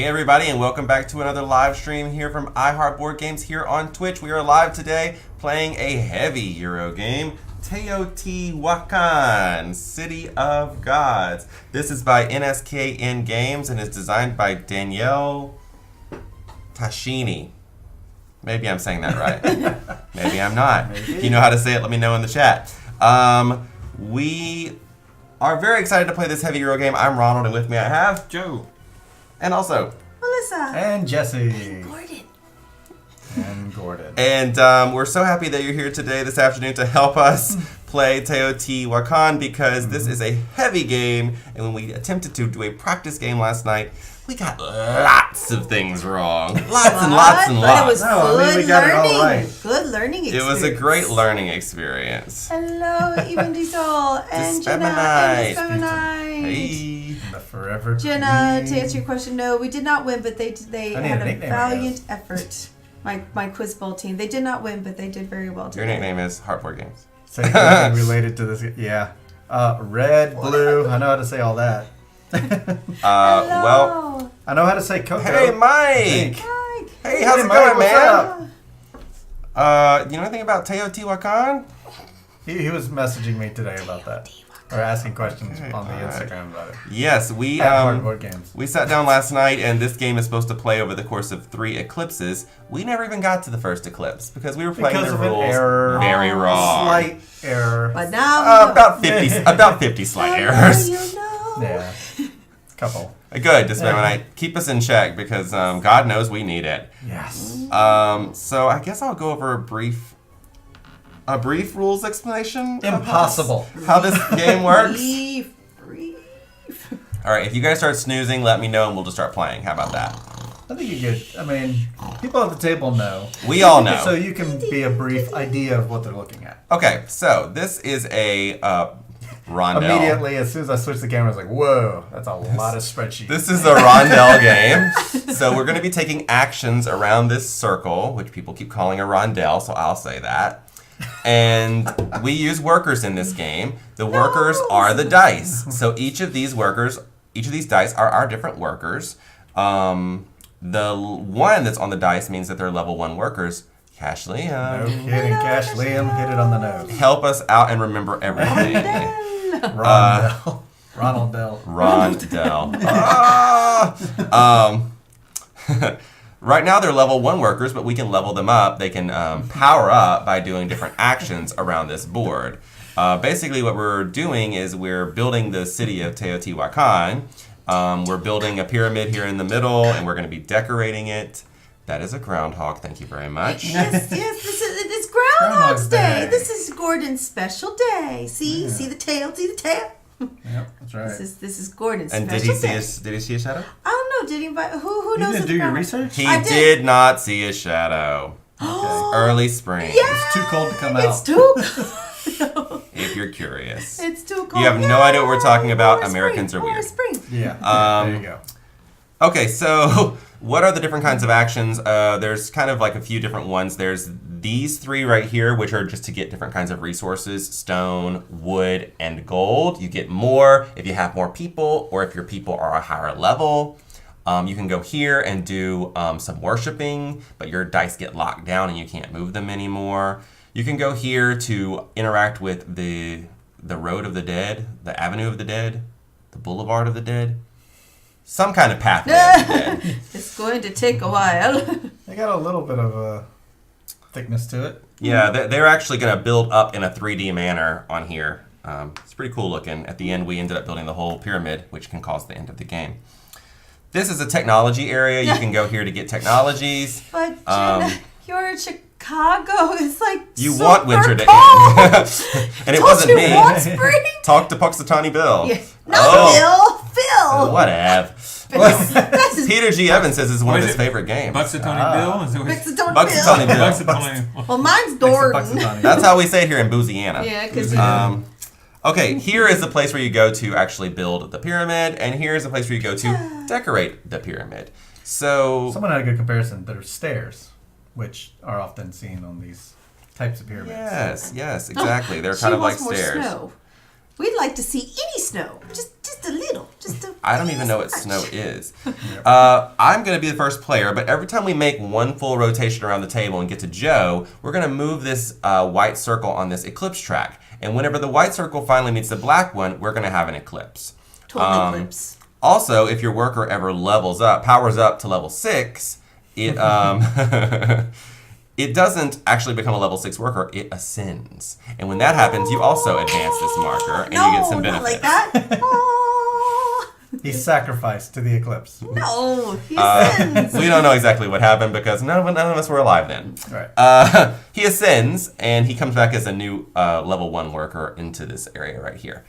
Hey everybody, and welcome back to another live stream here from iHeart Board Games here on Twitch. We are live today playing a heavy Euro game, TEOTIHUACAN, City of Gods. This is by NSKN Games and is designed by Danielle Tashini. Maybe I'm saying that right. Maybe I'm not. Maybe. If you know how to say it, let me know in the chat. We are very excited to play this heavy Euro game. I'm Ronald, and with me I have Joe. And also Melissa. And Jesse. And Gordon. And we're so happy that you're here today, this afternoon, to help us play TEOTIHUACAN because this is a heavy game. And when we attempted to do a practice game last night, we got lots of things wrong. Lots and lots and lots. But it was good learning. Good learning experience. It was a great learning experience. Hello, Even Diesel and Jenna and Feminite. Hey. The forever Jenna, queen. to answer your question, no, we did not win, but they had a nickname, valiant effort. My quiz bowl team. They did not win, but they did very well today. Your nickname is Heartboard Games. Say anything related to this. Yeah. Red, blue. I know how to say all that. Well, I know how to say Coco. hey, Mike. Hey, how's it going, man? You know anything about TEOTIHUACAN? He was messaging me today about that. Or asking questions on the Instagram about it. Yes, we Board Games. we sat down last night, and this game is supposed to play over the course of 3 eclipses. We never even got to the first eclipse because we were playing the rules very wrong. Slight error. But now about 50 slight errors. You know. Yeah. Couple. Good, just keep us in check because God knows we need it. Yes. So I guess I'll go over a brief rules explanation. Impossible. How this game works. Brief. All right, if you guys start snoozing, let me know and we'll just start playing. How about that? I think you get. I mean, people at the table know. We all know. So you can be a brief idea of what they're looking at. Okay, so this is a rondel. Immediately, as soon as I switched the camera, I was like, whoa, that's a lot of spreadsheets. This is a rondel game. So we're going to be taking actions around this circle, which people keep calling a rondel, so I'll say that. And we use workers in this game. The workers are the dice. So each of these dice are our different workers. The one that's on the dice means that they're level 1 workers. Cash Liam. No kidding, Cash Liam hit it on the nose. Help us out and remember everything. Rondell. Rondell. Right now they're level 1 workers, but we can level them up. They can power up by doing different actions around this board. Basically what we're doing is we're building the city of TEOTIHUACAN. We're building a pyramid here in the middle, and we're going to be decorating it. That is a groundhog. Thank you very much. Yes, it's Groundhog's Day. This is Gordon's special day. See the tail, Yep, that's right. This is Gordon's And special day. did he see a shadow? I don't know. Did anybody? Who knows? You didn't do your research? He did not see a shadow. Early spring. Yeah, It's too cold to come out. It's too cold. If you're curious. It's too cold. You have no idea what we're talking about. More Americans spring, are weird. more spring. Yeah, there you go. Okay, so what are the different kinds of actions? There's kind of like a few different ones. There's these 3 right here, which are just to get different kinds of resources: stone, wood, and gold. You get more if you have more people, or if your people are a higher level. You can go here and do some worshiping, but your dice get locked down and you can't move them anymore. You can go here to interact with the road of the dead, the avenue of the dead, the boulevard of the dead. Some kind of pathway of the dead. It's going to take a while. They got a little bit of a thickness to it. Yeah, they're actually going to build up in a 3D manner on here. It's pretty cool looking. At the end, we ended up building the whole pyramid, which can cause the end of the game. This is a technology area. You can go here to get technologies. But Jenna, you're in Chicago. It's like You super want winter to cold. end. And it wasn't me. Want spring? Talk to Puxatawny Bill. Yeah. Not Phil. Whatever. This is Peter G. Evans says it's one of his favorite games. Buxatawny Bill? Is it Buxatawny Bill. Buxatawny. Well, mine's Dorton. That's how we say it here in Louisiana. Yeah, because okay, here is the place where you go to actually build the pyramid, and here's the place where you go to decorate the pyramid. So Someone had a good comparison. There's stairs, which are often seen on these types of pyramids. yes, exactly. They're kind of like more stairs. Snow. We'd like to see any snow, just a little. just a I don't even know what fast snow march. is. I'm going to be the first player, but every time we make one full rotation around the table and get to Joe, we're going to move this white circle on this eclipse track. And whenever the white circle finally meets the black one, we're going to have an eclipse. Total eclipse. Also, if your worker ever powers up to level 6, it it doesn't actually become a level 6 worker, it ascends. And when that happens, you also advance this marker and you get some benefits. Not like that. Oh, He's sacrificed to the eclipse. no, he ascends. We don't know exactly what happened because none of us were alive then. Right. He ascends and he comes back as a new level 1 worker into this area right here.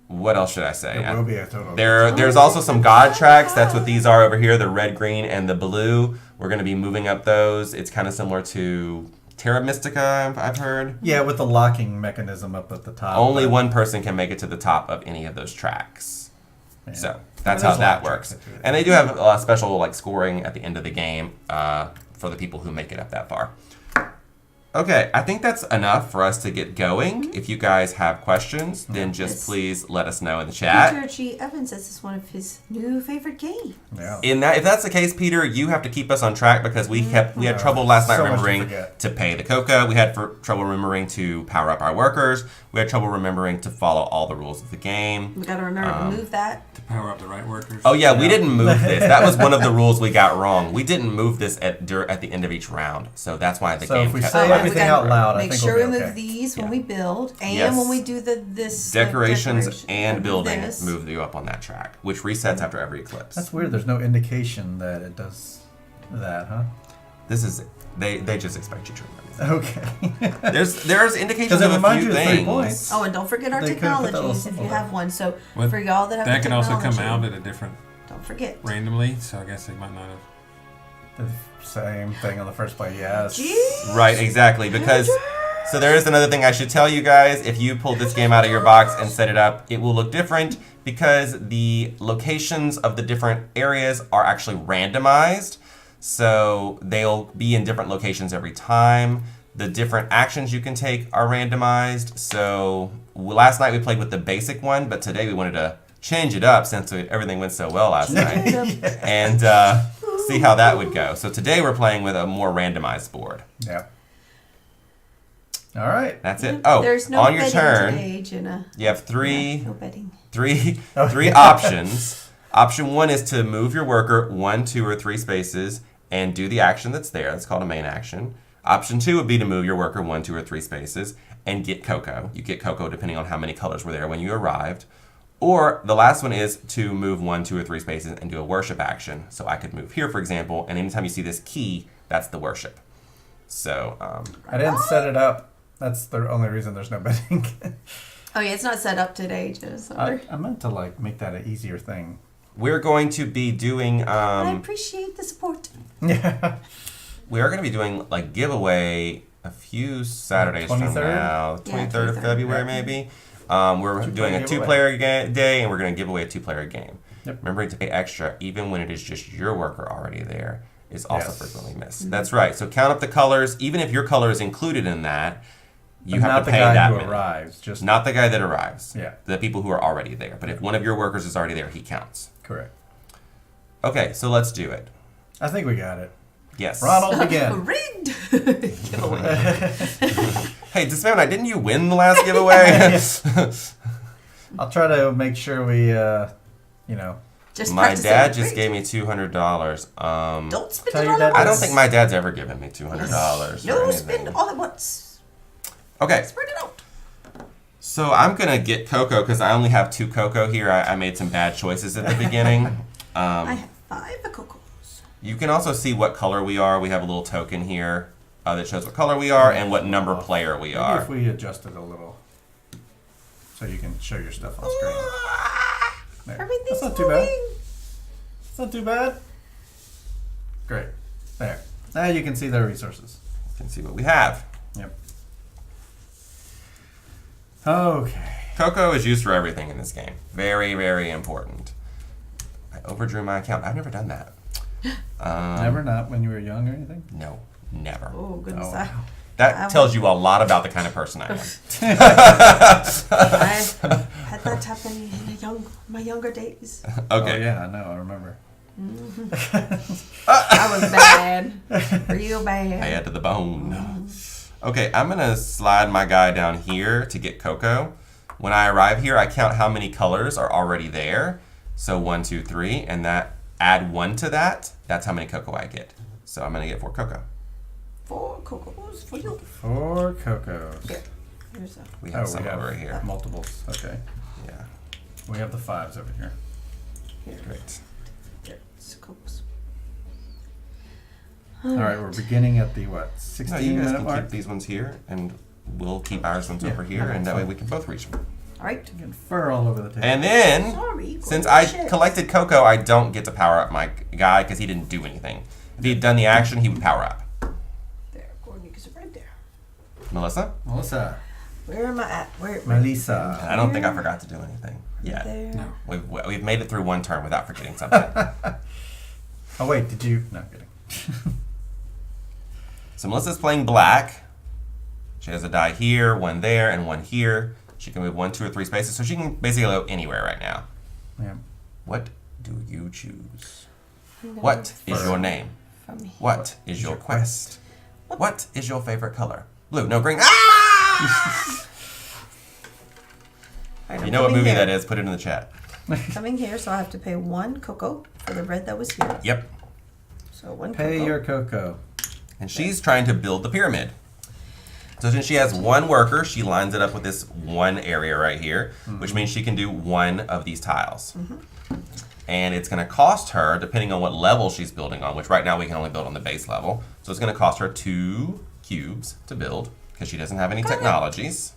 What else should I say? There will be a total. There's also some god tracks. That's what these are over here, the red, green, and the blue. We're going to be moving up those. It's kind of similar to Terra Mystica, I've heard. Yeah, with the locking mechanism up at the top. Only one person can make it to the top of any of those tracks. Yeah. So that's There's how a lot that of works. tracks that do that. And they do have a special scoring at the end of the game for the people who make it up that far. Okay, I think that's enough for us to get going. If you guys have questions, then just Yes. please let us know in the chat. Peter G. Evans says it's one of his new favorite games. Yeah. If that's the case, Peter, you have to keep us on track because we had trouble last night So much to remembering forget. to pay the cocoa. We had trouble remembering to power up our workers. We had trouble remembering to follow all the rules of the game. We gotta remember to move that. To power up the right workers. Oh yeah, we didn't move this. That was one of the rules we got wrong. We didn't move this at the end of each round, so that's why the So game if we kept. say Alright, everything we gotta out loud, I Make think sure we'll we be move okay. these when Yeah. we build, and Yes. when we do this Decorations decoration. and building This. move you up on that track, which resets after every eclipse. That's weird. There's no indication that it does that, huh? This is they just expect you to remember. Okay. There's indications Does it of a remind few you of 3 things. points? Oh, and don't forget our They could've put that little technologies if you symbol have one. So Well, for y'all that have that the can also technology, come out at a different don't forget. randomly, so I guess they might not have. The same thing on the first play, yes. Jeez. Right, exactly. Because so there is another thing I should tell you guys. If you pull this game out of your box and set it up, it will look different because the locations of the different areas are actually randomized. So they'll be in different locations every time. The different actions you can take are randomized. So last night we played with the basic one, but today we wanted to change it up since everything went so well last night. And see how that would go. So today we're playing with a more randomized board. Yeah. All right. That's it. Oh, There's no on your betting turn, today, Jenna. you have three No betting. options. Option 1 is to move your worker 1, 2, or 3 spaces and do the action that's there. That's called a main action. Option 2 would be to move your worker 1, 2, or 3 spaces and get cocoa. You get cocoa depending on how many colors were there when you arrived. Or the last one is to move 1, 2, or 3 spaces and do a worship action. So I could move here, for example, and anytime you see this key, that's the worship. So, I didn't set it up. That's the only reason there's no betting. Oh yeah, it's not set up today, Jenna. Sorry. I meant to make that an easier thing. we're going to be doing I appreciate the support. Yeah. we are going to be doing giveaway a few Saturdays from 23rd? now, 23rd of 23rd. February Yeah. maybe. We're doing a Two-player 2-player day, and we're going to give away a 2-player game. Yep. Remembering to pay extra, even when it is just your worker already there, is also Yes. frequently missed. That's right. So count up the colors. Even if your color is included in that, you But have not to the pay guy that who many. arrives. Just Not the guy that arrives. Yeah. The people who are already there. But if one of your workers is already there, he counts. correct. Okay, so let's do it. I think we got it. Yes. Ronald, begin. Rigged. Giveaway. Hey, Dismount, didn't you win the last giveaway? I'll try to make sure we, Just My practice dad it. just Rigged. gave me $200. Don't spend Tell it your all dad at I don't once. think my dad's ever given me $200. or No, anything. spend all at once. Okay, Spread it out. so I'm gonna get cocoa because I only have 2 cocoa here. I made some bad choices at the beginning. I have 5 cocos. You can also see what color we are. We have a little token here that shows what color we are and what number player we maybe are. if we adjust it a little so you can show your stuff on screen. There. Everything's That's not too bad. moving. It's not too bad. Great. There. Now you can see their resources. You can see what we have. Yep. Okay. Cocoa is used for everything in this game. Very, very important. I overdrew my account. I've never done that. Never, not when you were young or anything? No, never. Oh, goodness. Oh, I, wow. That tells you a lot about the kind of person I am. I've had like that happened in my younger days. Okay. Oh, yeah, I know. I remember. That was bad. Real bad. I had to the bone. Okay, I'm going to slide my guy down here to get cocoa. When I arrive here, I count how many colors are already there. So 1, 2, 3, and that add 1 to that. That's how many cocoa I get. So I'm going to get 4 cocoa. 4 cocos for you. 4 cocos. Here. Here's a. We have some over here. Multiples. Okay. Yeah, We have the 5s over here. Here. great. It's cocos. All right, we're beginning at the what? 16 No, you guys minute can mark. keep these ones here, and we'll keep ours ones Yeah, over here, okay, and that way fine. we can both reach them. All right. Getting fur all over the table. And then, Sorry. since Gordon I shit. collected cocoa, I don't get to power up my guy because he didn't do anything. If he had done the action, he would power up. There, Gordon, you can sit right there. Melissa? Melissa. Where am I at? Where? Melissa. I don't think I forgot to do anything yet. There. No. We've made it through one turn without forgetting something. Oh, wait, did you? No, I'm kidding. So Melissa's playing black. She has a die here, one there, and one here. She can move 1, 2, or 3 spaces, so she can basically go anywhere right now. Yeah. What do you choose? I'm gonna What move is your name? from here. What is your quest? What is your favorite color? Blue, no green. Ah! All right, You I'm know what coming movie here. that is? Put it in the chat. Coming here, so I have to pay 1 cocoa for the red that was here. Yep. So 1 Pay cocoa. your cocoa. And she's trying to build the pyramid. So since she has 1 worker, she lines it up with this 1 area right here, which means she can do 1 of these tiles. And it's going to cost her, depending on what level she's building on, which right now we can only build on the base level. So it's going to cost her 2 cubes to build because she doesn't have any technologies.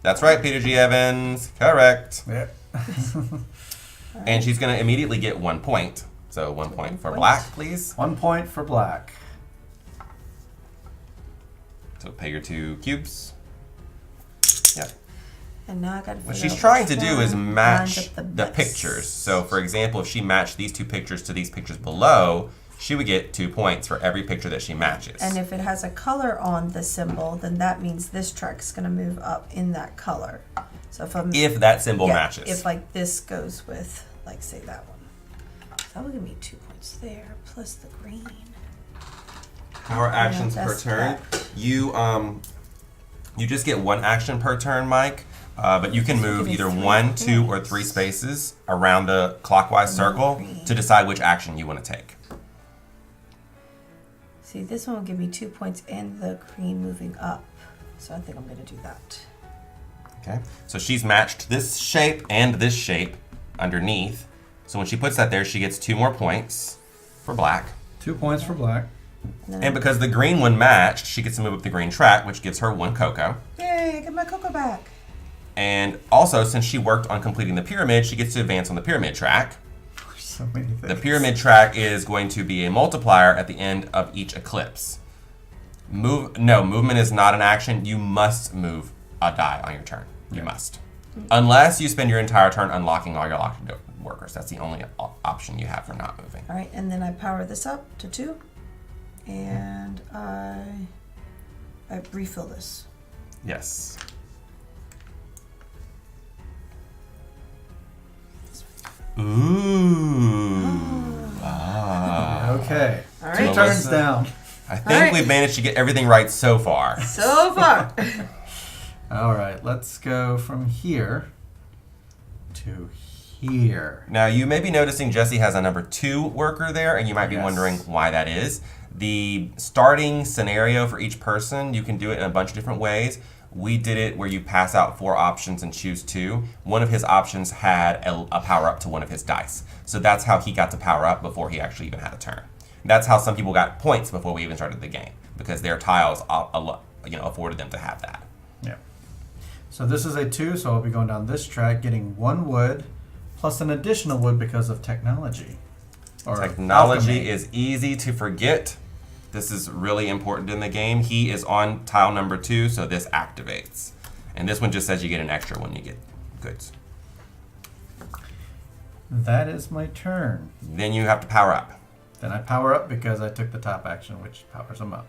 That's right, Peter G. Evans. Correct. Yeah. And she's going to immediately get 1 point. So 1 point for point. black, please. 1 point for black. So pay your 2 cubes. Yeah. And now I got to. What she's trying to do is match lines up the best. pictures. So, for example, if she matched these 2 pictures to these pictures below, she would get 2 points for every picture that she matches. And if it has a color on the symbol, then that means this track's going to move up in that color. So if that symbol yeah, matches. If like this goes with, like, say that one. So that would give me 2 points there plus the green. Power actions per that's turn. that. You just get 1 action per turn, Mike. But you can So move give me either 3 1, 2, or points. 3 spaces around the clockwise circle green. to decide which action you want to take. See, this one will give me 2 points and the green moving up. So I think I'm going to do that. Okay. So she's matched this shape and this shape underneath. So when she puts that there, she gets 2 more points for black. 2 points for black. And because the green one matched, she gets to move up the green track, which gives her 1 cocoa. Yay, I get my cocoa back. And also, since she worked on completing the pyramid, she gets to advance on the pyramid track. So many things. The pyramid track is going to be a multiplier at the end of each eclipse. Movement is not an action. You must move a die on your turn. You must. Unless you spend your entire turn unlocking all your locked workers. That's the only option you have for not moving. All right, and then I power this up to 2. And I refill this. Yes. Ooh. Ah. Okay. All 2 right. turns down. I think All right. we've managed to get everything right so far. So far. All right, let's go from here to here. Now, you may be noticing Jesse has a number 2 worker there, and you might be Yes. wondering why that is. The starting scenario for each person, you can do it in a bunch of different ways. We did it where you pass out 4 options and choose 2. One of his options had a power up to one of his dice. So that's how he got to power up before he actually even had a turn. That's how some people got points before we even started the game, because their tiles afforded them to have that. Yeah. So this is a 2, so I'll be going down this track, getting 1 wood, plus an additional wood because of technology. Or Technology alchemy. is easy to forget. This is really important in the game. He is on tile number 2, so this activates. And this one just says you get an extra when you get goods. That is my turn. Then you have to power up. Then I power up because I took the top action, which powers them up.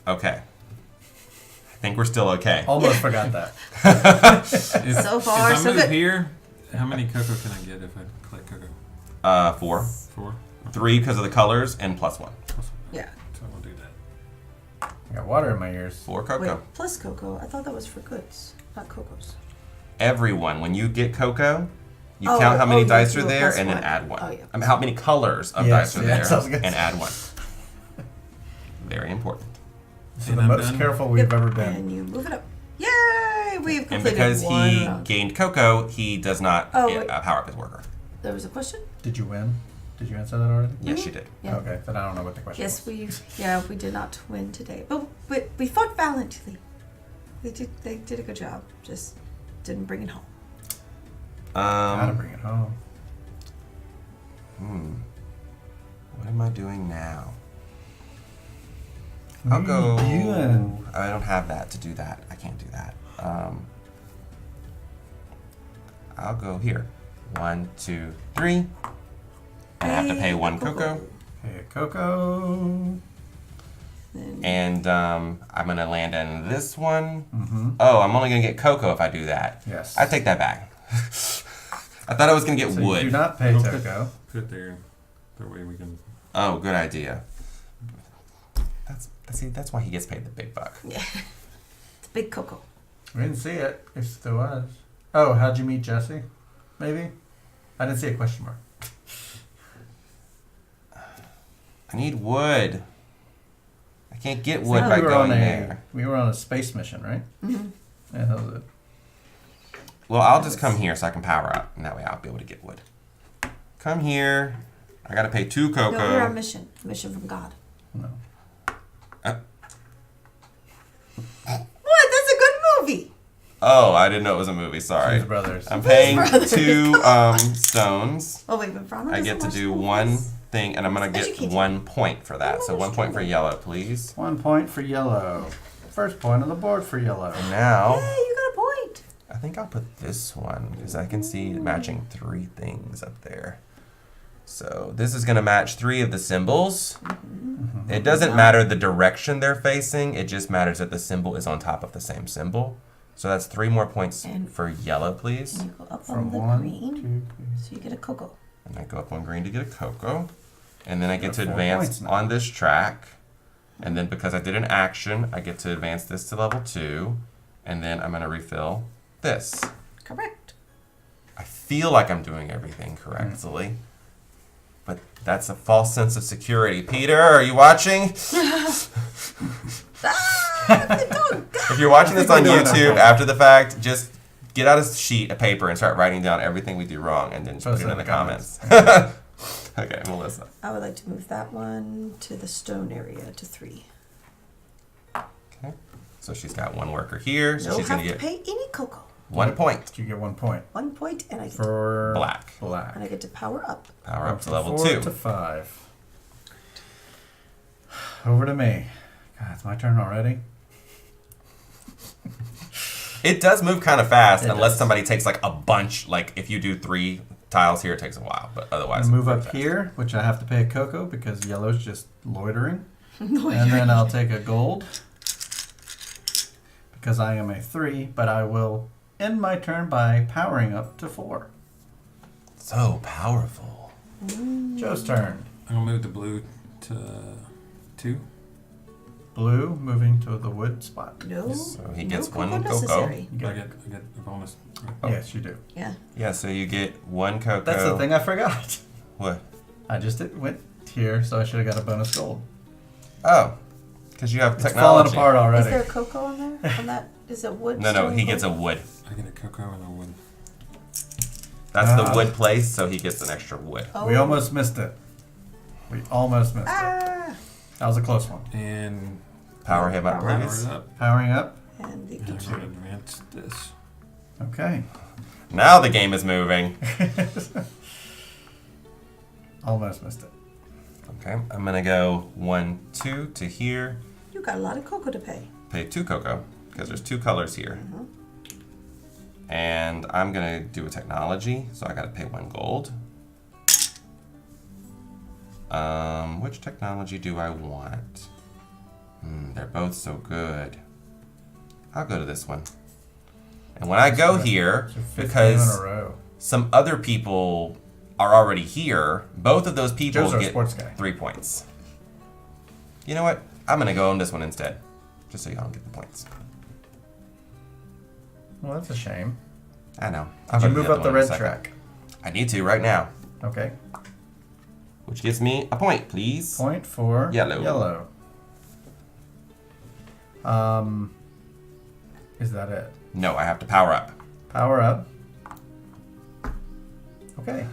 Okay. I think we're still okay. Almost forgot that. So far, if I so move good. here, how many cocoa can I get if I collect cocoa? 4. 4? 3 because of the colors, and +1. Yeah. So we'll do that. I got water in my ears. 4 cocoa. Wait, plus cocoa. I thought that was for goods, not cocos. Everyone, when you get cocoa, you Oh, count how many you dice do are a there plus and then one. add 1. Oh, yeah. I mean, how many colors of Yes, dice are yes, I was there gonna and say. add 1. Very important. This is And the I'm most done. careful we've ever been. And you move it up. Yay! We've And completed because one he round. gained cocoa, he does not Oh, get, wait. power up his worker. There was a question? Did you win? Did you answer that already? Yes, she did. Yeah. Okay, then I don't know what the question Yes, was. we did not win today, but we fought valiantly. They did a good job. Just didn't bring it home. Gotta bring it home. What am I doing now? What I'll are go. you doing? I don't have that to do that. I can't do that. I'll go here. 1, 2, 3. I have to pay 1 cocoa. Okay, Coco. Then And I'm going to land in this one. Mm-hmm. Oh, I'm only going to get cocoa if I do that. Yes. I take that back. I thought I was going to get So wood. you do not pay We'll Coco. Put it there. That way we can. Oh, good idea. That's why he gets paid the big buck. yeah, it's big cocoa. We didn't see it, if there was. Oh, how'd you meet Jesse? Maybe? I didn't see a question mark. I need wood. I can't get wood No, by we were going on there. We were on a space mission, right? Mm-hmm. Yeah, that was it. Well, I'll just come here so I can power up, and that way I'll be able to get wood. Come here. I gotta pay 2 cocoa. No, we're on mission. Mission from God. No. What? That's a good movie. Oh, I didn't know it was a movie. Sorry. Blues Brothers. I'm paying Brothers. 2 stones. Oh wait, but Brahma I doesn't get to watch do movies? 1 thing, and I'm gonna It's get educated. 1 point for that. So 1 point for yellow, please. 1 point for yellow. First point on the board for yellow. And now, Hey, you got a point. I think I'll put this one because I can see it matching 3 things up there. So this is gonna match 3 of the symbols. It doesn't matter the direction they're facing. It just matters that the symbol is on top of the same symbol. So that's 3 more points And- for yellow, please. And you go up From on the 1, green, 2, 3. so you get a cocoa. And I go up on green to get a cocoa. And then I get Got to 4 advance points now. on this track. And then because I did an action, I get to advance this to level 2. And then I'm going to refill this. Correct. I feel like I'm doing everything correctly. But that's a false sense of security. Peter, are you watching? The dog. If you're watching this on we're doing YouTube okay. after the fact, just get out a sheet of paper and start writing down everything we do wrong and then just Post put it in the comments. Okay, Melissa. I would like to move that one to the stone area to 3. Okay. So she's got 1 worker here. So No she's have going to to get pay any cocoa. 1 point. You get 1 point. 1 point, and I get For Black. Black. and I get to power up. Power up to From level 4 2. to 5. Over to me. God, it's my turn already. It does move kind of fast It unless does. somebody takes like a bunch. Like if you do 3 tiles here, it takes a while. But I'm otherwise, gonna move it's up fast. here, which I have to pay a cocoa because yellow's just loitering. And then I'll take a gold because I am a 3, but I will end my turn by powering up to 4. So powerful. Joe's turn. I'm gonna move the blue to 2. Blue moving to the wood spot. No. So he no gets 1 cocoa. necessary. You I get, get a bonus. Oh. Yes, you do. Yeah. Yeah, so you get 1 cocoa. That's the thing I forgot. What? I just went here, so I should have got a bonus gold. Oh, because you have It's technology. falling apart Is already. there cocoa on there? On that? Is it wood? No, stone he gets a cocoa? wood. I get a cocoa and a wood. That's Ah. the wood place, so he gets an extra wood. Oh. We almost missed it. We almost missed it. Ah. That was a close one. And Power him up, power please. it up. Powering up. And the And I'm gonna advance this. Okay. Now the game is moving. Almost missed it. Okay, I'm gonna go 1, 2 to here. you got a lot of cocoa to pay. Pay 2 cocoa because there's 2 colors here. Mhm. And I'm gonna do a technology, so I gotta pay 1 gold. Which technology do I want? They're both so good. I'll go to this one. And when I go here, It's your fifth game in because a row. some other people are already here, both of those people Joe's our get sports guy. 3 points. You know what? I'm going to go on this one instead, just so y'all don't get the points. Well, that's a shame. I know. Did you move up the red track? I need to right now, Okay. which gives me a point, please. Point for Yellow. Yellow. Is that it? No, I have to power up. Power up. Okay.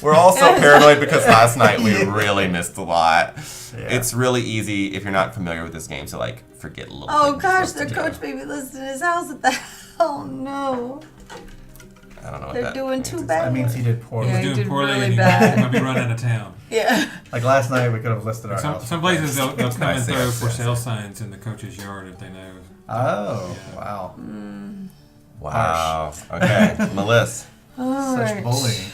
We're all so paranoid because last night we really missed a lot. Yeah. It's really easy if you're not familiar with this game to like forget a little. Oh things gosh, what their to coach do. maybe lives in his house at the. Oh no, I don't know what they're that doing means. too That bad. means he did poorly. Yeah, He's he doing did poorly really and he bad. might be running out of town. Yeah. Like last night, we could have listed our Some, house. some places they'll come and Nice, throw yes, for yes, sale yes. signs in the coach's yard if they know. Oh, Yeah. wow. Wow. Okay, Melissa. All Such right. bullying.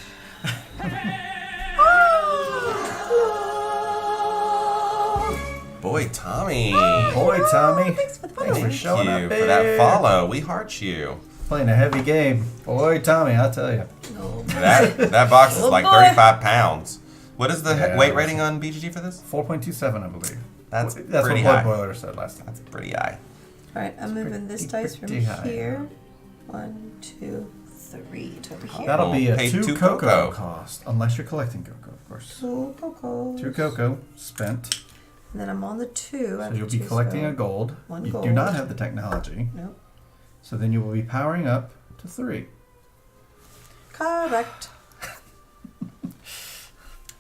Boy, Tommy. Boy, Tommy. Thanks for the Thanks for Thank showing you up, for that babe. follow. We heart you. Playing a heavy game. Boy, Tommy, I'll tell you. No. That box is Oh, like boy. 35 pounds. What is the Yeah. weight rating on BGG for this? 4.27, I believe. That's what pretty Blood high. Boiler said last time. That's pretty high. All right, I'm moving this dice from pretty high. here. 1, 2, 3 to over here. That'll be a Pay 2 two cocoa cocoa. cost, unless you're collecting cocoa, of course. 2 cocoa. 2 cocoa spent. And then I'm on the 2. So you'll be collecting a gold. One You do gold. not have the technology. Nope. So then you will be powering up to 3. Correct.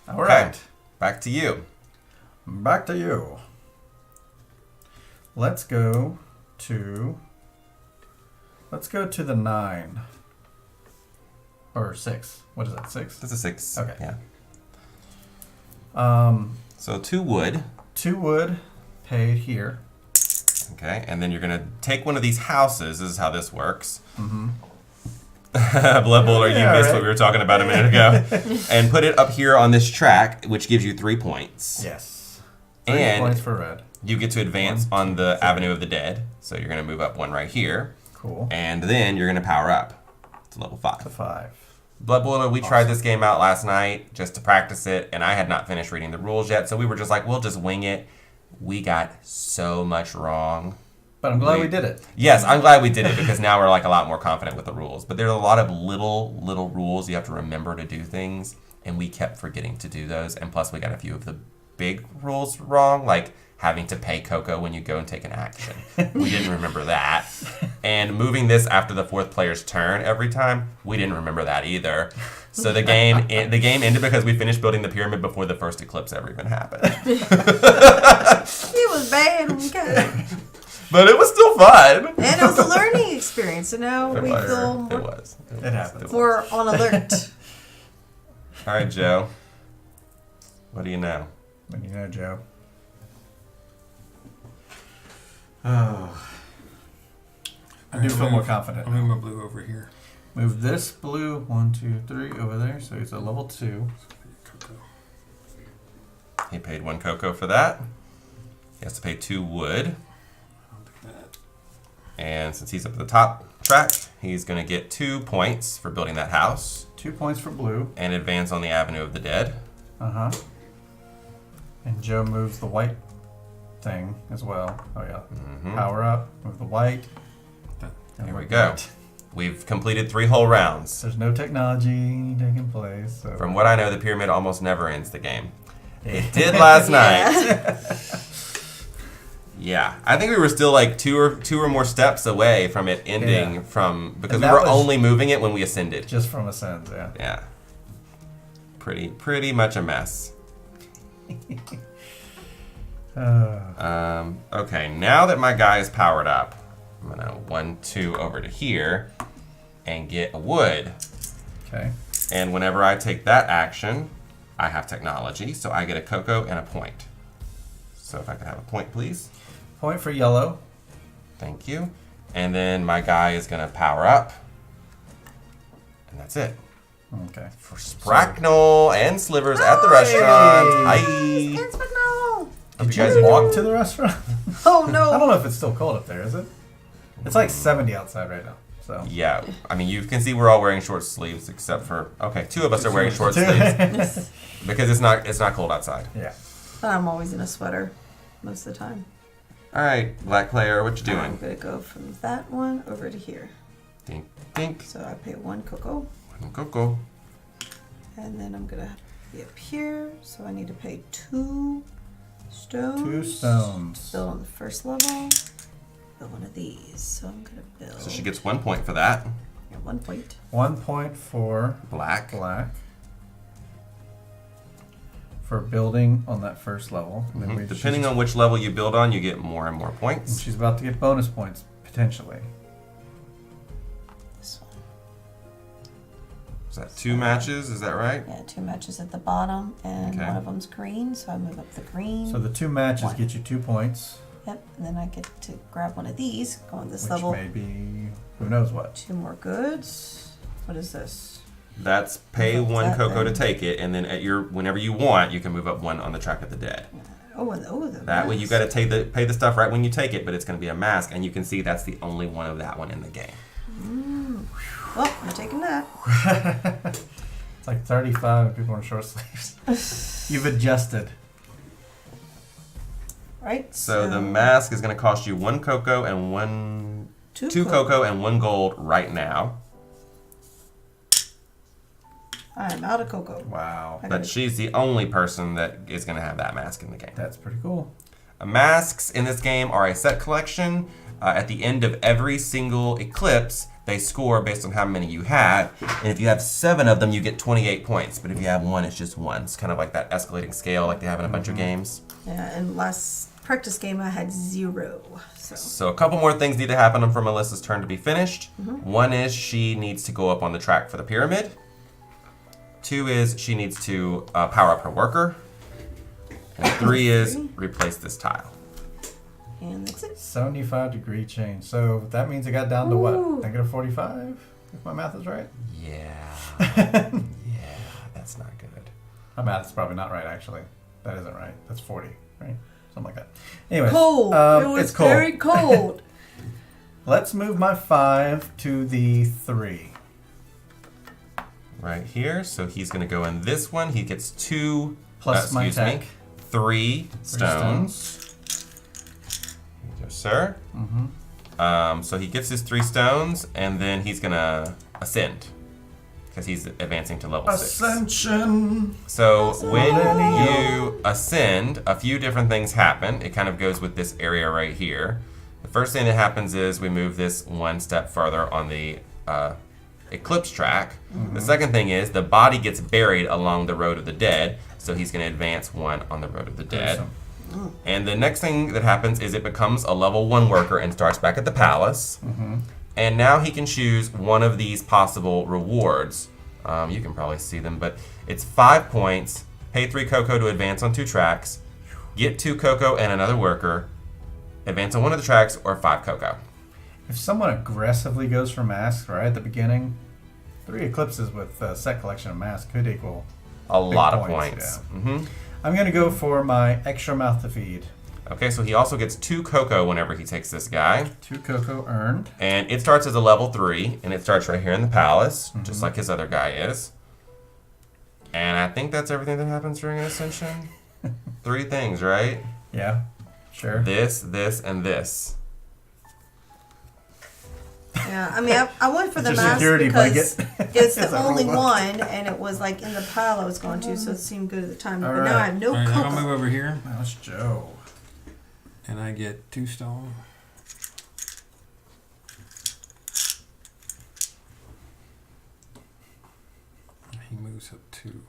All right. Back to you. Back to you. Let's go to the 9. Or 6. What is that? 6? That's a 6. Okay. Yeah. So 2 wood. 2 wood paid here. Okay, and then you're gonna take one of these houses. This is how this works. Mm-hmm. Blood Bowler, you Yeah, missed right. what we were talking about a minute ago. And put it up here on this track, which gives you 3 points. Yes. 3 And points for red. you get to advance 1, on 2, the 3. Avenue of the Dead. So you're gonna move up 1 right here. Cool. And then you're gonna power up to level 5. To 5. Blood Boiler, we tried this game out last night just to practice it, and I had not finished reading the rules yet, so we were just like, we'll just wing it. We got so much wrong. But I'm glad we did it. Yes, I'm glad we did it because now we're like a lot more confident with the rules. But there's a lot of little rules you have to remember to do things, and we kept forgetting to do those. And plus, we got a few of the big rules wrong, like having to pay Coco when you go and take an action. We didn't remember that. And moving this after the 4th player's turn every time, we didn't remember that either. So the game ended because we finished building the pyramid before the first eclipse ever even happened. It was bad. Okay. But it was still fun. And it was a learning experience. So now It we was. feel It more, was. It happens. more on alert. All right, Joe. What do you know? What do you know, Joe? Oh. I do feel more confident. I'll move my blue over here. Move this blue 1, 2, 3 over there. So he's a level 2. Cocoa. He paid 1 cocoa for that. He has to pay 2 wood. I'll do that. And since he's up at the top track, he's going to get 2 points for building that house 2 points for blue. and advance on the Avenue of the Dead. Uh-huh. And Joe moves the white thing as well. Oh, yeah. Mhm. Power up. Move the white. and Here we're we go. good. We've completed 3 whole rounds. There's no technology taking place. So. From what I know, the pyramid almost never ends the game. It did last night. Yeah, I think we were still like two or more steps away from it ending Yeah. because And we that were was- only moving it when we ascended. Just from Ascend, yeah. Yeah. Pretty much a mess. Okay, now that my guy is powered up, I'm gonna 1, 2 over to here and get a wood. Okay. And whenever I take that action, I have technology, so I get a cocoa and a point. So if I could have a point, please. Point for yellow. Thank you. And then my guy is gonna power up. And that's it. Okay. For Spracknell and Slivers at the restaurant. Hi. It's no. Hope Did you guys you walk enjoy- to the restaurant? Oh I no! don't know if it's still cold up there, is it? It's like 70 outside right now. So Yeah, I mean, you can see we're all wearing short sleeves except for, okay, 2 of us are wearing short sleeves yeah. because it's not cold outside. But I'm always in a sweater most of the time. All right, Black Player, what you I'm doing? gonna go from that one over to here. Dink, dink. So I pay 1 cocoa, One cocoa. and then I'm gonna be up here. So I need to pay 2 stones. 2 stones. Build on the first level. Build one of these. So I'm gonna build. So she gets 1 point for that. Yeah, 1 point. 1 point for Black. black. For building on that first level. And then Mhm. Depending on which level you build on, you get more and more and points. she's about to get bonus points, potentially. This one. Is that 2 matches? Is that right? Yeah, 2 matches at the bottom, and Okay. one of them's green. So I move up the green. So the 2 matches One. get you 2 points, Yep, and then I get to grab one of these. Go on this which level. may be who knows what. 2 more goods. What is this? That's pay What's 1 that cocoa to then? take it, and then at your whenever you want, you can move up 1 on the track of the dead. Oh, and the That way you mask. got to pay the stuff right when you take it, but it's going to be a mask, and you can see that's the only one of that one in the game. Well, I'm taking that. It's like 35 people in short sleeves. You've adjusted. Right. So the mask is going to cost you 1 cocoa and 2 cocoa and 1 gold right now. I'm out of cocoa. Wow. I But gotta- she's the only person that is going to have that mask in the game. That's pretty cool. Masks in this game are a set collection. At the end of every single eclipse, they score based on how many you had. And if you have 7 of them, you get 28 points. But if you have 1, it's just 1. It's kind of like that escalating scale like they have in a bunch of games. Yeah, and last practice game I had 0. So a couple more things need to happen for Melissa's turn to be finished. 1 is she needs to go up on the track for the pyramid. 2 is she needs to power up her worker. And 3 is replace this tile. And that's it. 75-degree change. So that means it got down to what? Ooh. -45? If my math is right? Yeah. Yeah, that's not good. My math is probably not right, actually. That isn't right. That's 40, right? Something like that. Anyway. Cold. It was it's cold. very cold. Let's move my 5 to the 3. Right here. So he's going to go in this one. He gets 2, Plus my excuse tech. me, 3 stones. Here you go, sir. So he gets his 3 stones, and then he's going to ascend. Because he's advancing to level 6. Ascension! So when you ascend, a few different things happen. It kind of goes with this area right here. The first thing that happens is we move this 1 step further on the eclipse track. The second thing is the body gets buried along the road of the dead. So he's going to advance 1 on the road of the dead. Awesome. And the next thing that happens is it becomes a level 1 worker and starts back at the palace. And now he can choose one of these possible rewards. You can probably see them, but it's 5 points, pay 3 cocoa to advance on 2 tracks, get 2 cocoa and another worker, advance on 1 of the tracks, or 5 cocoa. If someone aggressively goes for masks right at the beginning, 3 eclipses with a set collection of masks could equal A big lot of points. Yeah. I'm going to go for my extra mouth to feed. Okay, so he also gets 2 cocoa whenever he takes this guy. 2 cocoa earned. And it starts as a level 3, and it starts right here in the palace, just like his other guy is. And I think that's everything that happens during an ascension. 3 things, right? Yeah, sure. This, and this. Yeah, I mean, I went for the It's a mask security because blanket. it's It's the a only robot. one, and it was like in the pile I was going to, so it seemed good at the time. But All now I right. have no Alright, I'll move cocoa. over here, That's Joe. and I get 2 stone. He moves up 2.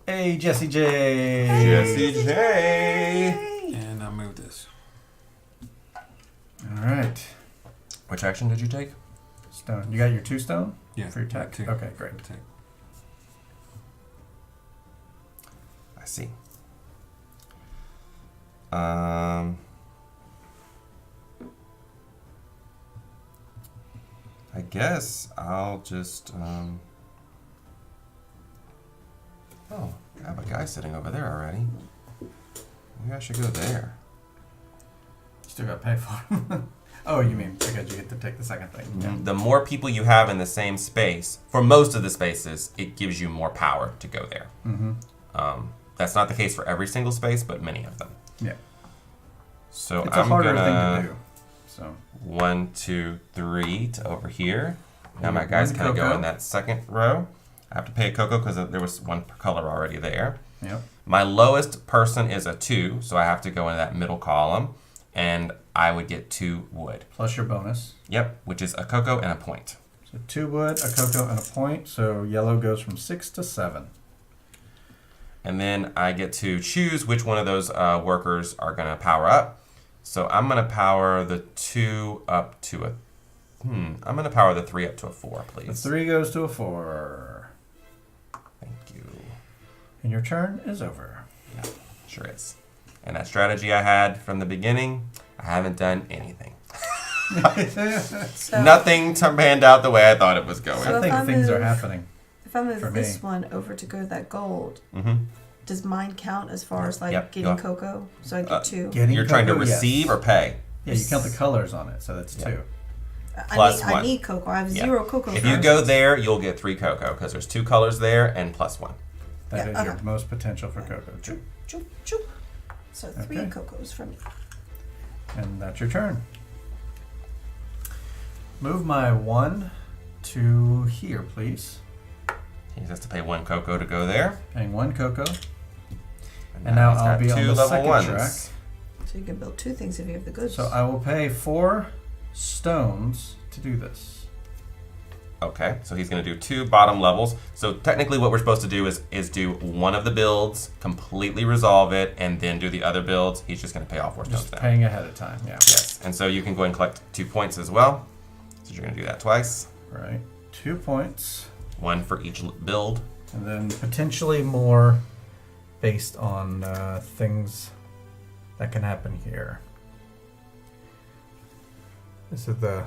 Hey, Jesse J. Jesse J. And I'll move this. All right. Which action did you take? Stone. You got your 2 stone? Yeah, For your tech? 2. Okay, great. Tech. I see. I guess I'll just, oh, I have a guy sitting over there already. Maybe I should go there. Still got to pay for it. Oh, you mean because you get to take the second thing? Yeah. The more people you have in the same space, for most of the spaces, it gives you more power to go there. That's not the case for every single space, but many of them. Yeah. So It's I'm a harder gonna thing to do. So 1, 2, 3 to over here. Now my One guy's gonna go cocoa. in that second row. I have to pay a cocoa because there was one per color already there. yep. My lowest person is a 2, so I have to go in that middle column, and I would get 2 wood. Plus your bonus. Yep, which is a cocoa and a point. So 2 wood, a cocoa, and a point. So yellow goes from 6 to 7. And then I get to choose which one of those workers are going to power up. So I'm going to power the 2 up to a... I'm going to power the 3 up to a 4, The please. 3 goes to a 4. Thank you. And your turn is over. Yeah, sure is. And that strategy I had from the beginning, I haven't done anything. So, Nothing panned out the way I thought it was going. So I think if I things are move- happening. if I for move this me. one over to go that gold, Mm-hmm. does mine count as far as like Yep, getting go. cocoa? So I get 2. Getting You're trying to cocoa, yes. receive or pay? Yeah, you count the colors on it, so that's Yeah. 2. plus I one. need cocoa. I have Yeah. 0 cocoa. If you first. go there, you'll get 3 cocoa because there's 2 colors there and plus 1. That is Yeah, your okay. most potential for cocoa. Choo, choo, choo. So 3 Okay. cocos for me. And that's your turn. Move my 1 to here, please. He has to pay 1 cocoa to go there. Paying 1 cocoa. And now he's I'll got be on 2 the level second 1s. track. So you can build 2 things if you have the goods. So I will pay 4 stones to do this. Okay, so he's going to do 2 bottom levels. So technically what we're supposed to do is do one of the builds, completely resolve it, and then do the other builds. He's just going to pay all 4 stones Just now. paying ahead of time, yeah. Yes, and so you can go and collect 2 points as well. So you're going to do that twice. Right. 2 points. 1 for each build. And then potentially more based on things that can happen here. This is the...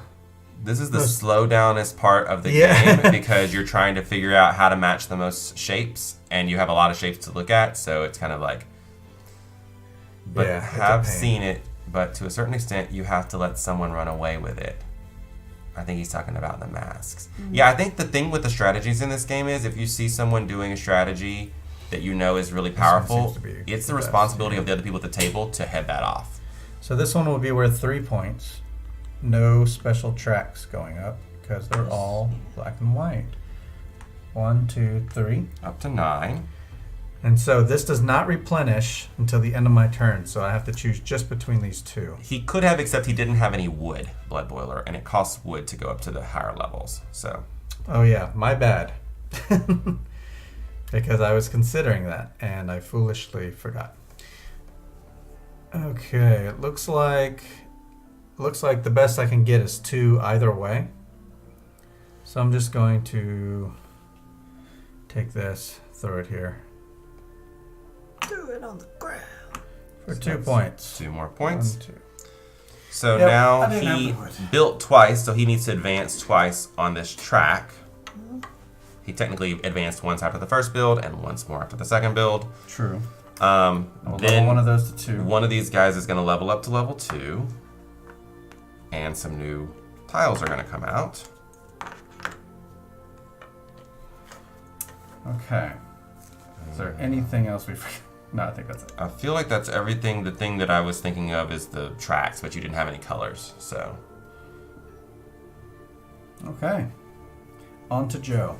This is the Most- slow downest part of the Yeah. game because you're trying to figure out how to match the most shapes, and you have a lot of shapes to look at, so it's kind of like... But Yeah, it's a have pain. seen it, but to a certain extent, you have to let someone run away with it. I think he's talking about the masks. Yeah, I think the thing with the strategies in this game is if you see someone doing a strategy that you know is really one powerful, seems to be it's the the best, responsibility yeah. of the other people at the table to head that off. So this one will be worth 3 points. No special tracks going up because they're all black and white. 1, 2, 3. Up to 9. And so this does not replenish until the end of my turn, so I have to choose just between these 2. He could have, except he didn't have any wood, Blood Boiler, and it costs wood to go up to the higher levels. So, Oh yeah, my bad. Because I was considering that and I foolishly forgot. Okay, it looks like the best I can get is 2 either way. So I'm just going to take this, throw it here Do it on the ground. for So 2 that's points. 2 more points. 1, 2. So Yep, now I didn't he have the wood. built twice, so he needs to advance twice on this track. He technically advanced once after the first build and once more after the second build. True. I'll level Then one of those to 2. one of these guys is going to level up to level 2. And some new tiles are going to come out. Okay. Is there anything else we forgot? No, I think that's it. I feel like that's everything. The thing that I was thinking of is the tracks, but you didn't have any colors, so. Okay. On to Joe.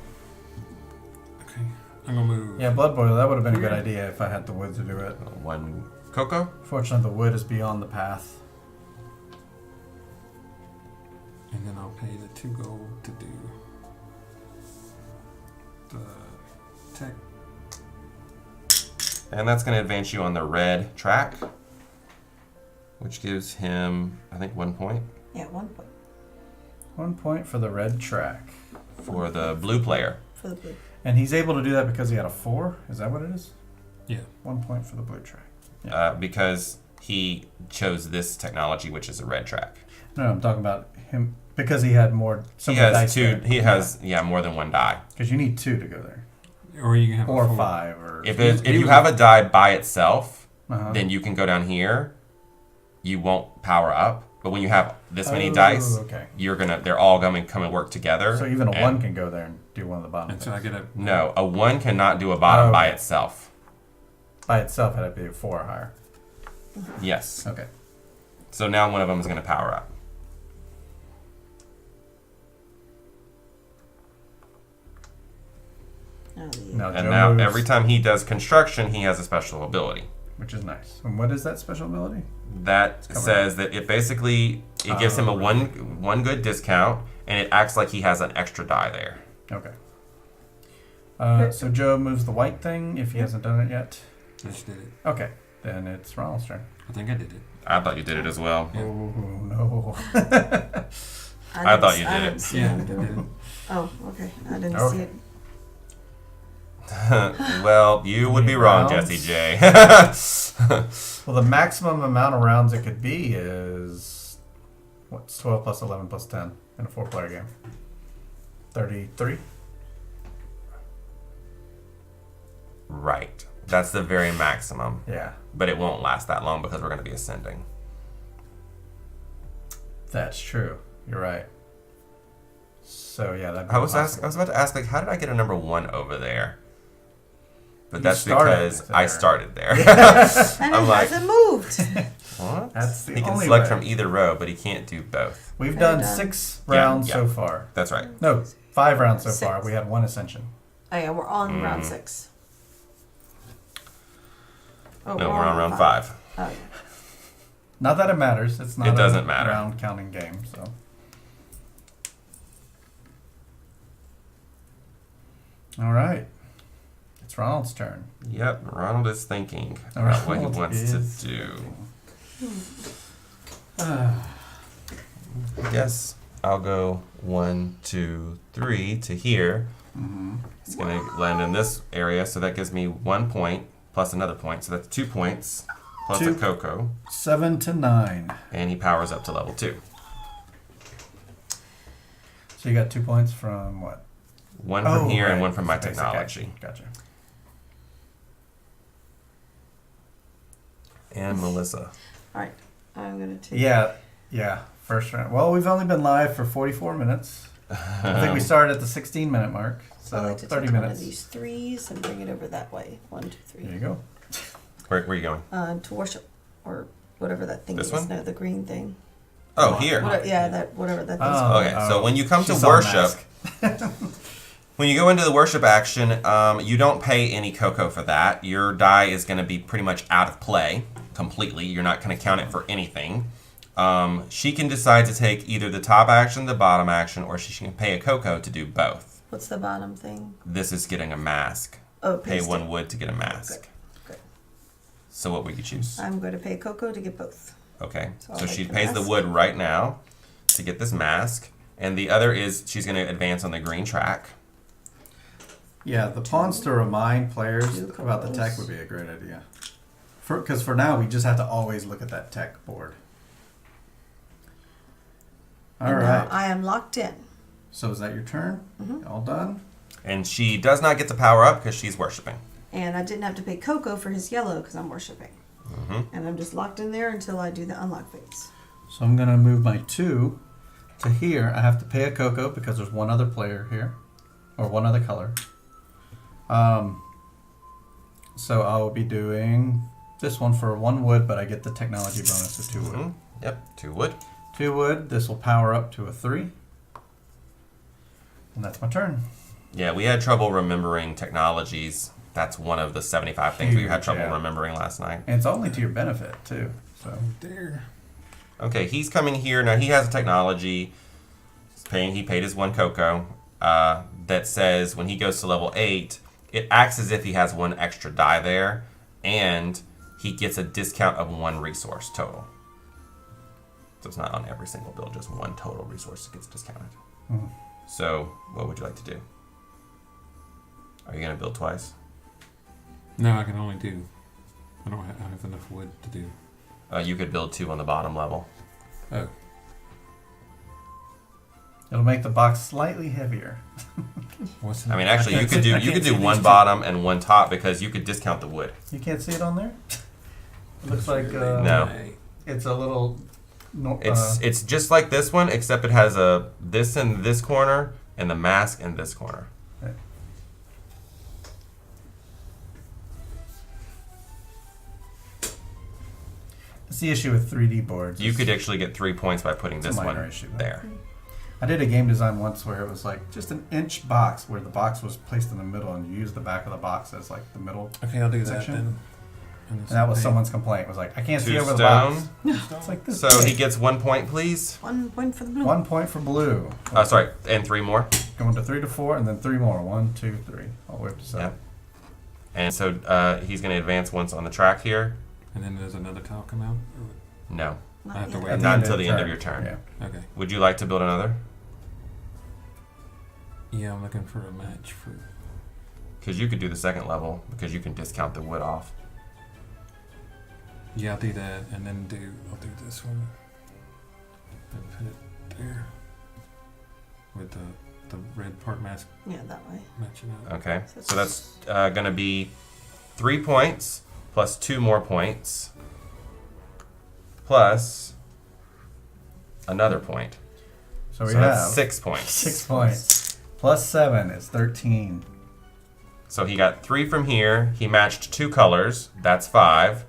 Okay, I'm gonna move. Yeah, Blood Boiler, that would have been a good idea if I had the wood to do it. 1 cocoa. Fortunately, the wood is beyond the path. And then I'll pay the 2 gold to do the tech. And that's going to advance you on the red track, which gives him, I think, 1 point. Yeah, 1 point 1 point for the red track. For the blue player. for the blue. And he's able to do that because he had a 4? Is that what it is? Yeah. 1 point for the blue track. Yeah. Because he chose this technology, which is a red track. No, I'm talking about him because he had more. He has 2. He has more than 1 die. Because you need 2 to go there, Or you can have or a 4. 5, or. If He you was have a die by itself, Uh-huh. then you can go down here. you won't power up. But when you have this many Oh, dice, okay. they're all going to come and work together. So even a and- 1 can go there and do one of the bottom And so I things. get a No, a 1 cannot do a bottom Oh, by okay. itself. By itself, it'd be a 4 or higher. Yes. Okay. So now one of them is going to power up. Oh, the- Now And Joe now moves, every time he does construction, he has a special ability. which is nice. And what is that special ability? That Cover says that it basically it gives him a right. one good discount, and it acts like he has an extra die there. Okay. So Joe moves the white thing if he hasn't done it yet. I just did it. Okay. Then it's Ronald's turn. I think I did it. I thought you did it as well. Yeah. Oh, no. I thought you I did didn't it. see Yeah, him I do did it. it. Oh, okay. I didn't Okay. see it. Well, you would be Many wrong, rounds? Jesse J. Well, the maximum amount of rounds it could be is what's 12 plus 11 plus 10 in a 4-player game? 33? Right. That's the very maximum. Yeah, But it won't last that long because we're going to be ascending. that's true. You're right. So yeah, that. I was about to ask, like, how did I get a number 1 over there? But You that's started because I there. started there. And I'm it like- hasn't moved. What? That's the He can only select way. from either row, but he can't do both. We've Okay, done done. 6 Yeah, rounds yeah. so far. That's right. No, 5 rounds so 6. far. We had 1 ascension. Oh yeah, we're on Mm. round 6. Oh, No, we're on round 5. Oh yeah. Not that it matters. It's not It doesn't a matter. round counting game. So. All right. It's Ronald's turn. Yep, Ronald is thinking about what he Ronald wants is to do. thinking. I guess I'll go 1, 2, 3 to here. Mhm. It's going to land in this area, so that gives me 1 point plus another point. So that's 2 points plus a 2. cocoa. 7 to 9. And he powers up to level 2. So you got 2 points from what? 1 from here and right. 1 from my Basic technology. action. Gotcha. And Melissa. All right. I'm gonna take. Yeah. First round. Well, we've only been live for 44 minutes. I think we started at the 16-minute mark. So I like to 30 take one of minutes. these 3s and bring it over that way. 1, 2, 3. There you go. Where are you going? To worship or whatever that thing This is. one? No, the green thing. Oh, here. Whatever that thing's Oh, called. Okay, so when you come to She saw a worship, mask. when you go into the worship action, you don't pay any cocoa for that. Your die is going to be pretty much out of play completely. You're not going to count it for anything. She can decide to take either the top action, the bottom action, or she can pay a cocoa to do both. What's the bottom thing? This is getting a mask. Oh, Pay paste 1 it. wood to get a mask. Good. So what would you choose? I'm going to pay Coco to get both. Okay, So I'll so take she the pays the mask. wood right now to get this mask. And the other is she's going to advance on the green track. Yeah, the pawns to remind players 2 about the tech cocos. would be a great idea. Because for now, we just have to always look at that tech board. All And now right. I am locked in. So is that your turn? Mhm. All done? And she does not get to power up because she's worshiping. And I didn't have to pay Coco for his yellow because I'm worshiping. Hmm. And I'm just locked in there until I do the unlock phase. So I'm going to move my 2 to here. I have to pay a cocoa because there's one other player here. Or one other color. So I will be doing this one for 1 wood, but I get the technology bonus of 2 wood. Hmm. Yep, 2 wood. 2 wood. This will power up to a 3. And that's my turn. Yeah, we had trouble remembering technologies. That's one of the 75 things we had Huge, trouble yeah. remembering last night. And it's only to your benefit, too. So There. Okay, he's coming here. Now he has a technology. He paid his 1 cocoa that says when he goes to level 8, it acts as if he has 1 extra die there, and he gets a discount of 1 resource total. So it's not on every single build, just 1 total resource gets discounted. Mhm. So what would you like to do? Are you going to build twice? No, I can only do. I don't have enough wood to do. You could build 2 on the bottom level. Oh, it'll make the box slightly heavier. what's I mean, actually, you can't could see- do I you can't could see do these 1 two. bottom and 1 top because you could discount the wood. You can't see it on there? It looks like... No. It's a little. No, It's just like this one, except it has this in this corner and the mask in this corner. Okay. It's the issue with 3D boards. You could actually get 3 points by putting It's a this minor one issue. there. I did a game design once where it was like just an inch box where the box was placed in the middle and you use the back of the box as like the middle. Okay, I'll do that Section. then. And that was someone's complaint. It was like, I can't see 2 over the stone. box. It's like this. So he gets 1 point, please. 1 point for the blue. 1 point for blue. Sorry, and 3 more. Going to 3 to 4 and then 3 more. 1, 2, 3. All the way up to 7. Yep. And so he's going to advance once on the track here. And then there's another tile come out? No, Not I have to yet. wait. At not end until of the end of your turn. Yeah. Okay. Would you like to build another? Yeah, I'm looking for a match for... Because you could do the second level because you can discount the wood off. Yeah, I'll do that, and then I'll do this one. And put it there. With the red part mask Yeah, that way. matching up. Okay, so that's going to be 3 points plus 2 more points plus another point. So we So have that's 6 points. 6 points. Plus 7 is 13. So he got 3 from here. He matched 2 colors. That's 5.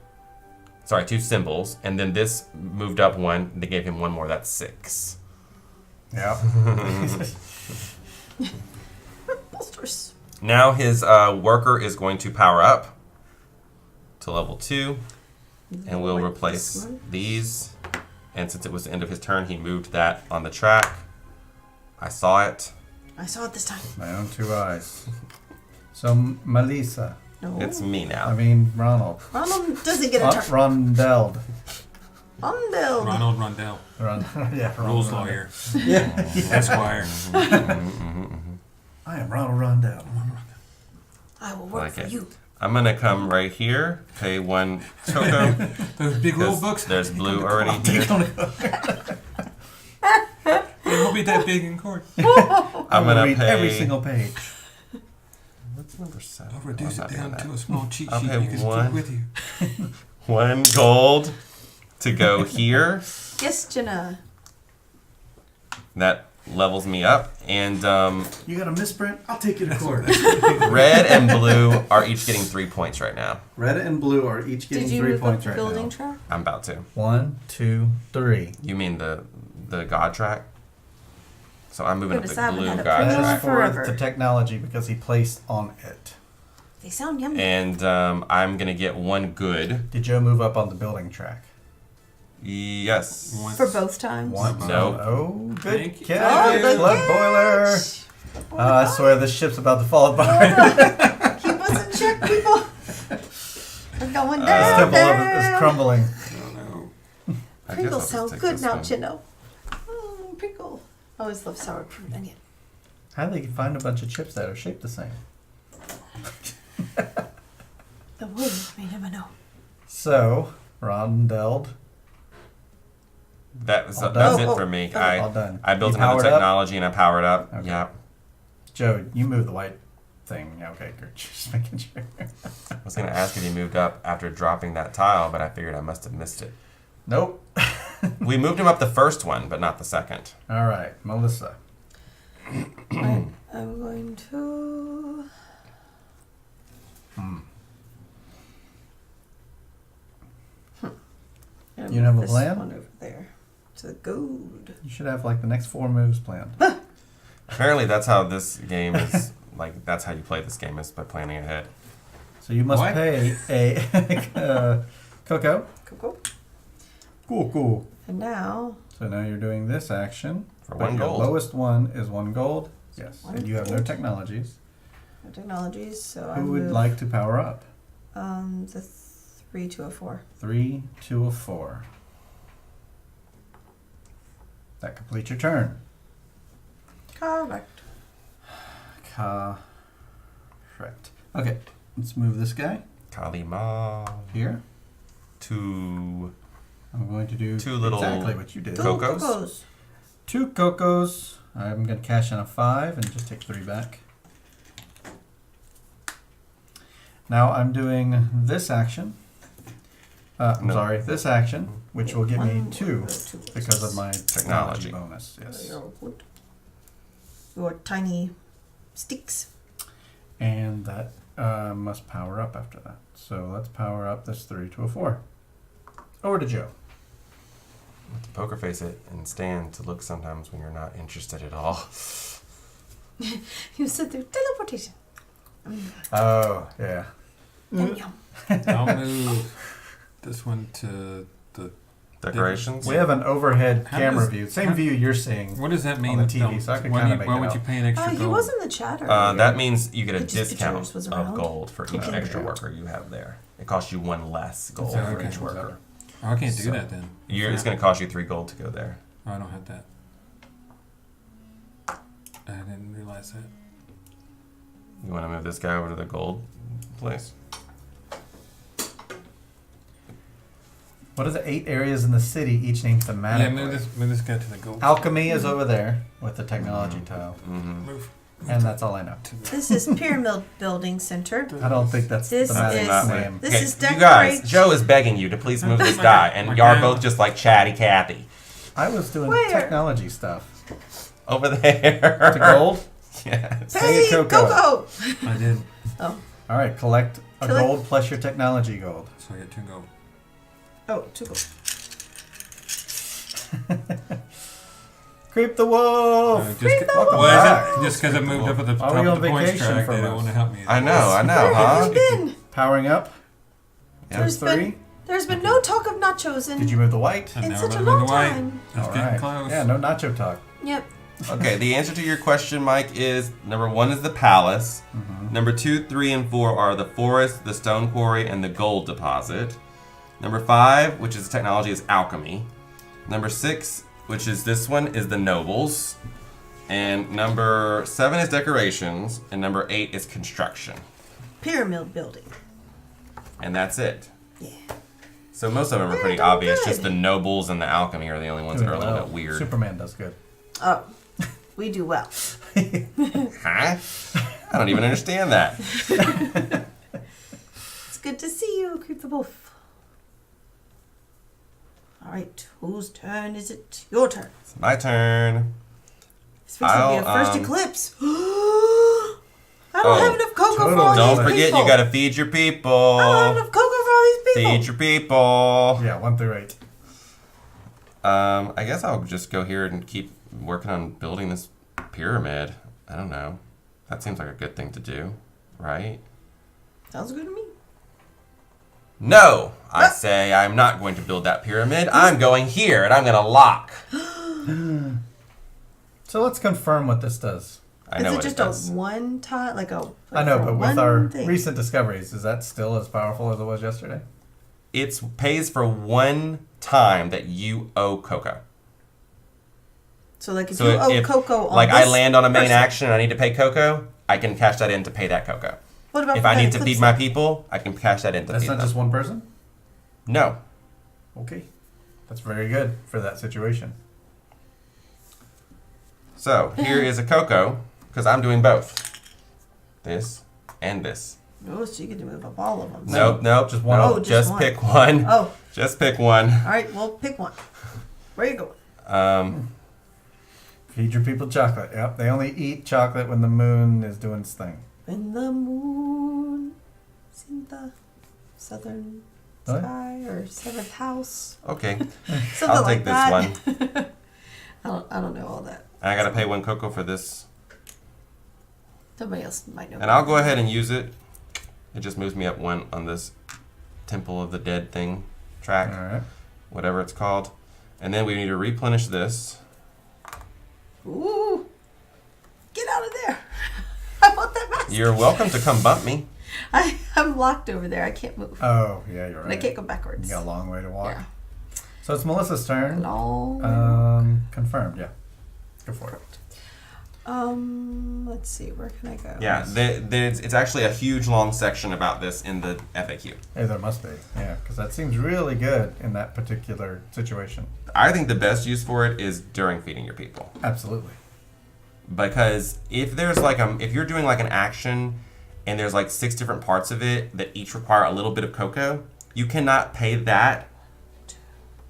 Sorry, 2 symbols. And then this moved up 1. They gave him 1 more. That's 6. Yeah. Bolsters. Now his worker is going to power up to level 2. And we'll Like replace this one. these. And since it was the end of his turn, he moved that on the track. I saw it. I saw it this time. My own 2 eyes. So Melissa. No. It's me now. I mean Ronald. Ronald doesn't get a turn. Rondeld. Unbuild. Ronald Rondell, Yeah. rules Ronald. lawyer, Yeah. Esquire. I am Ronald Rondell. I will work Like for it. you. I'm going to come right here, pay 1 cocoa. Those big old 'cause books. there's blue already You're here. gonna go. It won't be that big in court. I'm going to read pay... every single page. What's number 7? I'll reduce I'm it not down doing to that. a small cheat I'll sheet pay you can one. keep with you. 1 gold to go here. Yes, Jenna. That levels me up. And You got a misprint? I'll take you to court. red and blue are each getting 3 points right now. Red and blue are each getting Did you 3 move up points the right building now. track? I'm about to. 1, 2, 3. You mean the god track? So I'm moving up Goodness, the I haven't blue had a god printer That track. is for forever. the technology because he placed on it. They sound yummy. And I'm going to get 1 good. Did Joe move up on the building track? Yes. Once. For both times. One. No. Oh, good Thank you. catch. Oh, good Blood catch. boiler. Oh, I swear this ship's about to fall apart. Keep us in check, people. We're going This down temple there. is crumbling. Oh no. I guess I'll Pringles just sound take good this now, one. Chino. Pringle. I always love sour cream and onion. How do they find a bunch of chips that are shaped the same? The wind may never know. So, Rondeld, That's All that's done? it for me. all done. I built You another powered up? technology and I powered up. Okay. Yeah. Joe, you move the white thing. Yeah, okay, good. Just making sure. I was going to ask if he moved up after dropping that tile, but I figured I must have missed it. Nope. We moved him up the first one, but not the second. All right, Melissa. I'm going to. I'm You have a this plan? one over there. To the gold. You should have like the next 4 moves planned. Apparently, that's how this game is. Like, that's how you play this game, is by planning ahead. So you must What? pay a Coco. Cool. Cool. And now, So now you're doing this action. For but 1 your gold. lowest one is 1 gold. Yes. 1 And you have no gold. technologies. no technologies, so I Who would move, like to power up? the 3 to a 4. 3 to a 4. That completes your turn. Correct. Correct. Okay, let's move this guy Kalima. here. 2. I'm going to do 2 little exactly what you did. Two Cocos? cocos. 2 Cocos. I'm going to cash in a 5 and just take 3 back. Now I'm doing this action. I'm No. sorry, this action, which will give me One, 2 two. because of my technology Technology. bonus. Yes. Your tiny sticks. And that must power up after that. So let's power up this 3 to a 4. Over to Joe. Poker face it and stand to look sometimes when you're not interested at all. You said through teleportation. Oh, yeah. Yum, yum. I'll move this one to the. Decorations? We have an overhead How camera does- view. Same how- view you're seeing. What does that mean? the TV, so I can why kinda do make why it would out. you pay an extra Oh, he gold? was in the chatter. That means you get a It just discount pictures was of around. gold for each Cooking extra around. worker you have there. It costs you 1 less gold So, for okay. each worker. Oh, I can't do So, that then. It's going to cost you 3 gold to go there. Oh, I don't have that. I didn't realize that. You want to move this guy over to the gold place? What are the 8 areas in the city, each named Yeah, thematically? move this guy to the gold. Alchemy is over there with the technology tile. Mm-hmm. Move And that's all I know. to the. This is Pyramid Building Center. I don't think that's This thematic is- name. This is You guys, decorate. Joe is begging you to please move this My guy, guy. and My y'all are guy. both just like chatty Cathy. I was doing Where? technology stuff. Over there. To gold? Yes. Hey, Hey, Coco. Coco! I did. Oh, All right, collect a Collect- gold plus your technology gold. So I get 2 gold. oh, 2 gold. Creep the wolf! Welcome Well, back. just because I moved up at the Are top we of on the points vacation track, from they don't us? want to help me. I know, Where huh? have you been? Powering up. Yeah. There's 3. been there's been no talk of nachos in. Did you move the white? I in never such a moved long the white. time. It's All getting right. close. Yeah, no nacho talk. Yep. Okay, the answer to your question, Mike, is number 1 is the palace. Number 2, 3, and 4 are the forest, the stone quarry, and the gold deposit. Number 5, which is technology, is alchemy. Number 6, which is this one, is the nobles. And number 7 is decorations. And number 8 is construction. Pyramid Building. And that's it. Yeah. So most of them are Yeah, pretty doing obvious. good. Just the nobles and the alchemy are the only ones that are a little Well, bit weird. Superman does good. Oh, we do well. Huh? I don't even understand that. It's good to see you, Creep the Wolf. All right, whose turn is it? Your turn. It's my turn. It's fixing to be a I'll, first um, eclipse. I don't have enough cocoa for all totally. these Don't forget, people. you gotta feed your people. I don't have enough cocoa for all these people. Feed your people. Yeah, 1 through 8. I guess I'll just go here and keep working on building this pyramid. I don't know. That seems like a good thing to do, right? Sounds good to me. No! I say I'm not going to build that pyramid. I'm going here, and I'm gonna lock. So let's confirm what this does. I know Is it what just it does. a one time, like a? I know, for but with one our thing? recent discoveries, is that still as powerful as it was yesterday? It pays for 1 time that you owe Coco. So like if So you owe if, cocoa on like, I this land on a main person, action and I need to pay Coco, I can cash that in to pay that Coco. What about If for I that need to eclipse feed my then? people, I can cash that in to That's feed not them. just one person? No. Okay. That's very good for that situation. So here is a Coco, because I'm doing both. This and this. Oh, so you get to move up all of them. Nope, nope. Just one. Nope, Oh, just just one. pick one. Oh, Just pick one. all right. Well, pick one. Where you going? Feed your people chocolate. Yep, they only eat chocolate when the moon is doing its thing. When the moon is in the southern What? sky or 7th house. Okay, Something I'll like take this that. one. I don't know all that. And I gotta pay 1 Coco for this. Somebody else might know. And I'll go ahead and use it. It just moves me up 1 on this Temple of the Dead thing track, Alright. whatever it's called. And then we need to replenish this. Ooh, get out of there! I want that mask. You're welcome to come bump me. I'm locked over there. I can't move. Oh, yeah, you're And I right. can't go backwards. You got a long way to walk. Yeah. So it's Melissa's turn. Long. Confirmed, yeah. Go for it. Let's see. Where can I go? Yeah, it's actually a huge long section about this in the FAQ. Hey, there must be. Yeah, because that seems really good in that particular situation. I think the best use for it is during feeding your people. Absolutely. Because if there's like if you're doing like an action and there's like 6 different parts of it that each require a little bit of cocoa, You cannot pay that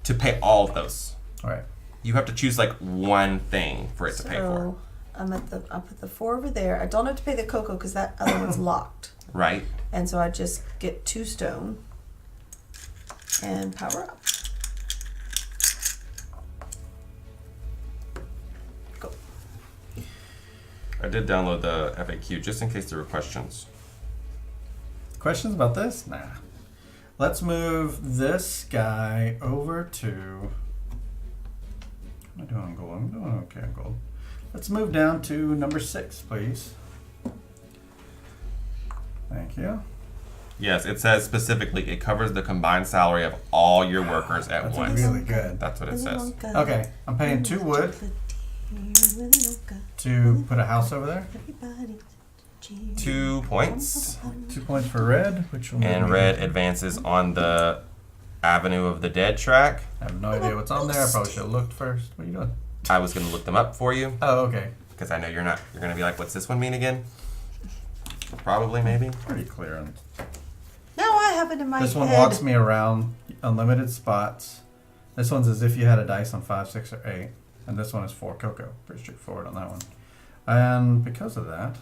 to pay all of those. All right. You have to choose like one thing for it to pay for. I'll put the 4 over there. I don't have to pay the cocoa because that other one's locked. Right. And so I just get 2 stone and power up. Go. I did download the FAQ just in case there were questions. Questions about this? Nah. Let's move this guy over to. What am I doing on gold? I'm doing okay on gold. Let's move down to number 6, please. Thank you. Yes, it says specifically it covers the combined salary of all your workers at That's once. really good. That's what it says. Okay, I'm paying 2 wood to put a house over there. 2 points. 2 points for red, which will And make red advances on the Avenue of the Dead track. I have no idea what's on there. I probably should have looked first. What are you doing? I was going to look them up for you Oh, okay. because I know you're not. You're going to be like, what's this one mean again? Probably, maybe. Pretty clear on. Now I have it in my This one head. walks me around unlimited spots. This one's as if you had a dice on 5, 6, or 8. And this one is 4 cocoa. Pretty straightforward on that one. And because of that,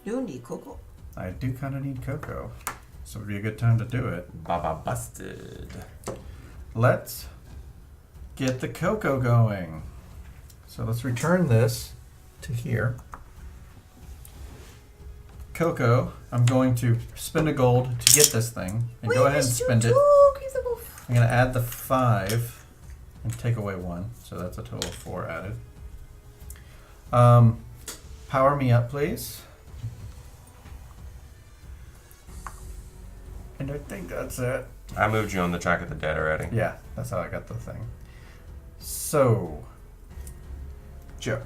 You need cocoa. I do kind of need cocoa. So it would be a good time to do it. Baba busted. Let's get the cocoa going. So let's return this to here. Cocoa, I'm going to spend a gold to get this thing. And go ahead and spend it. I'm going to add the 5 and take away 1. So that's a total of 4 added. Power me up, please. And I think that's it. I moved you on the track of the dead already. Yeah, that's how I got the thing. So, Joe.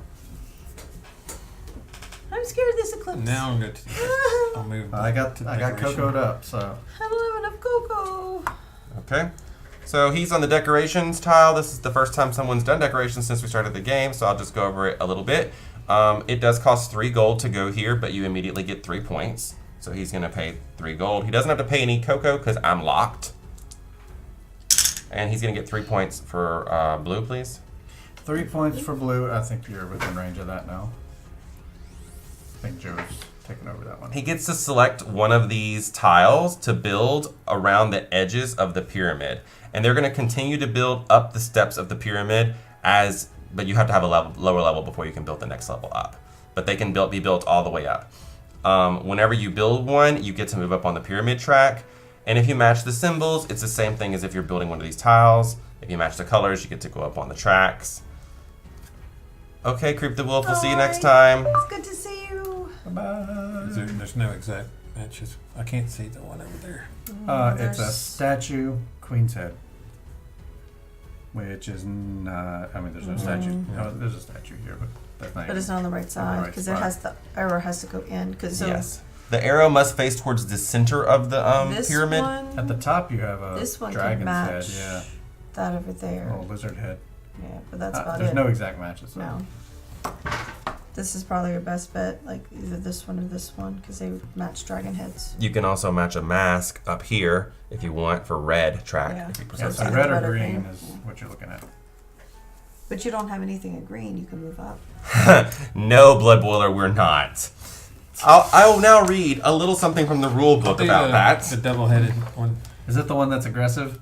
I'm scared of this eclipse. Now I'm good. I'll move. I got decoration. cocoaed up, so. I don't have enough cocoa. Okay. So he's on the decorations tile. This is the first time someone's done decorations since we started the game, so I'll just go over it a little bit. It does cost 3 gold to go here, but you immediately get 3 points. So he's going to pay 3 gold. He doesn't have to pay any cocoa because I'm locked. And he's going to get 3 points for blue, please. 3 points for blue. I think you're within range of that now. I think Joe's taking over that one. He gets to select one of these tiles to build around the edges of the pyramid. And they're going to continue to build up the steps of the pyramid but you have to have a lower level before you can build the next level up. But they can be built all the way up. Whenever you build one, you get to move up on the pyramid track. And if you match the symbols, it's the same thing as if you're building one of these tiles. If you match the colors, you get to go up on the tracks. Okay, Creep the Wolf, we'll see you next time. It's good to see you. Bye-bye. There's no exact matches. I can't see the one over there. It's a statue, Queen's Head. Which is not, I mean, there's no statue. No, there's a statue here, but that's not But it's not on the right side because it has the arrow has to go in. Yes. The arrow must face towards the center of the this pyramid. one, At the top, you have a this one can dragon's match head. that over Yeah. there. Oh, lizard head. Yeah, but that's about There's it. no exact matches. So. No. This is probably your best bet, like either this one or this one, because they match dragon heads. You can also match a mask up here if you want for red track. Yeah. If you Yeah, prefer so Either red or red or green green. is what you're looking at. But you don't have anything in green. You can move up. No, Blood Boiler, we're not. I will now read a little something from the rule book about that. The double-headed one. Is it the one that's aggressive?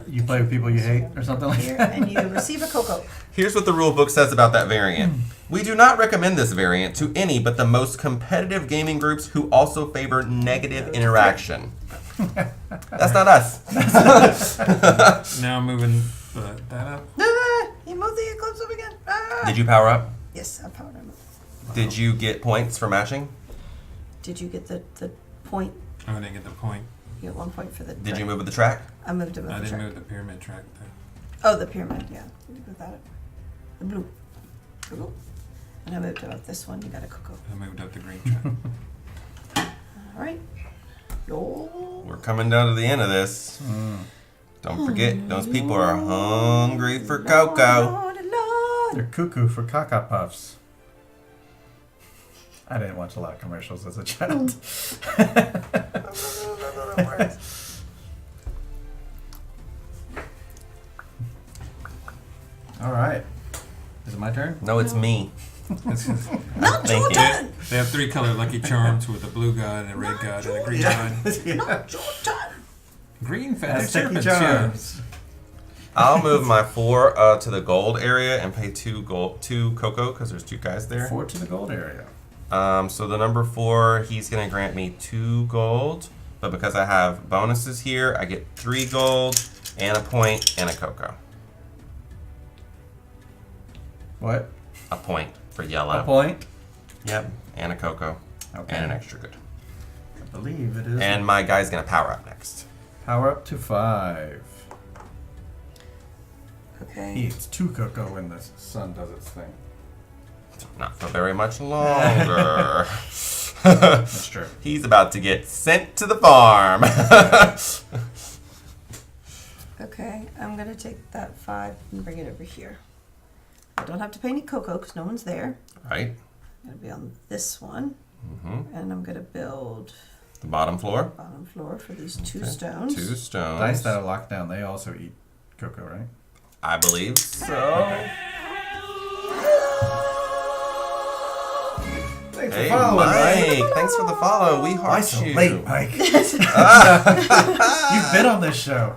You play with people you hate or something like Here, that? and you receive a cocoa. Here's what the rule book says about that variant. We do not recommend this variant to any but the most competitive gaming groups who also favor negative interaction. That's not us. Now I'm moving that up. You moved the eclipse up again. Did you power up? Yes, I powered him. Did you get points for matching? Did you get the point? I didn't get the point. You get 1 point for the. Did you move with the track? I moved him I up the didn't track. move the pyramid track though. Oh, the pyramid. Yeah, you moved that up. The blue. Blue. And I moved up this one. You got a cocoa. I moved up the green track. All right. Yo. We're coming down to the end of this. Don't forget, those people are hungry for cocoa. Lord, Lord. They're cuckoo for caca puffs. I didn't watch a lot of commercials as a child. turn? No, it's me. It's just- Not your thinking. turn. they have 3 color lucky charms with a blue god, and a red god, and a green god. Not your turn. Green feather That's sticky serpents. Yeah. charms. I'll move my 4 to the gold area and pay 2 cocoa because there's 2 guys there. 4 to the gold area. So the number 4, he's gonna grant me 2 gold, but because I have bonuses here, I get 3 gold and a point and a cocoa. What? A point for yellow. A point? Yep, and a cocoa Okay. and an extra good. I believe it is. And my guy's gonna power up next. Power up to 5. He Okay. eats 2 cocoa when the sun does its thing. Not for very much longer. That's true. He's about to get sent to the farm. Okay, I'm gonna take that 5 and bring it over here. I don't have to pay any cocoa because no one's there. Right. I'm gonna be on this one, Mm-hmm. and I'm gonna build The bottom floor. bottom floor for these 2 Okay. stones. 2 stones. Dice that are locked down, they also eat cocoa, right? I believe so. Thanks Hey, for following, Mike. Mike. Thanks for the follow. We Why heart so you. late, Mike? You've been on this show.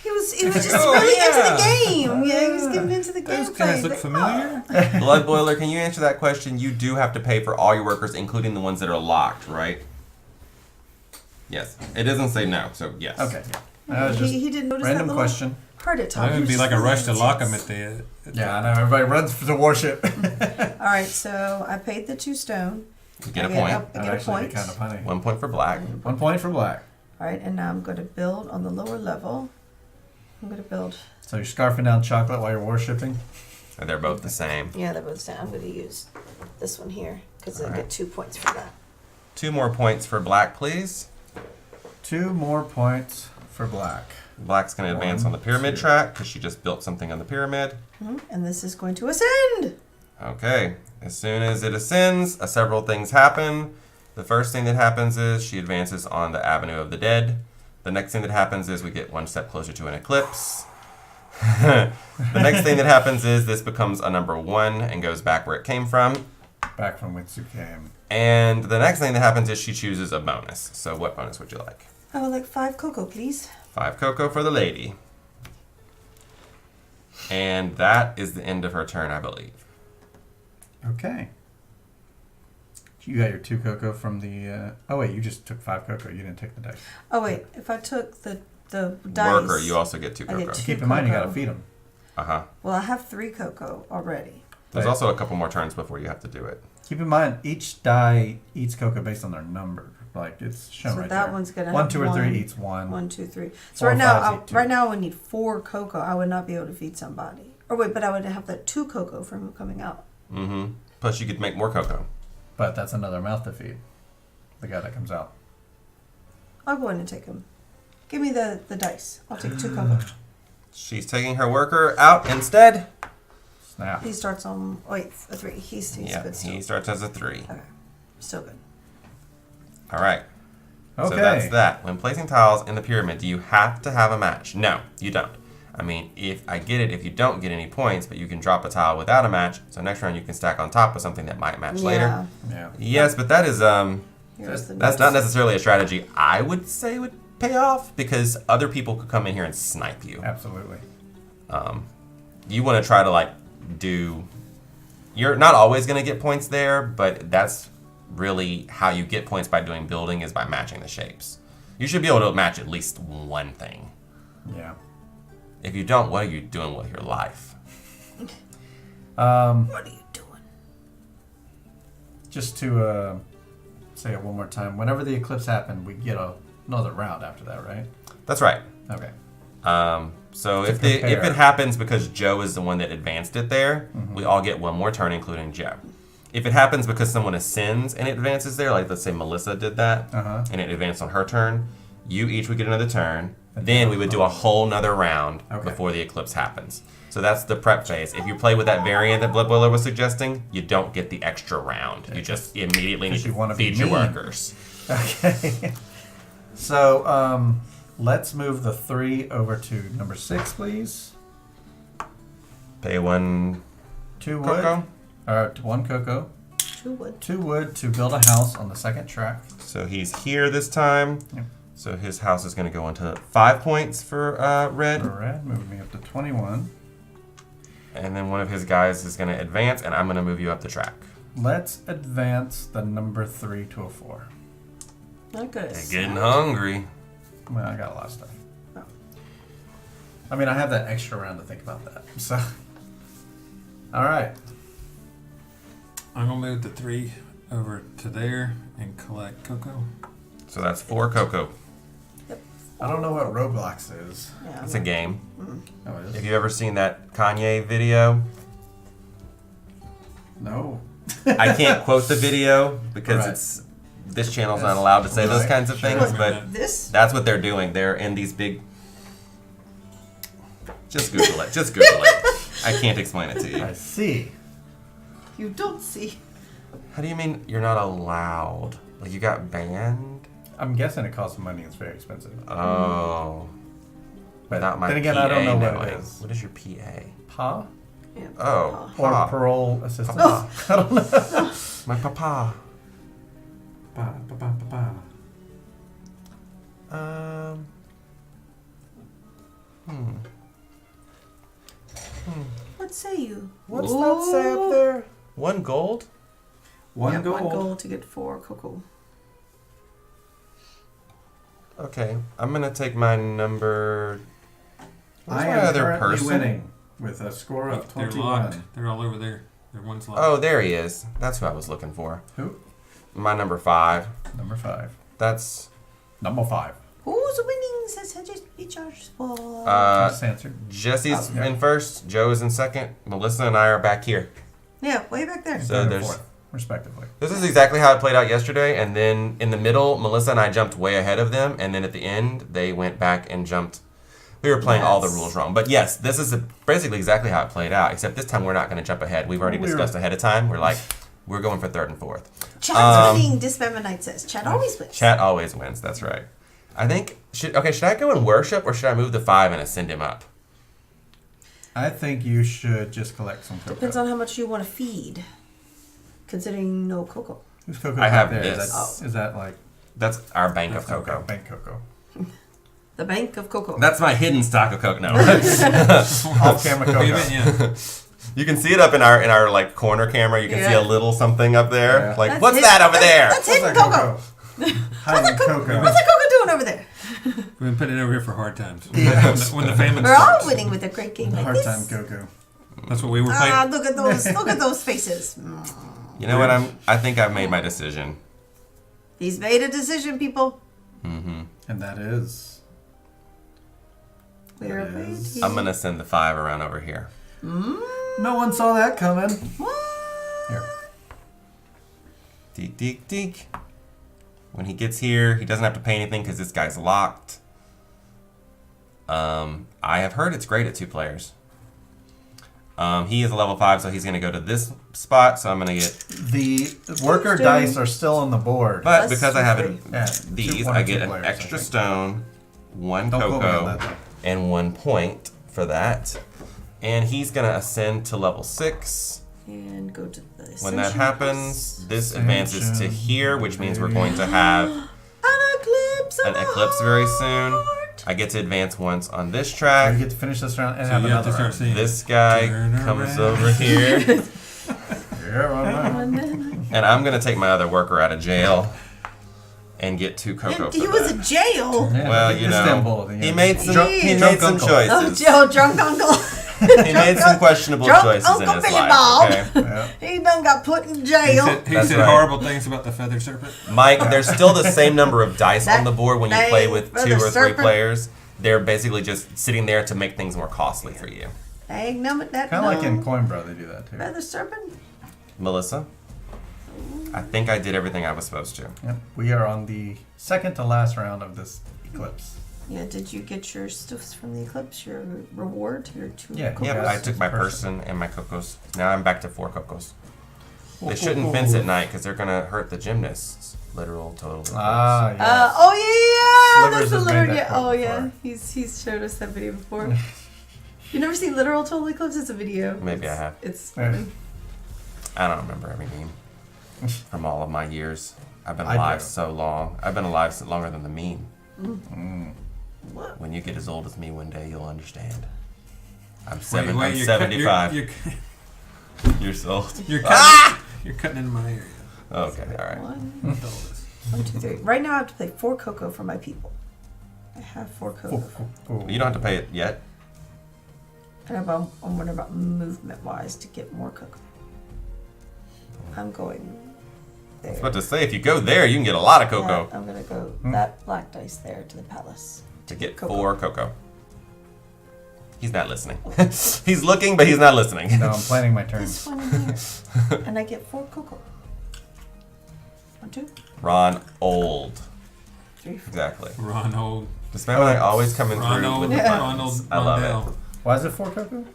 He was just Oh, really into yeah. the game. Yeah, he was getting into the game. Those guys look familiar. Blood Boiler, can you answer that question? You do have to pay for all your workers, including the ones that are locked, right? Yes. It doesn't say no, so yes. Okay. That was just He didn't notice random that little question. heart at top. That would be like a rush to lock them at the. Yeah, I know. Everybody runs for the warship. All right, so I paid the 2 stone. You get a I point. I That'd get a actually point. be kind of funny. 1 point for black. 1 point for black. All right, and now I'm going to build on the lower level. I'm going to build. So you're scarfing down chocolate while you're warshipping? And they're both the same. Yeah, that was down. I'm going to use this one here because I All right. get 2 points for that. 2 more points for black, please. 2 more points for black. Black's going to advance on One, the pyramid 2. track because she just built something on the pyramid. And this is going to ascend. Okay. As soon as it ascends, several things happen. The first thing that happens is she advances on the Avenue of the Dead. The next thing that happens is we get 1 step closer to an eclipse. The next thing that happens is this becomes a number 1 and goes back where it came from. Back from whence you came. And the next thing that happens is she chooses a bonus. So what bonus would you like? I would like 5 cocoa, please. 5 cocoa for the lady. And that is the end of her turn, I believe. Okay. You got your 2 cocoa from the... oh, wait. You just took 5 cocoa. You didn't take the dice. Oh, wait. If I took the dice. Worker, you also get 2 I get cocoa. 2 Keep in mind, you got to cocoa. feed them. Uh-huh. Well, I have 3 cocoa already. There's Right. also a couple more turns before you have to do it. Keep in mind, each die eats cocoa based on their number. Like, it's shown So right that there. one's going to 1, have 2, or 3 1, eats 1. 1, 2, 3. 4 So right and now, 5 eat 2. right now I would need 4 cocoa. I would not be able to feed somebody. Or wait, but I would have that 2 cocoa from coming out. Mm-hmm. Plus you could make more cocoa. But that's another mouth to feed. The guy that comes out. I'll go in and take him. Give me the dice. I'll take 2 cocoa. She's taking her worker out instead. Snap. He starts on a 3. He's Yeah, good still. he starts as a 3. Okay, still good. All right. Okay. So that's that. When placing tiles in the pyramid, do you have to have a match? No, you don't. I mean, if I get it, if you don't get any points, but you can drop a tile without a match, so next round you can stack on top of something that might match later. Yeah. Yes, but that is Here's the that's dice. not necessarily a strategy I would say would pay off because other people could come in here and snipe you. Absolutely. You want to try to like do. You're not always going to get points there, but that's really how you get points by doing building is by matching the shapes. You should be able to match at least one thing. Yeah. If you don't, what are you doing with your life? What are you doing? Just to say it one more time. Whenever the eclipse happened, we get another round after that, right? That's right. Okay. So To if prepare. it happens because Joe is the one that advanced it there, we all get one more turn, including Joe. If it happens because someone ascends and it advances there, like let's say Melissa did that, and it advanced on her turn, you each would get another turn. Then we would do a whole nother round before the eclipse happens. So that's the prep phase. If you play with that variant that Blood Boiler was suggesting, you don't get the extra round. You just immediately need you to wanna be feed your mean. workers. Okay. So, let's move the 3 over to number 6, please. Pay 1 2 wood. cocoa. Or 1 cocoa. 2 wood. 2 wood to build a house on the second track. So he's here this time. Yep. So his house is going to go into 5 points for red. For red, move me up to 21. And then one of his guys is going to advance, and I'm going to move you up the track. Let's advance the number 3 to a 4. Not good. They're getting hungry. Well, I got a lot of stuff. Oh. I mean, I have that extra round to think about that. So, all right. I'm gonna move the 3 over to there and collect cocoa. So that's 4 cocoa. Yep. I don't know what Roblox is. Yeah, It's a game. Oh, it Have is? you ever seen that Kanye video? No. I can't quote the video because Right. this channel's not allowed to say those Right. kinds of Sure. things, but This? that's what they're doing. They're in these big. Just Google it. Just Google it. I can't explain it to you. I see. You don't see. How do you mean you're not allowed? Like you got banned? I'm guessing it costs money. It's very expensive. Oh. But Not my then again, PA I don't know what knowing. it is. What is your PA? Pa? Yeah. Oh, Or pa. parole assistant? Papa. I don't know. My papa. Pa, pa, pa, pa, pa. Hmm. What say you? What does that say up there? 1 gold? One Yeah, 1 gold. gold to get 4 cocoa. Okay, I'm gonna take my number. Where's I my am other currently person? winning with a score of They're 21. locked. They're all over there. They're one's locked. Oh, there he is. That's who I was looking for. Who? My number 5. Number 5. That's Number 5. Who's winning? Says I just be charged for. Just answered. Jesse's Yeah. in first. Joe is in second. Melissa and I are back here. Yeah, way back there. So Third and there's- fourth, respectively. This is exactly how it played out yesterday. And then in the middle, Melissa and I jumped way ahead of them. And then at the end, they went back and jumped. We were playing all the Yes. rules wrong. But yes, this is basically exactly how it played out. Except this time we're not going to jump ahead. We've already discussed ahead of time. We're like, we're going for 3rd and 4th. Chad's winning, Dismember Knight says. Chad always wins. Chat always wins. That's right. I think should I go and worship or should I move the 5 and ascend him up? I think you should just collect some cocoa. Depends on how much you want to feed. Considering no cocoa. Whose cocoa I have there? this. Is that like That's our bank That's of cocoa. bank cocoa? The bank of cocoa. That's my hidden stock of cocoa. No, Off camera cocoa. Even, yeah. you can see it up in our like corner camera. You can see a Yeah. little something up there. Yeah. Like That's what's hidden- that over there? That's hidden cocoa. Hiding cocoa. What's the cocoa doing over there? We've been putting it over here for hard times. Yeah. When the famine We're all starts. winning with a great game like Hard this. time cocoa. That's what we were Ah, playing. look at those! Look at those faces. You know what? I think I've made my decision. He's made a decision, people. Mm-hmm. And that is. We are That is- waiting. I'm gonna send the 5 around over here. No one saw that coming. What? Here. Deek, deek, deek. When he gets here, he doesn't have to pay anything because this guy's locked. I have heard it's great at 2 players. He is a level 5, so he's going to go to this spot. So I'm going to get, The worker dice are still on the board. but That's because I have free. Yeah, these, one I or two get an players, I extra think. stone, 1 Don't quote me on cocoa, that, though. and 1 point for that. And he's going to ascend to level 6. And go to the When that ascension happens, this advances to Ascension. here, which means we're going to have An eclipse. an of eclipse the very soon. heart. I get to advance once on this So track. you get to finish this round and So have you have to another start round. seeing. This guy Turn comes around. over here, Yeah, well, well. and I'm gonna take my other worker out of jail and get 2 cocoa He for was in that. jail. Yeah, Well, you know, Istanbul, he made some Drunk- he drunk made some uncle. Oh, choices. Joe, drunk uncle. He made some questionable drunk choices in Uncle his Billy life. Bob. Okay, Yeah. He done got put in He jail. said, he That's said right. horrible things about the feather serpent. Mike. There's still the same number of dice on the board when you That play name with for 2 the or 3 serpent. players. They're basically just sitting there to make things more costly for you. Dang, no, that Kind of like in no. Coinbro, they do that too. Feather serpent. Melissa, I think I did everything I was supposed to. Yep. We are on the second to last round of this eclipse. Yeah, did you get your stuffs from the eclipse? Your reward? Your 2 Yeah, cocos? Yep, Yes, I took my person. person and my cocos. Now I'm back to 4 cocos. They shouldn't fence at night because they're gonna hurt the gymnasts. Literal, total. Ah, yes. Oh yeah, Slivers that's the has made lure. that Yeah. quote Oh yeah, before. he's showed us that video before. You never seen literal total eclipse? It's a video. Maybe I have. It's Yeah. funny. I don't remember every meme from all of my years. I've been I alive do. so long. I've been alive longer than the meme. What? When you get as old as me one day, you'll understand. I'm Wait, 75 You're years old. you're cutting into my area. Okay, all right. One, 1, 2, 3. Right now I have to pay 4 cocoa for my people. I have 4 cocoa. You don't have to pay it yet. And I'm wondering about movement-wise to get more cocoa. I'm going I was there. about to say, if you go there, you can get a lot of cocoa. Yeah, I'm gonna go that black dice there to the palace. To get cocoa. 4 cocoa. He's not listening. He's looking, but he's not listening. No, I'm planning my turn. This one in here. And I get 4 cocoa. 1, 2, Ron Old. 3, 4. Exactly. Ronald. This family always coming through Ronald. with the Yeah. buttons. Ronald. I love Rondell. it. Why is it 4 cocoa? That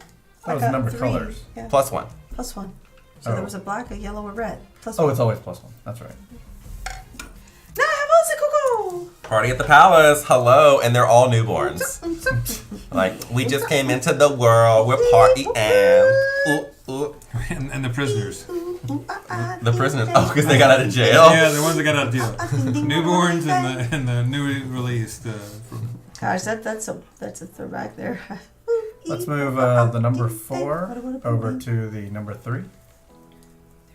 I was the got number of 3. colors. Yeah. Plus 1. Plus 1. So Oh. there was a black, a yellow, a red. Plus Oh, 1. it's always +1. That's right. Now I have lots of cocoa! Party at the palace. Hello. And they're all newborns. Like, we just came into the world. We're partying. Ooh, ooh. And the prisoners. The prisoners. Oh, because they got out of jail? Yeah, the ones that got out of jail. Newborns and the newly released from. Gosh, that's a throwback there. Let's move the number 4 over to the number 3.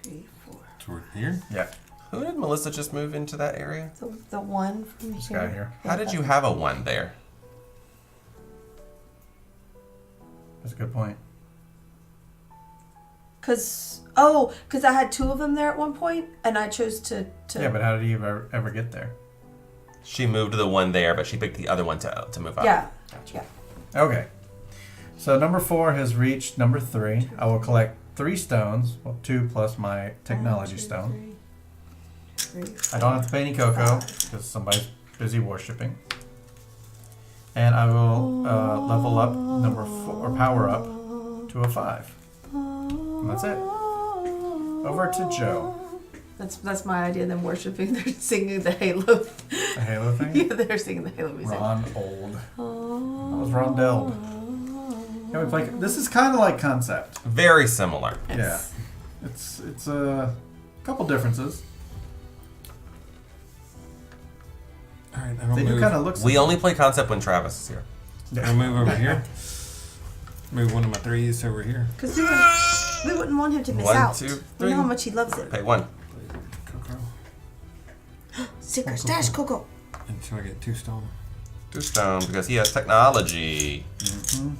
3, 4. Toward here. Yeah, Who did Melissa just move into that area? The one from this here. guy here. How did you have a 1 there? That's a good point. Cause I had 2 of them there at one point, and I chose to. Yeah, but how did he ever get there? She moved the 1 there, but she picked the other one to move up. Yeah. Gotcha. Yeah. Okay. So number 4 has reached number 3. I will collect 3 stones. Well, 2 plus my technology 1, 2, stone. 3, 4, I don't have to pay any cocoa because somebody's busy worshipping. And I will level up number 4, or power up to a 5. And that's it. Over to Joe. That's my idea. Them worshiping, they're singing the Halo. The Halo thing? Yeah, they're singing the Halo music. Ron Old. That was Rondell. Yeah, we play. This is kind of like Concept. Very similar. Yes. Yeah. It's a couple differences. All right, I'm They gonna do move. kind of look. We only play Concept when Travis is here. I'll move over here. Move one of my 3s over here. Because we wouldn't want him to miss 1, out. 2, We 3. know how much he loves it. Pay 1. Cocoa. Secret stash cocoa. Until I get 2 stone. 2 stone because he has technology. Mhm.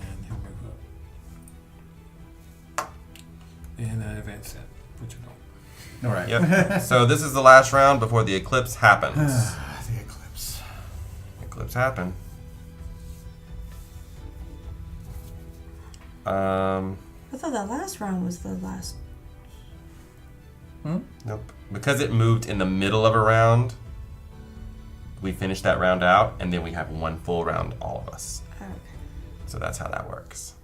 And he'll move up. And advance that, which I don't. All right. Yep. So this is the last round before the eclipse happens. The eclipse. Eclipse happen. Um, I thought that last round was the last. nope. Because it moved in the middle of a round, we finish that round out, and then we have 1 full round, all of us. Okay. So that's how that works.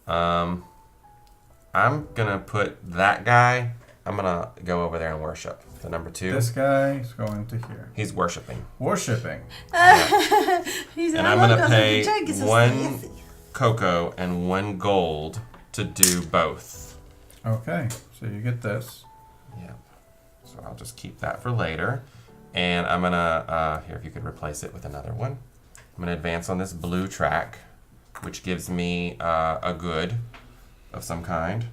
I'm gonna put that guy. I'm gonna go over there and worship. The number 2. This guy is going to here. He's worshiping. Worshipping. He's And I'm gonna pay 1 cocoa and 1 gold to do both. Okay, so you get this. Yep. So I'll just keep that for later. And I'm gonna, here, if you could replace it with another one. I'm gonna advance on this blue track, which gives me a good of some kind.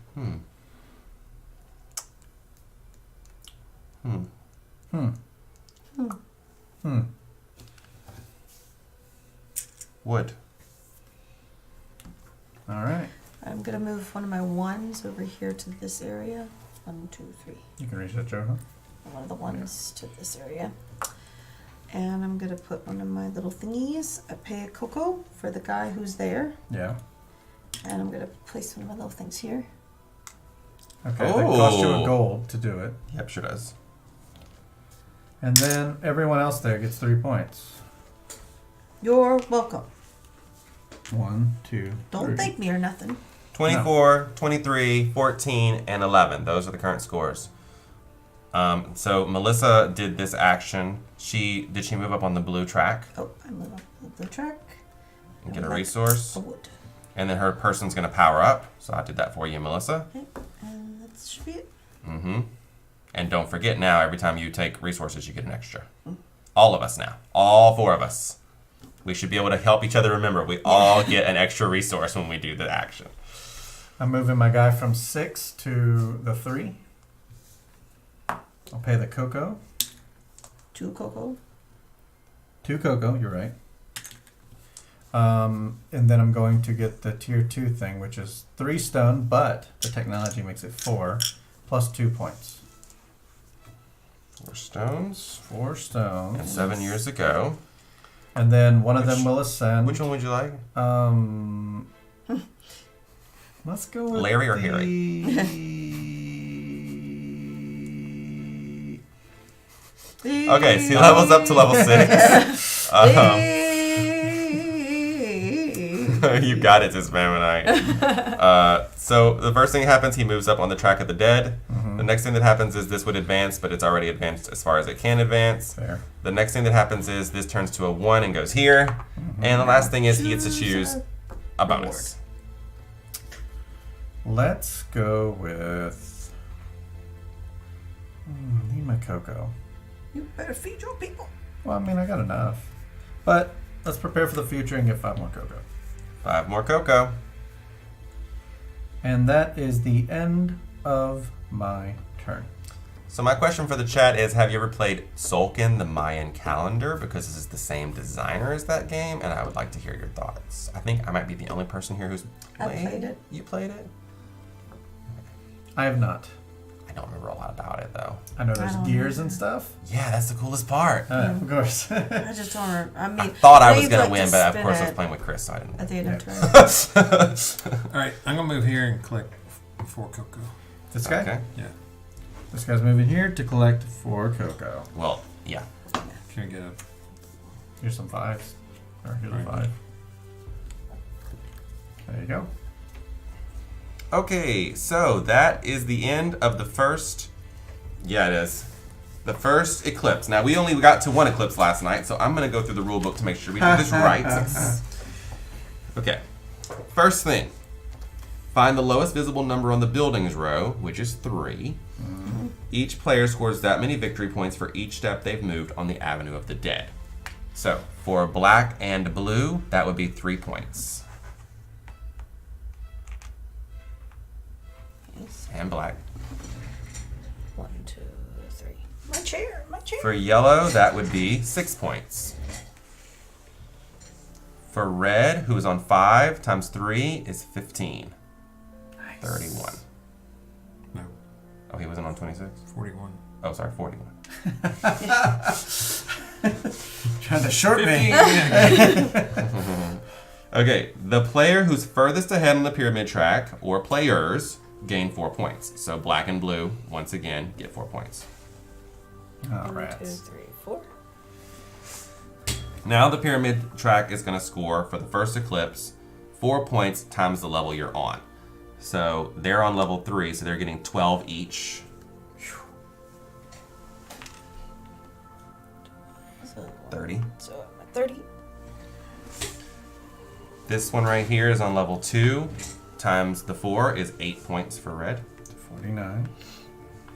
Wood. All right. I'm gonna move one of my 1s over here to this area. 1, 2, 3. You can reach that, Joe, huh? One of the 1s to this area. And I'm gonna put one of my little thingies. I pay a cocoa for the guy who's there. Yeah. And I'm gonna place one of my little things here. Okay, that costs you a Oh. gold to do it. Yep, sure does. And then everyone else there gets 3 points. You're welcome. 1, 2, Don't 3. thank me or nothing. 24, 23, 14, and 11. Those are the current scores. So Melissa did this action. Did she move up on the blue track Oh, I move up the track. and get a resource? A wood. And then her person's going to power up. So I did that for you, Melissa. Okay, and that should be it. Mm-hmm. And don't forget now, every time you take resources, you get an extra. All of us now. All 4 of us. We should be able to help each other remember. We all get an extra resource when we do the action. I'm moving my guy from 6 to the 3. I'll pay the cocoa. 2 cocoa. 2 cocoa, you're right. And then I'm going to get the tier 2 thing, which is 3 stone, but the technology makes it 4, plus 2 points. 4 stones. 4 stones. And 7 years ago. And then one of them will ascend. Which one would you like? Let's go with Larry or Harry? Okay, so he levels up to level 6. You got it, this man. So the first thing that happens, he moves up on the track of the dead. The next thing that happens is this would advance, but it's already advanced as far as it can advance. Fair. The next thing that happens is this turns to a 1 and goes here. And the last thing is he gets to choose a bonus. Let's go with... need my cocoa. You better feed your people. Well, I mean, I got enough. But let's prepare for the future and get 5 more cocoa. 5 more cocoa. And that is the end of my turn. So my question for the chat is, have you ever played Sulkin, the Mayan calendar? Because this is the same designer as that game, and I would like to hear your thoughts. I think I might be the only person here who's I played it. You played it? I have not. I don't remember a lot about it, though. I know there's I don't gears either. and stuff. Yeah, that's the coolest part. Of course. I just don't remember. I mean, I thought I was you'd going like to win, to but of spin course I was it playing with Chris, so I didn't at the end of Yeah. turn. Alright, I'm gonna move here and collect 4 cocoa. This guy? Okay. Yeah. This guy's moving here to collect 4 cocoa. Well, yeah. Can I get a... Here's some 5s. Or here's a Right. 5. There you go. Okay, so that is the end of the first... Yeah, it is. The first eclipse. Now, we only got to 1 eclipse last night, so I'm going to go through the rule book to make sure we do this right. Okay. First thing. Find the lowest visible number on the buildings row, which is 3. Each player scores that many victory points for each step they've moved on the Avenue of the Dead. So, for black and blue, that would be 3 points. Yes. And black. 1, 2, 3. My chair. My chair. For yellow, that would be 6 points. For red, who is on 5 times 3 is 15. Nice. 31. No, Oh, he wasn't on 26? 41. Oh, sorry, 41. Trying to short me. Okay, the player who's furthest ahead on the pyramid track, or players, gain 4 points. So black and blue, once again, get 4 points. Oh, 1, 2, rats. 3, 4. Now the pyramid track is going to score for the first eclipse 4 points times the level you're on. So they're on level 3, so they're getting 12 each. So 30. So I'm at 30. This one right here is on level 2, times the 4 is 8 points for red. 49.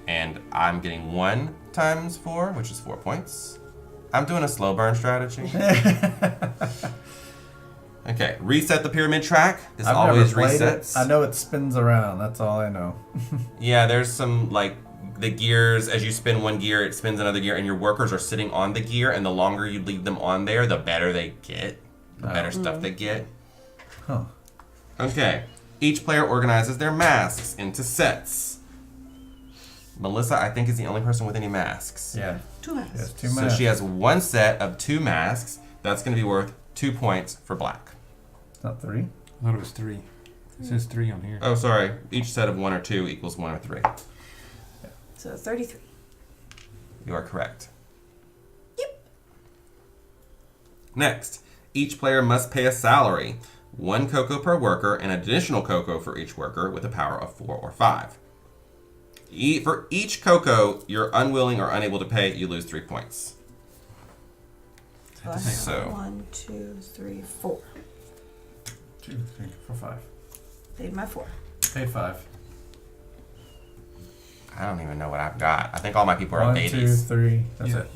And I'm getting 1 times 4, which is 4 points. I'm doing a slow burn strategy. Okay, reset the pyramid track. This I've always never played resets. it. I know it spins around. That's all I know. Yeah, there's some, like, the gears, as you spin one gear, it spins another gear, and your workers are sitting on the gear, and the longer you leave them on there, the better they get. The better stuff they get. Huh. Okay, each player organizes their masks into sets. Melissa, I think, is the only person with any masks. Yeah. 2 masks. Yes, 2 So masks. she has 1 set of 2 masks. That's going to be worth 2 points for black. Not 3. I thought it was 3. It says 3 on here. Oh, sorry. Each set of 1 or 2 equals 1 or 3. So 33. You are correct. Yep. Next, each player must pay a salary, 1 cocoa per worker, and additional cocoa for each worker with a power of 4 or 5. For each cocoa you're unwilling or unable to pay, you lose 3 points. So I have So- 1, 2, 3, 4. 2, 3, 4, 5. Paid my 4. Paid 5. I don't even know what I've got. I think all my people are 1, on 2, babies. 3. That's it.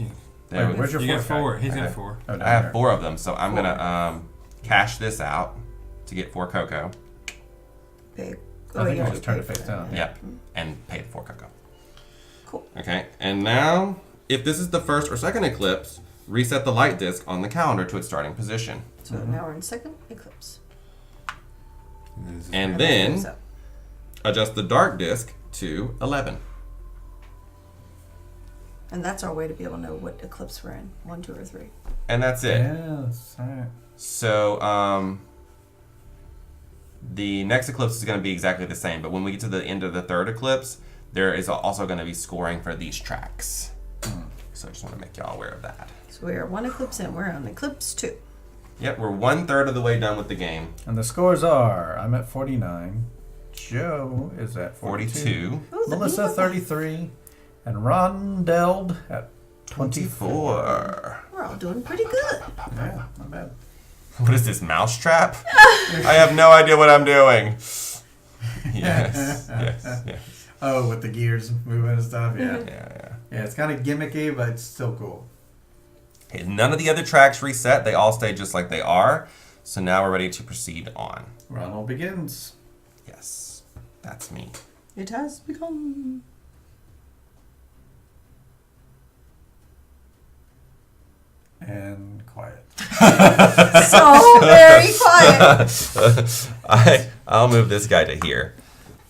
There Wait, we where's your You got 4th guy? 4. He's got Okay. 4. Oh, down I have here. 4 of them, so I'm Four. gonna cash this out to get 4 cocoa. Pay. I think you I already just turned paid it face for that. down. Yep, and pay the 4 cocoa. Cool. Okay, and now, if this is the first or second eclipse, reset the light disc on the calendar to its starting position. So now we're in second eclipse. And that then moves up. adjust the dark disc to 11. And that's our way to be able to know what eclipse we're in. 1, 2, or 3. And that's it. Yes. All right. So, the next eclipse is going to be exactly the same, but when we get to the end of the third eclipse, there is also going to be scoring for these tracks. So I just want to make y'all aware of that. So we are 1 eclipse in. We're on eclipse 2. Yep, we're 1/3 of the way done with the game. And the scores are: I'm at 49. Joe is at 42. 42. Ooh, the Melissa Beaver. 33. And Rondeld at 24. 24. We're all doing pretty good. Yeah, not bad. What is this, mousetrap? I have no idea what I'm doing. Yes, yes, yes. Oh, with the gears moving and stuff. Yeah. Mhm. Yeah. Yeah, it's kind of gimmicky, but it's still cool. Okay, none of the other tracks reset. They all stay just like they are. So now we're ready to proceed on. Ronald begins. Yes, that's me. It has become. And quiet. So very quiet. I'll move this guy to here.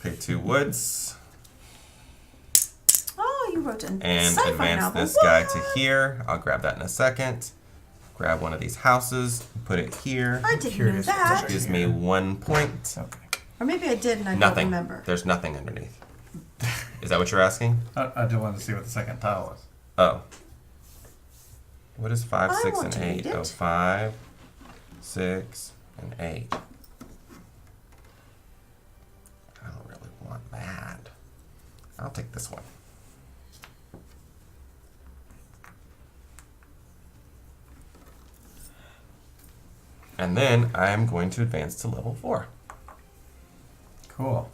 Pick 2 woods Oh, you wrote a and sci-fi advance novel. this guy to here. I'll grab that in a second. Grab one of these houses, put it here. I didn't know Curious that. what's Gives me 1 point. Okay. Or maybe I did and I Nothing. don't remember. There's nothing underneath. Is that what you're asking? I just wanted to see what the second tile was. Oh. What is 5, I 6, want and to 8? read it. Oh, 5, 6, and 8. I don't really want that. I'll take this one. And then I'm going to advance to level 4. Cool.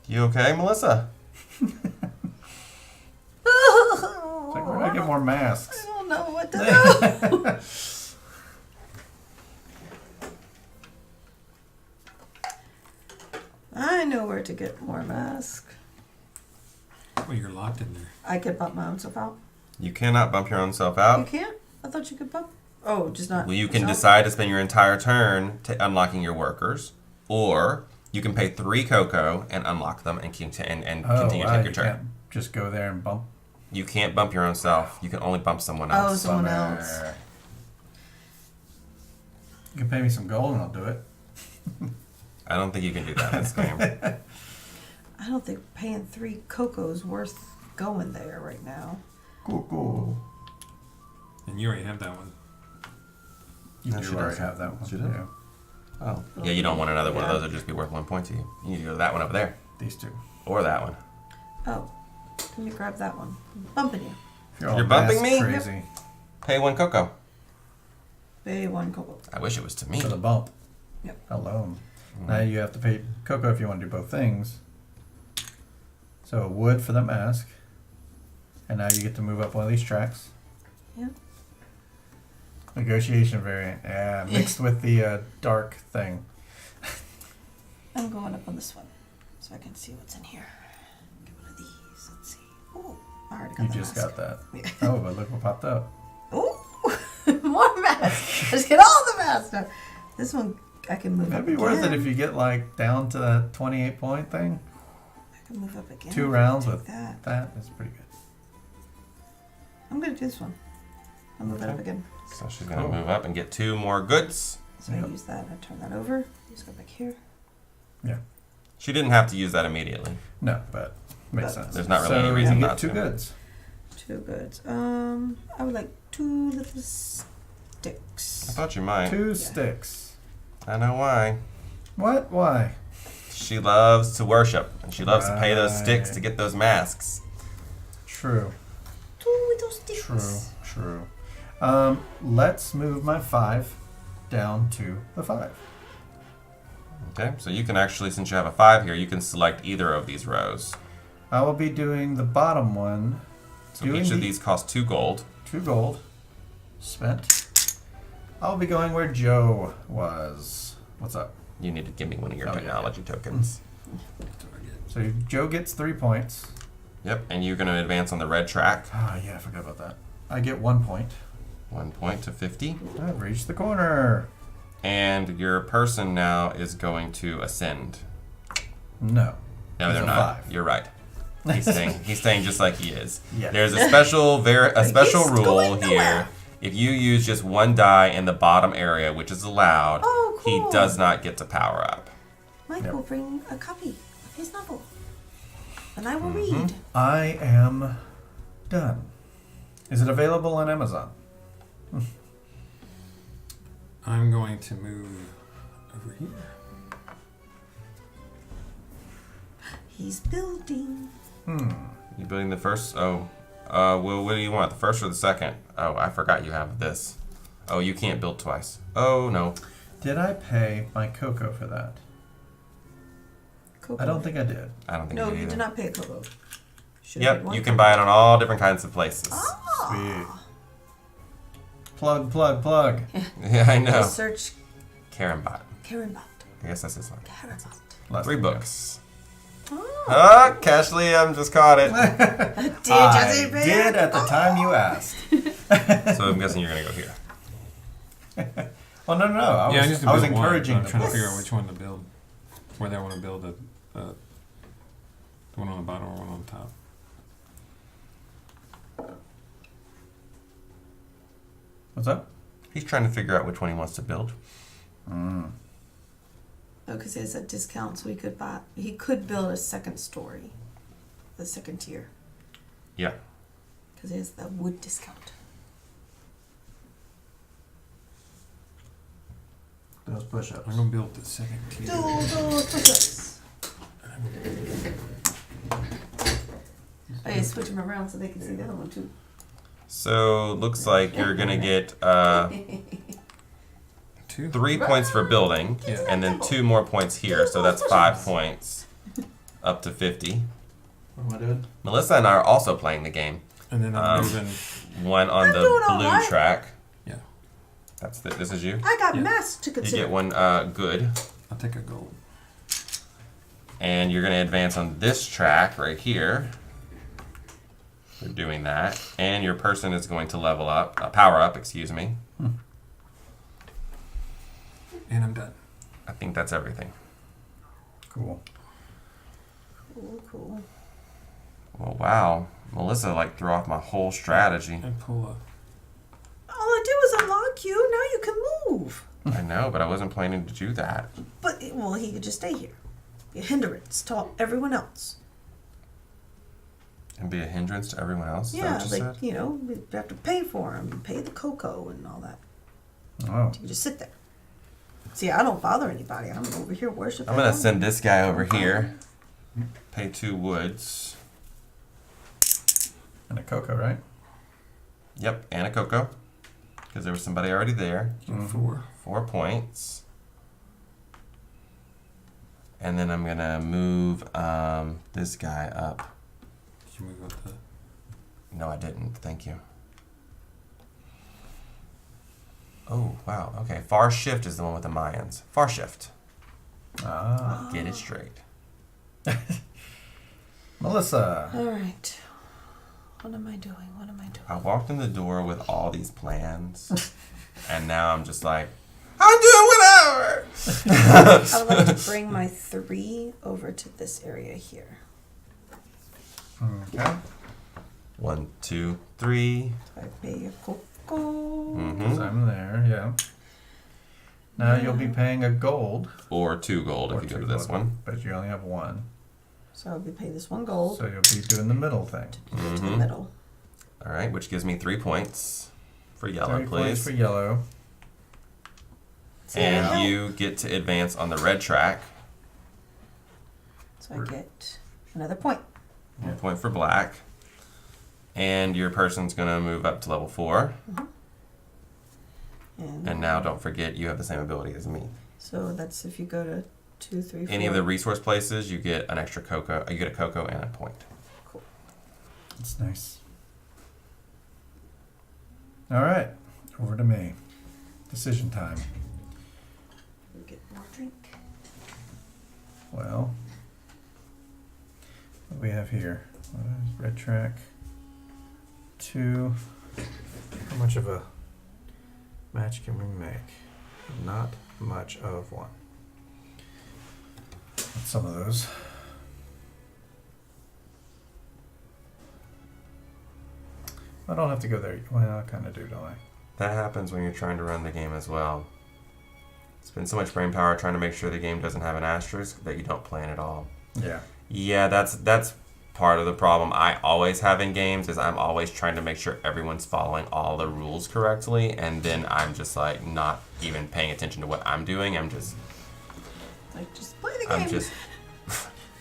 You okay, Melissa? It's like, where do I get more I masks? don't know what to do. I know where to get more masks. Well, you're locked in there. I could bump my own self out. You cannot bump your own self You out. can't? I thought you could bump. Oh, just not. Well, you can yourself? decide to spend your entire turn unlocking your workers, or you can pay 3 cocoa and unlock them and continue Oh, to wow, take you your turn. can't just go there and bump. You can't bump your own self. You can only bump someone Oh, else. someone Bummer. else. You can pay me some gold and I'll do it. I don't think you can do that in this game. I don't think paying 3 cocoa's worth going there right now. Cool. And you already have that one. You No, do she already doesn't. have that one. She doesn't. Yeah. Oh. Yeah, you don't want another one of Yeah. those. It'd just be worth 1 point to you. You need to go to that one over there. These two. Or that one. Oh, let me grab that one. I'm bumping you. If all You're bumping mask me? Crazy. Pay 1 cocoa. Pay 1 cocoa. I wish it was to me. For the bump. Yep. Alone. Now you have to pay cocoa if you want to do both things. So wood for the mask. And now you get to move up one of these tracks. Yep. Negotiation variant. Yeah, mixed with the dark thing. I'm going up on this one so I can see what's in here. Get one of these. Let's see. Oh, I already got You the just mask. got that. Yeah. Oh, but look what popped up. Oh, more masks. Just get all the masks now. This one I can move It'd up be again. worth it if you get like down to that 28 point thing. I can move up again. 2 if I rounds take with that. that is pretty good. I'm gonna do this one. I'll move it up Okay. again. So she's going to Cool. move up and get 2 more goods. So Yep. I use that and I turn that over. Just go back here. Yeah. She didn't have to use that immediately. No, but makes But sense. there's not really so any reason you get not 2 to. goods. 2 goods. I would like 2 little sticks. I thought you might. 2 sticks. I know why. What? Why? She loves to worship, and she loves to pay those sticks Right. to get those masks. True. 2 little sticks. True. Let's move my 5 down to the 5. Okay, so you can actually, since you have a 5 here, you can select either of these rows. I will be doing the bottom one. So each of these costs 2 gold. 2 gold. Spent. I'll be going where Joe was. What's up? You need to give me one of your Oh, yeah. technology tokens. So Joe gets 3 points. Yep, and you're going to advance on the red track. Ah, yeah, I forgot about that. I get 1 point. 1 point to 50. I've reached the corner. And your person now is going to ascend. No. No, He's they're a not. 5. You're right. He's staying just like he is. Yeah. There's a special special He's rule going here. nowhere. If you use just 1 die in the bottom area, which is allowed, Oh, he cool. does not get to power up. Mike Yep. will bring a copy of his novel. And I will Mm-hmm. read. I am done. Is it available on Amazon? I'm going to move over here. He's building. You building the first? Well, what do you want? The first or the second? Oh, I forgot you have this. Oh, you can't build twice. Oh, no. Did I pay my cocoa for that? Cocoa. I don't think I did. I don't think No, you you either. did not pay a cocoa. Should have paid Yep, one you can for- buy it on all different kinds of places. Sweet. Plug. Yeah, I know. Just search Karenbot. Karenbot. I guess that's his one. Karenbot. Last 3 one, books. Oh. Ah, Cashley, I just caught it. Did I Jesse pay did it? at the time you asked. So I'm guessing you're going to go here. Oh, no. I Yeah, I was, just I was build one. encouraging I'm the trying to book. figure out which one to build. Whether I want to build the one on the bottom or one on top. What's up? He's trying to figure out which one he wants to build. Oh, because he has a discount, so he could build a second story, the second tier, Yeah. because he has the wood discount. Those push-ups. I'm gonna build the second tier. Do those push-ups. Oh, yeah, switch them around so they can see the other one too. So looks like you're going to get 2. 3 points for building, Yeah. and then 2 more points here, so that's 5 points up to 50. What am I doing? Melissa and I are also playing the game. And then I'm Um, moving. One on I'm the doing all blue right. track. Yeah. This is you. I got Yeah. mass to You consider. get 1 good, I'll take a gold. and you're going to advance on this track right here. You're doing that, and your person is going to level up, power up, excuse me. And I'm done. I think that's everything. Cool. Cool. Well, wow. Melissa, threw off my whole strategy. And pull up. All I did was unlock you. Now you can move. I know, but I wasn't planning to do that. But, well, he could just stay here. Be a hindrance to everyone else. And be a hindrance to everyone else? Is Yeah, that what you said? we have to pay for him, pay the cocoa and all that. Oh. You just sit there. See, I don't bother anybody. I'm over here worshiping. I'm going to send this guy over here. Pay 2 woods. And a cocoa, right? Yep, and a cocoa. Because there was somebody already there. 4. 4 points. And then I'm going to move this guy up. Did you move up the... No, I didn't. Thank you. Oh, wow. Okay. Far Shift is the one with the Mayans. Far Shift. Ah. Get it straight. Melissa. All right. What am I doing? I walked in the door with all these plans, and now I'm just like, I'm doing whatever. I would like to bring my 3 over to this area here. Okay. 1, 2, 3. So I pay a cocoa. Because I'm there, yeah. Now you'll be paying a gold. Or 2 gold or if you go 2 to this gold, one. But you only have 1. So I'll be paying this 1 gold So you'll be doing the middle thing. to the middle. All right, which gives me 3 points for yellow, 30 points please. for yellow. And you get to advance on the red track. So I get another point. 1 point for black. And your person's going to move up to level 4. And now don't forget you have the same ability as me. So that's if you go to 2, 3, 4. Any of the resource places, you get an extra cocoa. You get a cocoa and a point. Cool. That's nice. All right, over to me. Decision time. We'll get more drink. Well, what do we have here? Red track. 2. How much of a match can we make? Not much of one. Some of those. I don't have to go there. Well, I kind of do, don't I? That happens when you're trying to run the game as well. Spend so much brain power trying to make sure the game doesn't have an asterisk that you don't plan at all. Yeah. Yeah, that's part of the problem I always have in games is I'm always trying to make sure everyone's following all the rules correctly, and then I'm just like not even paying attention to what I'm doing. I'm just Play the game. I'm just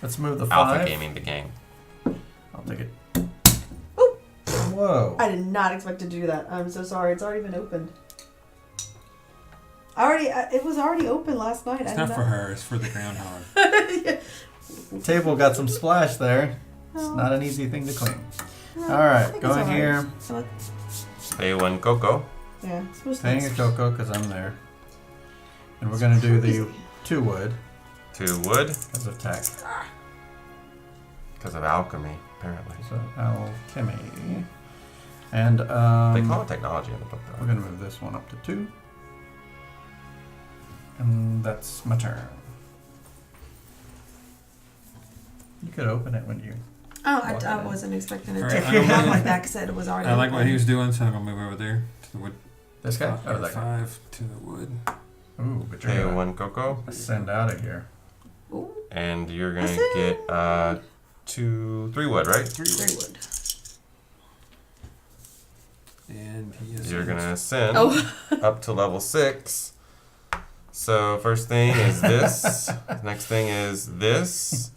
Let's move the alpha 5. gaming the game. I'll take it. Ooh. Whoa. I did not expect to do that. I'm so sorry. It's already been opened. It was already open last night. It's not for her. It's for the groundhog. Table got some splash there. It's not an easy thing to clean. All right, going here. Pay 1 cocoa. Yeah, it's supposed Paying a to. cocoa because I'm there. And we're going to do the 2 wood 2 wood because of tech. because of alchemy, apparently. So alchemy. And They call it technology in the book, we're though. going to move this one up to 2. And that's my turn. You could open it when you... Oh, I wasn't expecting it All to right, come I'm- like that because it was already I like what open. he was doing, so I'm gonna move over there to the wood. This guy? Oh, that guy. 5 to the wood. Ooh, but you're Pay going 1 cocoa, to ascend out of here. Ooh, and you're gonna Ascend. get 3 wood, right? 3 3 wood. wood. And he is. You're gonna ascend Oh. up to level 6. So first thing is this. Next thing is this.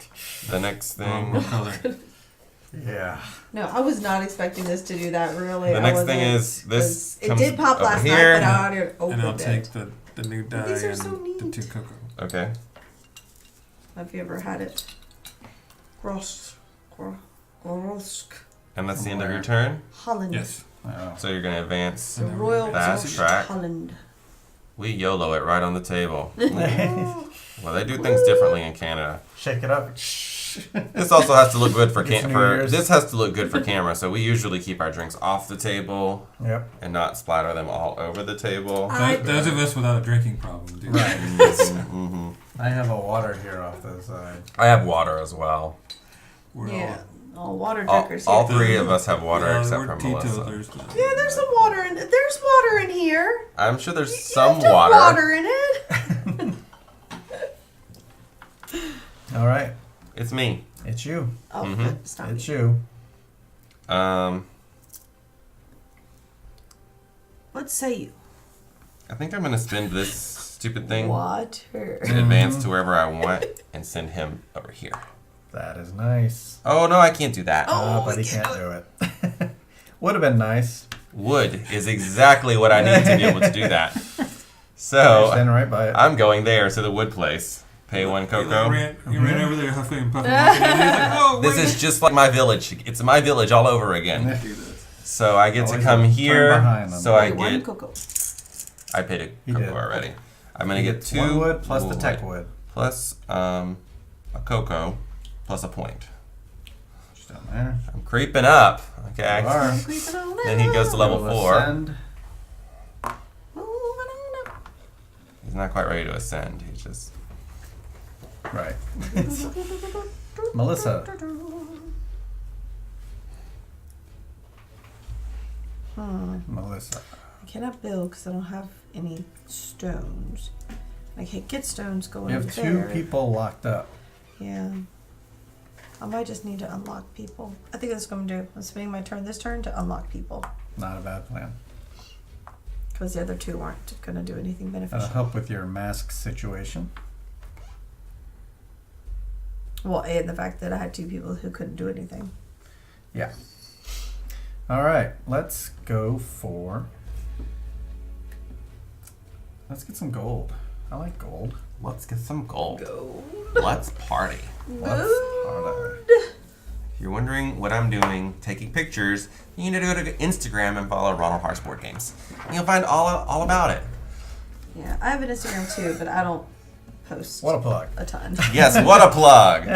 The next thing. What color? Yeah. No, I was not expecting this to do that, really. The I next thing wasn't, is this. 'cause it comes did pop over last here. night, but I already opened And I'll it. take the new die These are and so the neat. 2 cocoa. Okay. Have you ever had it? Grosk. And that's the end of your turn. Holland. Yes. Oh. So you're gonna advance. The Royal That Grosk track. Holland. We YOLO it right on the table. Ooh. Well, they do things differently in Canada. Shake it up. This also has to look good for It's New Year's. this has to look good for camera. So we usually keep our drinks off the table Yep. and not splatter them all over the table. Those of us without a drinking problem do. Right. hmm I have a water here off the side. I have water as well. We're Yeah. All water All, drinkers all here. 3 of us have water all, except we're for Melissa. teetotalers. Yeah, there's some water in it. There's water in here. I'm sure there's You some have to have water. water in it. All right. It's me. It's you. Oh, Mhm. it's not It's me. you. What say you? I think I'm gonna spend this stupid thing Water. and advance to wherever I want and send him over here. That is nice. Oh no, I can't do that. Oh, but he we can't can't do it. Would have been nice. Wood is exactly what I need to be able to do that. You're So standing right by it. I'm going there to the wood place. Pay 1 You cocoa. ran over there huffing and puffing. And he's like, oh, This wait is just like my village. It's my village all over again. a- do this. So I get to Always come turn here. behind them. So I Wait, one get. cocoa. I paid a You cocoa did. already. I'm gonna get 2 1 wood plus the tech wood. plus a cocoa plus a point. Just down there. I'm creeping up. Okay. You are. Creeping on Then he goes to level We'll 4. ascend. Moving on up. He's not quite ready to ascend. He's just. Right. Melissa. Melissa. I cannot build because I don't have any stones. I can't get stones going You have over 2 there. people locked up. Yeah. I might just need to unlock people. I think that's what I'm going to do. I'm spending my turn this turn to unlock people. Not a bad plan. Because the other two aren't going to do anything That'll beneficial. help with your mask situation. Well, and the fact that I had two people who couldn't do anything. Yeah. All right, let's go for. Let's get some gold. I like gold. Let's get some gold. Gold. Let's party. Let's party. If you're wondering what I'm doing, taking pictures, you need to go to Instagram and follow Ronald Hart's Board Games. And you'll find all about it. Yeah, I have an Instagram too, but I don't post What a plug. a ton. Yes, what a plug.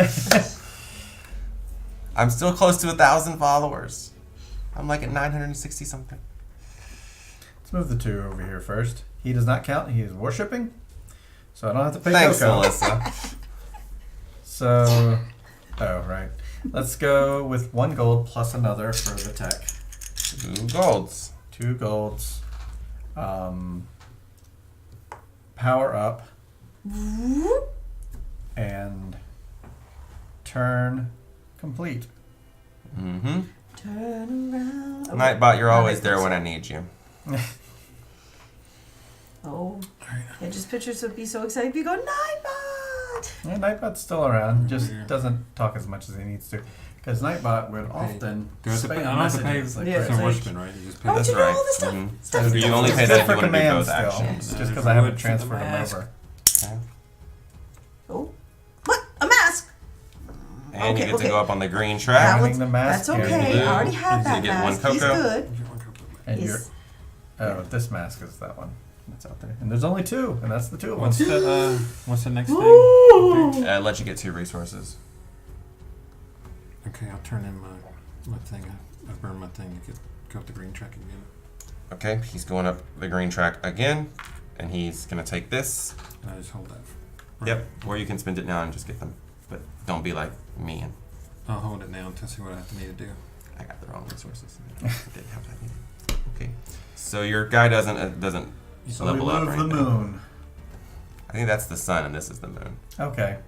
I'm still close to 1,000 followers. I'm like at 960 something. Let's move the 2 over here first. He does not count. He is worshipping. So I don't have to pay Thanks, Coco. Melissa. So, oh, right. Let's go with 1 gold plus another for the tech. 2 golds. 2 golds. Power up. And turn complete. Mm-hmm. Turn around. Nightbot, you're always there when I need you. Oh, yeah, just pictures would be so excited if you go, Nightbot! Yeah, Nightbot's still around, just Yeah. doesn't talk as much as he needs to. Because Nightbot would often Do I have to pay? I spam don't have to pay messages like Yeah, for crazy. worshiping, right? You just pay. Oh, That's you know right. all this stuff? Mhm. Stuff. You only pay It's that good if for you want to do commands both still. actions. It's just because Yeah. I haven't Wood for the transferred them mask. over. Okay. Oh, what? A mask? And Okay, you get to okay. go up on the green That track. Having was- the mask That's here. okay. Blue. I already have You that get one mask. He's cocoa. good. You get one cocoa. And you're, Yes. oh, this mask is that one that's out there. And there's only 2, and that's the 2 of What's them. what's the next thing? Ooh. It lets you get 2 resources. Okay, I'll turn in my thing. I burn my thing to go up the green track again. Okay, he's going up the green track again. And he's going to take this. And I just hold that. Right. Yep. Or you can spend it now and just get them. But don't be like me and I'll hold it now until I see what I have to need to do. I got the wrong resources. I didn't have that either. Okay. So your guy doesn't So we level up move or the anything. moon. I think that's the sun and this is the moon. Okay.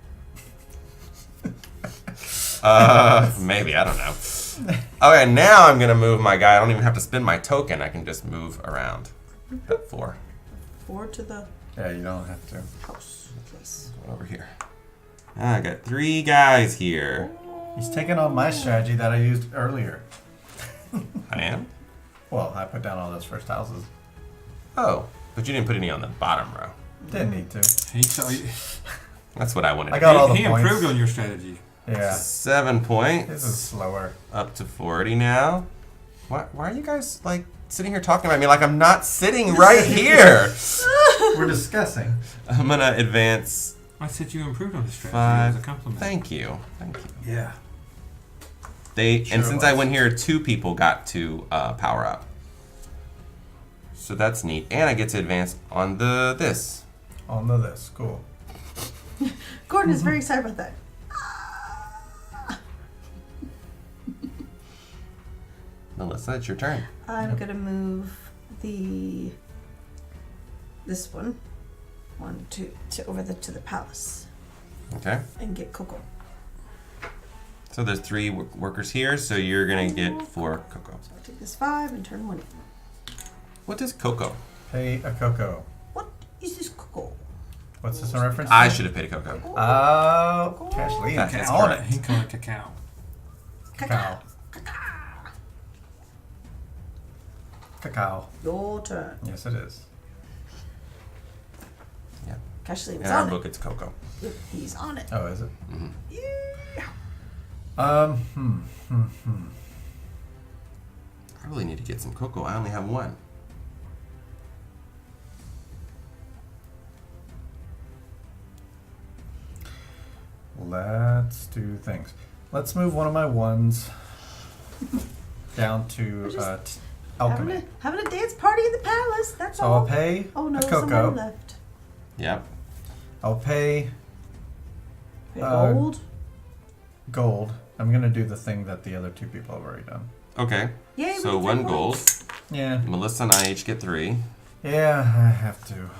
Maybe, I don't know. Okay, now I'm gonna move my guy. I don't even have to spend my token. I can just move around. At 4. 4 to the Yeah, you don't have to. house. Please. Going over here. I got 3 guys here. He's taking on my strategy that I used earlier. I am? Well, I put down all those first houses. Oh, but you didn't put any on the bottom row. Didn't need to. He saw you. That's what I wanted I to got do. all the He points. improved on your strategy. Yeah. 7 points. This is slower. Up to 40 now. Why are you guys like sitting here talking about me like I'm not sitting right here? We're discussing. I'm gonna advance. I said you improved on his strategy. 5. It was a compliment. Thank you. Yeah. And Sure since was. I went here, 2 people got to power up. So that's neat. And I get to advance on this. On the this. Cool. Gordon is very excited about that. Melissa, it's your turn. I'm gonna move this one to over to the palace Okay. and get Coco. So there's 3 workers here, so you're gonna get 4 cocoa. So I take this 5 and turn 1 in. What is cocoa? Pay a cocoa. What is this Coco? What's this in reference I to? should have paid a cocoa. Oh, Cash Lee. That is On correct. it. He called it cacao. Cacao. Cacao. Your turn. Yes, it is. Yeah. Cashley In was our on book, it's cocoa. it. He's on it. Oh, is it? Mhm. Yeah. I really need to get some cocoa. I only have 1. Let's do things. Let's move one of my 1s down to We're just alchemy. Having a dance party in the palace. That's So all. I'll pay Oh no, a somebody cocoa. left. Yep. I'll pay Wait, Uh, gold. gold. I'm gonna do the thing that the other 2 people have already done. Okay. Yay, we So get 1 3 gold. points. Yeah. Melissa and I each get 3. Yeah, I have to.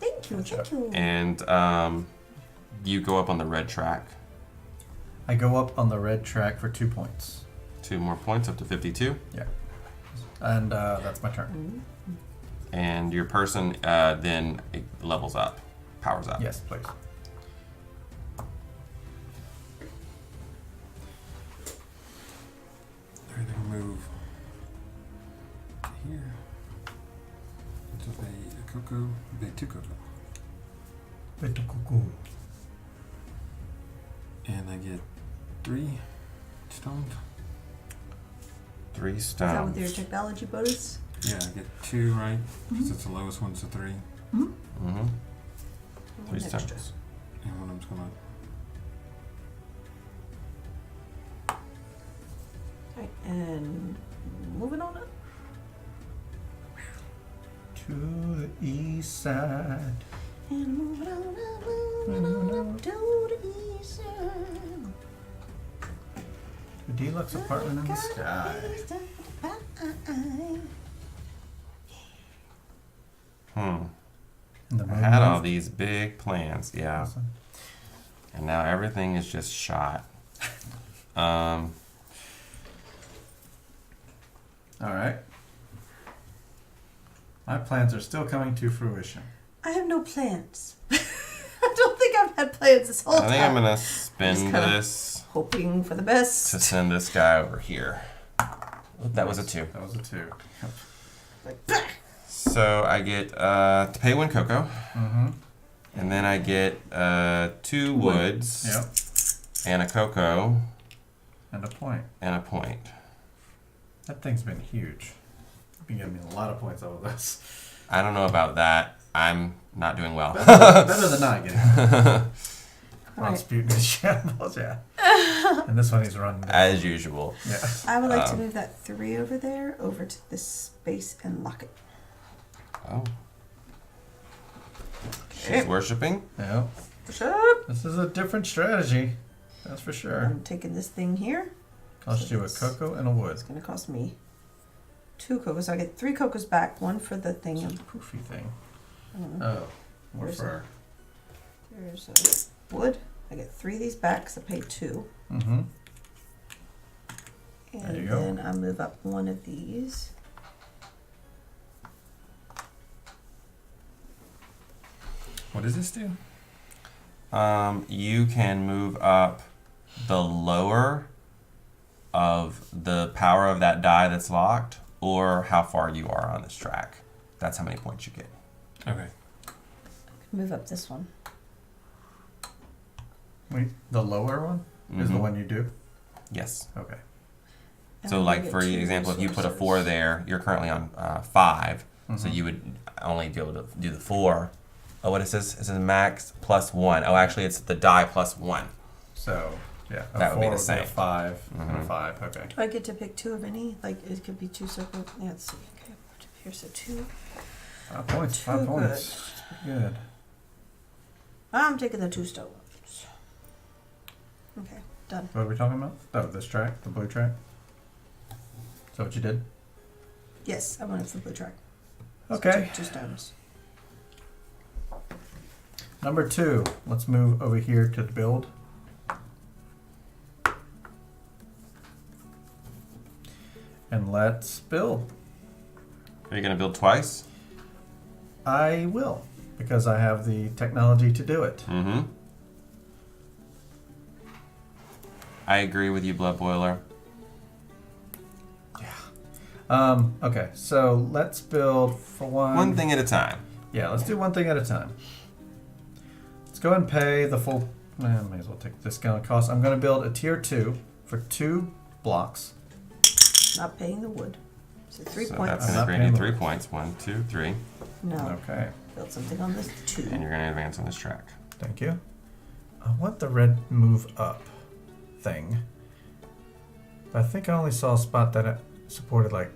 Thank you, thank you. And you go up on the red track. I go up on the red track for 2 points. 2 more points up to 52. Yeah. And that's my turn. And your person then it levels up, powers up. Yes, please. Alright, then move here. It's a cocoa, two cocoa. And I get 3 stones. 3 Is that with your stones. technology bonus? Yeah, I get 2, right? Because it's the lowest one's a 3. Mm-hmm. One 3 extra. stones. And one of them's gonna. Right, and moving on up. To the east side. And moving on up to the east side. A deluxe apartment in the sky. And the I moon had all moved. these big plans, yeah. Awesome. And now everything is just shot. Um, All right. My plans are still coming to fruition. I have no plans. I don't think I've had plans this whole I time. think I'm gonna Just spend kinda- this Hoping for the best. to send this guy over here. That was a 2. That was a 2. Like, bah! So I get to pay 1 cocoa, Mm-hmm. and then I get 2 woods, Yep. and a cocoa, And a point. and a point. That thing's been huge. You've been giving me a lot of points over this. I don't know about that. I'm not doing well. Better than not getting it. Alright. Rasputin is shambles, yeah. And this one he's running down. As usual. Yeah. I would like to move that 3 over there over to this space and lock it. Oh. She's worshipping. Yeah. Push up. This is a different strategy. That's for sure. I'm taking this thing here. Cost you a cocoa and a wood. It's going to cost me 2 cocos. So I get 3 cocos back. 1 for the thing. It's a poofy thing. I don't know. Oh, more Where's fur. There's wood. I get 3 of these back because I paid 2. Mm-hmm. And There you go. then I move up 1 of these. What does this do? You can move up the lower of the power of that die that's locked, or how far you are on this track. That's how many points you get. Okay. Move up this one. Wait, the lower one is the Mhm. one you do? Yes. Okay. And So, then I like get for 2 example, if you put a resources. 4 there, you're currently on 5, so Mhm. you would only be able to do the 4. Oh, what is this? It says max plus 1. Oh, actually, it's the die plus 1. So, yeah. A That would be 4 the same. A 5 and a Mhm. 5. Okay. Do I get to pick 2 of any? Like it could be 2 circles. Yeah, let's see. Okay, put it here. So 2. 5 points. 5 Too points. good. That's pretty good. I'm taking the 2 stones. Okay, done. What are we talking about? Oh, this track? The blue track? Is that what you did? Yes, I wanted the blue track. So Okay. 2 stones. Number 2. Let's move over here to the build. And let's build. Are you going to build twice? I will, because I have the technology to do it. Mm-hmm. I agree with you, Blood Boiler. Okay, so let's build for One thing at a time. Yeah, let's do one thing at a time. Let's go and pay the full. May as well take the discount cost. I'm going to build a tier 2 for 2 blocks. Not paying the wood. So 3 So points. that's I'm going not to bring you paying 3 the- points. 1, 2, 3. No. Okay, Build something on this 2. And you're going to advance on this track. thank you. I want the red move up thing. I think I only saw a spot that it supported like,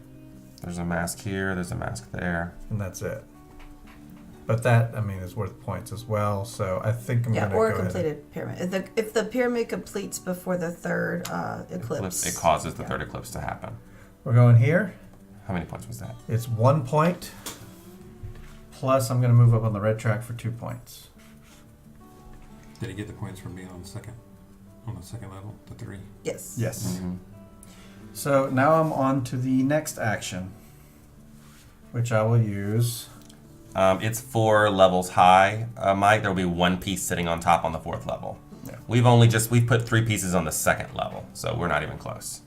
There's a mask here. There's a mask there. and that's it. But that, I mean, is worth points as well. So I think I'm Yeah, going to or go a ahead. completed pyramid. If the pyramid completes before the 3rd eclipse. It causes the Yeah. 3rd eclipse to happen. We're going here. How many points was that? It's 1 point. Plus, I'm going to move up on the red track for 2 points. Did he get the points from being on the second level, the 3? Yes. Yes. Mhm. So now I'm on to the next action. which I will use. It's 4 levels high, Mike. There will be 1 piece sitting on top on the 4th level. Yeah. We've put 3 pieces on the 2nd level, so we're not even close.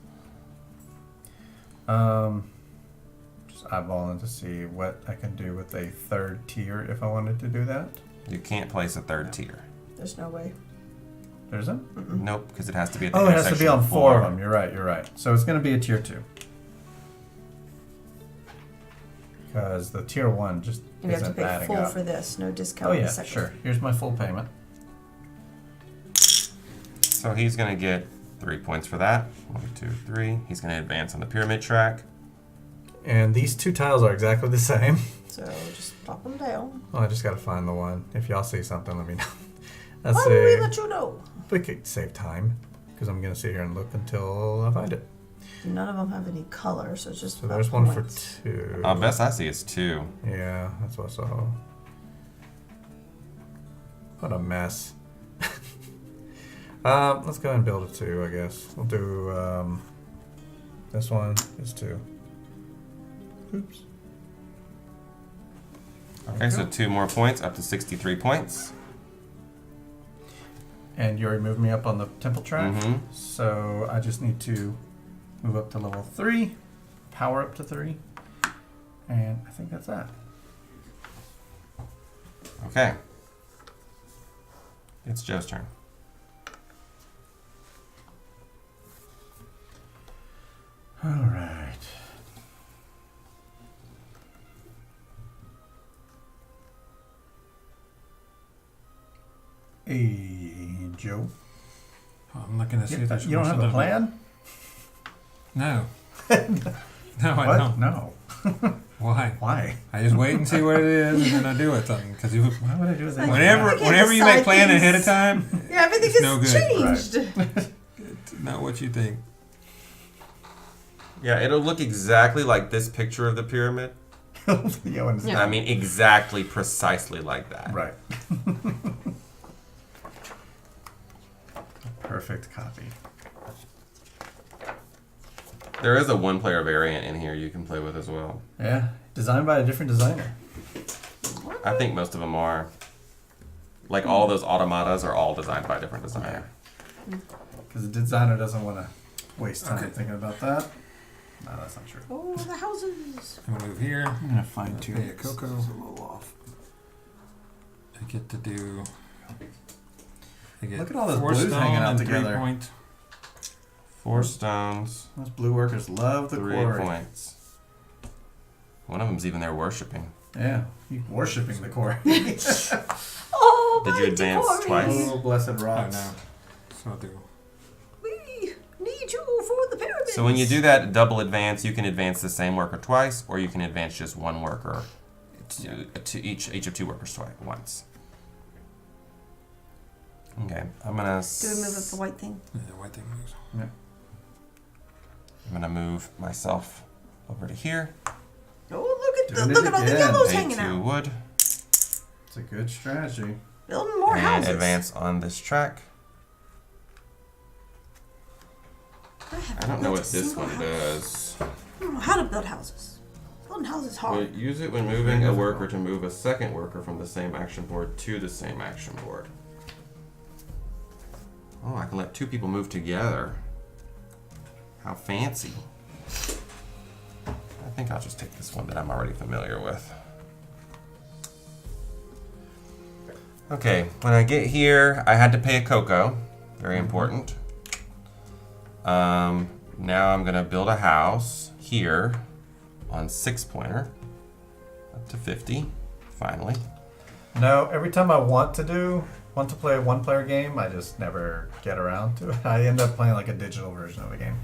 Just eyeballing to see what I can do with a 3rd tier if I wanted to do that. You can't place a 3rd tier. There's no way. There isn't? Nope, because it has to be at the Oh, it has to be on intersection 4 of them. You're right. So it's going to be a tier 2. Because the tier 1 just You have to isn't pay adding full up. for this. No discount. Oh on the yeah, second. sure. Here's my full payment. So he's going to get 3 points for that. 1, 2, 3. He's going to advance on the pyramid track. And these 2 tiles are exactly the same. So just pop them down. Well, I just got to find the one. If y'all see something, let me know. Let's Why would we see. let you know? We could save time because I'm going to sit here and look until I find it. None of them have any color, so it's just. So about there's one for points. 2. Best I see is 2. Yeah, that's what I saw. What a mess. Let's go ahead and build a 2, I guess. We'll do this one is 2. Oops. Okay, so 2 more points, up to 63 points. And you already moved me up on the temple track. Mhm. So I just need to move up to level 3, power up to 3, and I think that's that. Okay. It's Joe's turn. All right. Hey, Joe. I'm looking to see if there's You don't have a plan? No. No, I What? don't. No. Why? Why? I just wait and see what it is, and then I do it something. Because you, Why would I do that? whenever you make decide plan things. ahead of time, Yeah, everything It's is no good. changed. it's not what you think. Yeah, it'll look exactly like this picture of the pyramid. You understand? I mean, exactly, precisely like that. Right. Perfect copy. There is a 1-player variant in here you can play with as well. Yeah, designed by a different designer. I think most of them are. Like all those automatas are all designed by a different designer. Because the designer doesn't want to waste time Okay. thinking about that. No, that's not true. Oh, the houses. I'm gonna move here. I'm gonna fine tune Hey, it. Coco. It's a little off. I get to do. I get Look at all those 4 blues stone hanging out and together. 3 point. 4 stones, Those blue workers love the 3 quarry. points. One of them's even there worshiping. Yeah, you worshiping the quarry. Oh, Did you advance mighty twice? quarry. Oh, blessed Oh rocks. no. So I'll do. We need you for the pyramids. So when you do that double advance, you can advance the same worker twice, or you can advance just one worker to each of 2 workers once. Okay, I'm gonna. Do we move up the white thing? Yeah, the white thing moves. I'm gonna move myself over to here. Oh, Doing it look at all the again. yellows Take hanging 2 out. wood It's a good strategy. Building more and houses. advance on this track. I don't know what this one does. I don't know how to build houses. Building houses is hard. But use it when moving a worker to move a second worker from the same action board to the same action board. Oh, I can let 2 people move together. How fancy. I think I'll just take this one that I'm already familiar with. Okay, when I get here, I had to pay a cocoa. Very important. Now I'm gonna build a house here on 6-pointer up to 50. Finally. No, every time I want to play a 1-player game, I just never get around to it. I end up playing like a digital version of the game.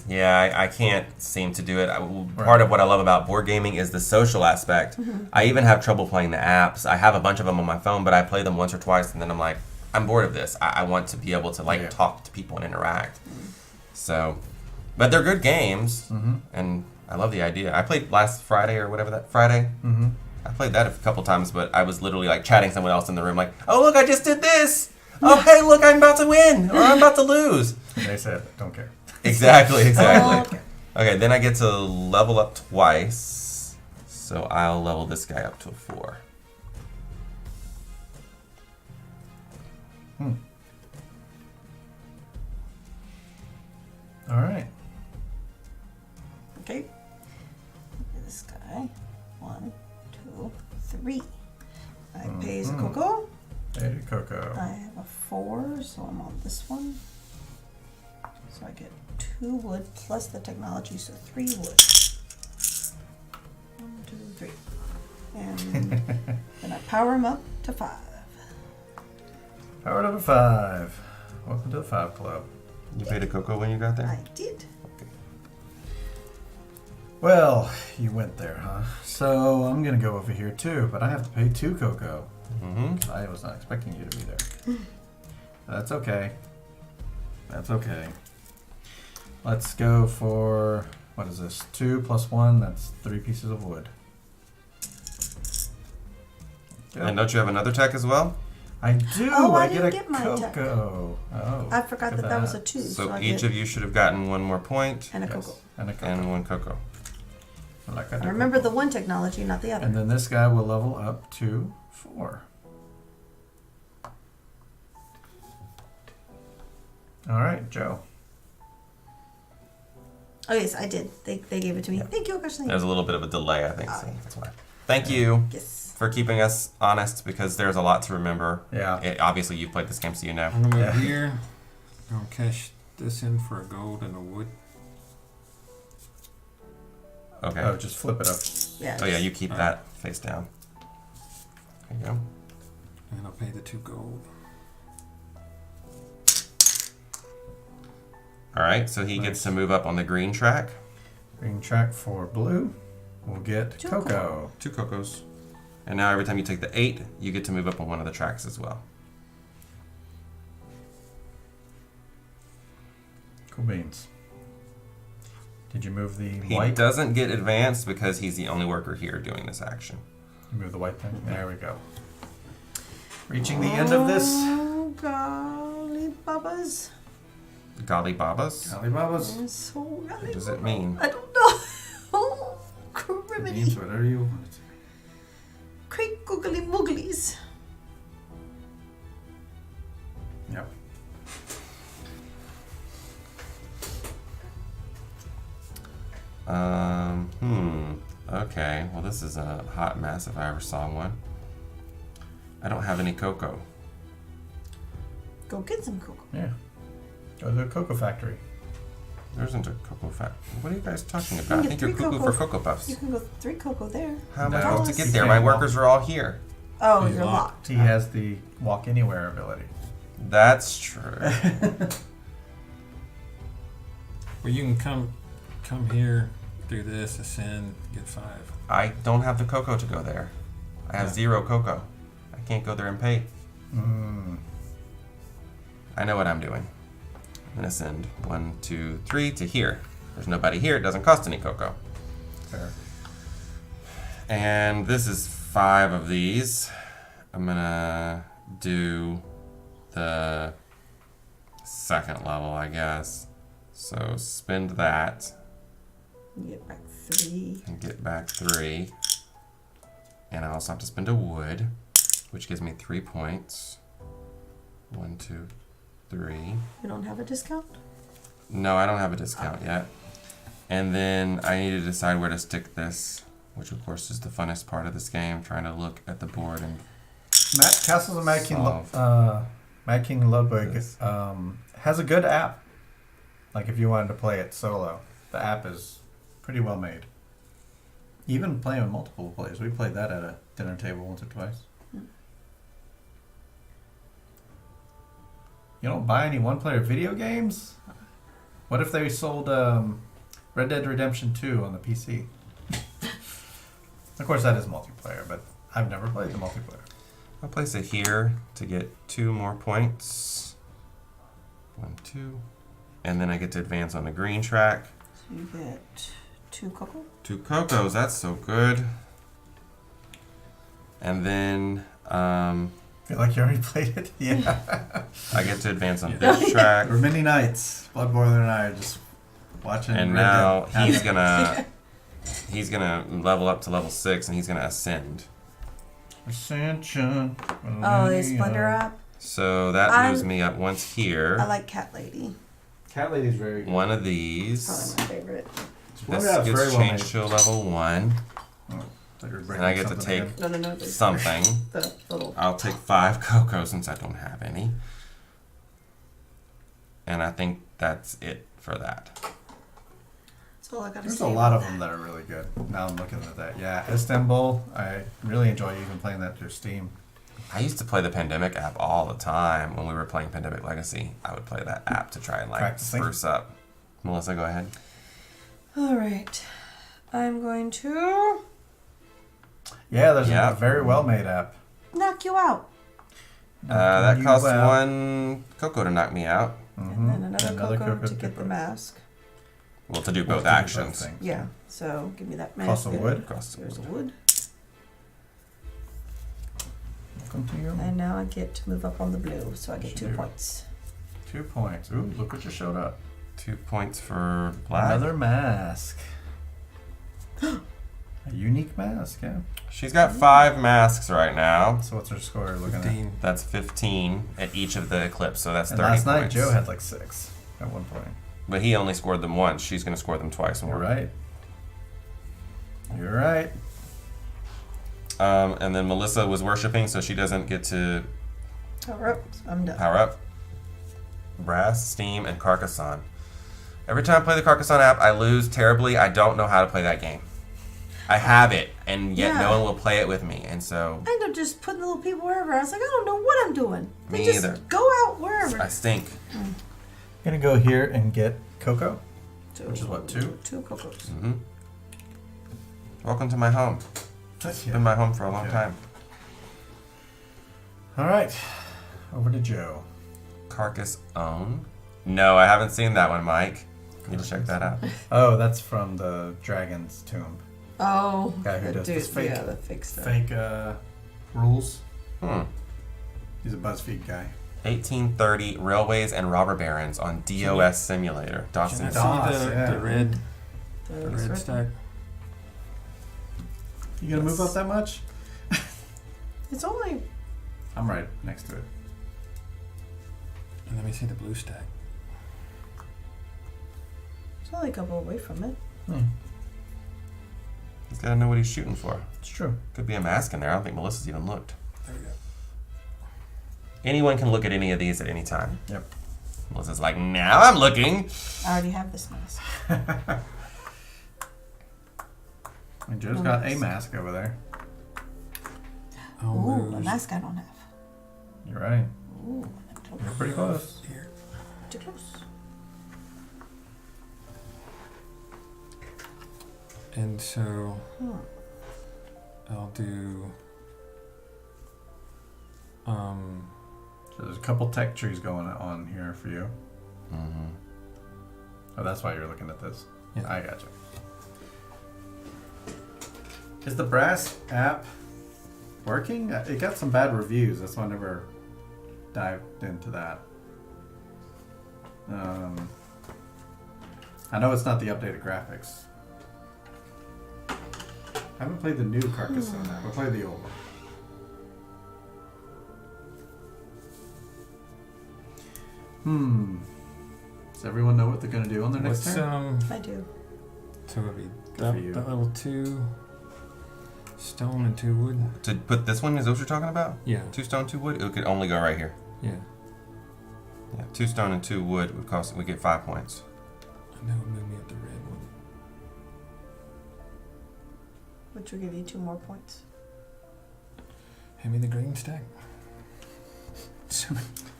Yeah, I can't seem to do it. Part of what I love about board gaming is the social aspect. I even have trouble playing the apps. I have a bunch of them on my phone, but I play them once or twice, and then I'm like, I'm bored of this. I want to be able to talk to people and interact. So, but they're good games, and I love the idea. I played last Friday or whatever that Friday. I played that a couple times, but I was literally like chatting someone else in the room, like, "Oh look, I just did this. Oh hey, look, I'm about to win or I'm about to lose." And they said, don't care. Exactly. Oh, okay. Okay, then I get to level up twice. So I'll level this guy up to a 4. All right. Okay. This guy. 1, 2, 3. I pays a cocoa. Hey, Coco. I have a 4, so I'm on this one. So I get 2 wood plus the technology, so 3 wood. 1, 2, 3. And then I power him up to 5. Powered up to 5. Welcome to the 5 Club. You paid a cocoa when you got there? I did. Okay. Well, you went there, huh? So I'm gonna go over here too, but I have to pay 2 cocoa. Mm-hmm. I was not expecting you to be there. That's okay. That's okay. Let's go for, what is this? 2 plus 1, that's 3 pieces of wood. And don't you have another tech as well? I do. Oh, I get didn't a get my tech. cocoa. Oh, I forgot look that at that was a 2. So I each get, of you should have gotten 1 more point and a Yes, cocoa. and a cocoa. and 1 cocoa. Like I remember the one technology, not the other. And then this guy will level up to 4. All right, Joe. Oh yes, I did. They gave it to me. Yep. Thank you, Augustine. There's a little bit of a delay, I think, so that's why. Thank you Yes. for keeping us honest, because there's a lot to remember. Yeah. Obviously, you've played this game, so you know. I'm gonna move Yeah. here. I'm gonna cash this in for a gold and a wood. Okay. Oh, just flip it up. Yeah. Oh yeah, you keep that face down. There you go. And I'll pay the 2 gold. All right, so he gets to move up on the green track. Green track for blue. We'll get 2 cocoa. 2 cocos. And now every time you take the 8, you get to move up on one of the tracks as well. Cool beans. Did you move the He white? doesn't get advanced because he's the only worker here doing this action. You move the white thing? There we go. Reaching the end of this. Oh, golly bubbas. Golly Babas? Alibabas. I'm so golly What does it bubba. mean? I don't know. Oh, It criminy. means whatever you want it to be. Great googly mooglies. Yep. Okay, well this is a hot mess if I ever saw one. I don't have any cocoa. Go get some cocoa. Yeah. Go to the cocoa factory. There isn't a cocoa factory. What are you guys talking can about? I get think you're 3 cuckoo cocoa. for Cocoa Puffs. You can go 3 cocoa there. How am I No, supposed to you get there? My can't walk. workers are all here. Oh, He's you're locked. locked. He has the walk anywhere ability. That's true. Well, you can come here, do this, ascend, get 5. I don't have the cocoa to go there. I have 0 cocoa. I can't go there and pay. I know what I'm doing. I'm gonna send 1, 2, 3 to here. There's nobody here. It doesn't cost any cocoa. Fair. And this is 5 of these. I'm gonna do the second level, I guess. So spend that You get back 3. and get back 3. And I also have to spend a wood, which gives me 3 points. 1, 2, 3. You don't have a discount? No, I don't have a discount yet. And then I need to decide where to stick this, which of course is the funnest part of this game, trying to look at the board and Castles of Mad King, Solve. Mad King Ludwig This. has a good app. Like if you wanted to play it solo, the app is pretty well made. Even playing with multiple players, we played that at a dinner table once or twice. You don't buy any one-player video games? What if they sold Red Dead Redemption 2 on the PC? Of course, that is multiplayer, but I've never played the multiplayer. I'll place it here to get 2 more points. 1, 2. And then I get to advance on the green track. So you get 2 cocoa? 2 cocos, that's so good. And then Feel like you already played it? Yeah. I get to advance on Yeah. this track. For many nights, Blood Boiler and I are just Watching. And Red now Dead he's happen. gonna level up to level 6, and he's gonna ascend. Ascension. Oh, the Splendor app. So that moves me up once here. I like Cat Lady. Cat Lady's very good. One of these. Probably my favorite. This App's gets very well changed made. to a level 1, Oh, thought you were breaking and I get to something take again. No. there's something. The little. I'll take 5 cocoa since I don't have any. And I think that's it for that. That's all I gotta There's say a lot about of them that are really good. Now I'm looking at that. Yeah, Istanbul. I really enjoy even playing that through Steam. I used to play the Pandemic app all the time when we were playing Pandemic Legacy. I would play that app to try and like Practicing. spruce up. Melissa, go ahead. All right. I'm going to Yeah, there's Yeah. a very well made app. knock you out. That You costs out. 1 cocoa to knock me out. And then another Another cocoa cocoa to get the both. mask. Well, to do Well, both to do actions. things. Yeah. So give me that mask. Cost of there. wood. Cost of There's wood. wood. Welcome to you. And now I get to move up on the blue, so I get 2 Sure. points. 2 points. Ooh, look what just showed up. 2 points for black. Another mask. A unique mask, yeah. She's got 5 masks right now. So what's her score looking 15. That's 15 at each of the eclipse, so that's at? 30 And last night points. Joe had like 6 at one point. But he only scored them once. She's going to score them twice more. You're right. You're right. And then Melissa was worshiping, so she doesn't get to Power up. I'm done. power up. Brass, Steam, and Carcassonne. Every time I play the Carcassonne app, I lose terribly. I don't know how to play that game. I have it, and yet no Yeah. one will play it with me. And so I end up just putting little people wherever. I was like, I don't know what I'm doing. They Me just either. go out wherever. I stink. Gonna go here and get cocoa. Two, Which is what, 2? 2 cocos. hmm Welcome to my home. It's been my home for a long Okay. time. All right. Over to Joe. Carcass Own. No, I haven't seen that one, Mike. Need to check that out. Oh, that's from the Dragon's Tomb. Oh, Guy who the does this fake- yeah, the fake stuff. Fake rules. Hmm. He's a BuzzFeed guy. 1830 Railways and Robber Barons on DOS Simulator. Can I Dawson. see DOS, the, yeah. the red, The the red red- stack? You gonna move Yes. up that much? It's only I'm right next to it. And let me see the blue stack. a couple away from it. He's got to know what he's shooting for. It's true. Could be a mask in there. I don't think Melissa's even looked. There we go. Anyone can look at any of these at any time. Yep. Melissa's like, now I'm looking. I already have this mask. And Joe's got a mask over there. I'll Ooh, move a mask I don't have. You're right. Ooh, You're pretty close. here. too close. And so Hmm. I'll do So there's a couple tech trees going on here for you. Mm-hmm. Oh, that's why you're looking at this. Yeah. I gotcha. Is the Brass app working? It got some bad reviews. That's why I never dived into that. I know it's not the updated graphics. I haven't played the new Carcassonne app. I played the old one. Does everyone know what they're gonna do on their next what's turn? I do. so it'll be Good for that, you. that level 2 stone and 2 wood. To put this one, is that what you're talking about? Yeah. 2 stone, 2 wood? It could only go right here. Yeah. Yeah, 2 stone and 2 wood would cost, we get 5 points. And that would move me up the red one. Which will give you 2 more points. Hand me the green stack.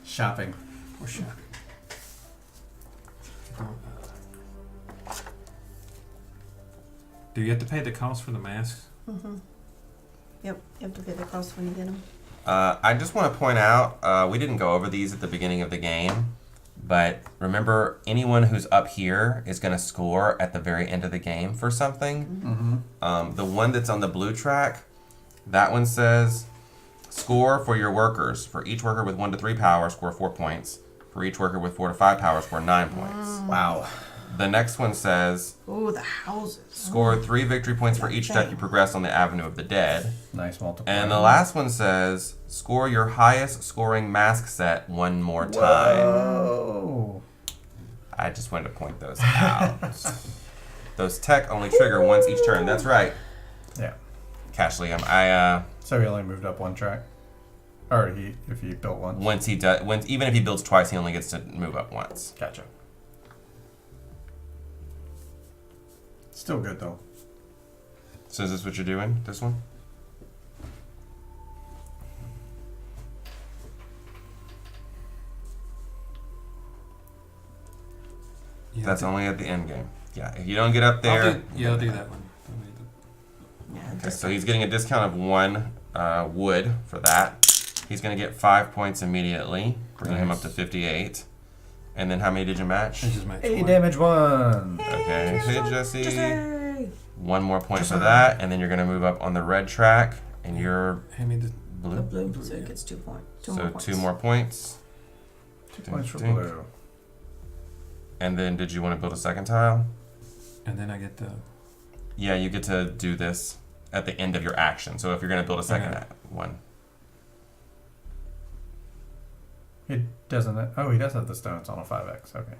Shopping. Or shopping. Do you have to pay the cost for the masks? Mm-hmm. Yep, you have to pay the cost when you get them. I just want to point out, we didn't go over these at the beginning of the game, but remember, anyone who's up here is going to score at the very end of the game for something. Mm-hmm. The one that's on the blue track, that one says, score for your workers. For each worker with 1 to 3 power, score 4 points. For each worker with 4 to 5 power, score 9 points. Wow. The next one says, Ooh, the houses. score 3 victory points for each step you progress on the Avenue of the Dead. Nice multiplier. And the last one says, score your highest scoring mask set one more time. Whoa. I just wanted to point those out. Those tech only trigger once each turn. That's right. Yeah. Cash Liam. So he only moved up one track? Or if he built one? Even if he builds twice, he only gets to move up once. Gotcha. Still good, though. So is this what you're doing? This one? Yeah, That's only at the end game. Yeah, if you don't get up there... I'll do that one. Yeah, Okay, so he's getting a discount of 1 wood for that. He's going to get 5 points immediately, bringing him up to 58. And then how many did you match? This is my 8 damage 1. Okay, hey Jesse. Jesse. 1 more point for that, and then you're going to move up on the red track, and you're Hand me the blue. The blue, so it gets 2 points. So 2 more points. 2 points for Dink. blue. And then did you want to build a second tile? and then I get the. Yeah, you get to do this at the end of your action. So if you're going to build a second Okay. one. He doesn't. Oh, he does have the stones on a 5x. Okay.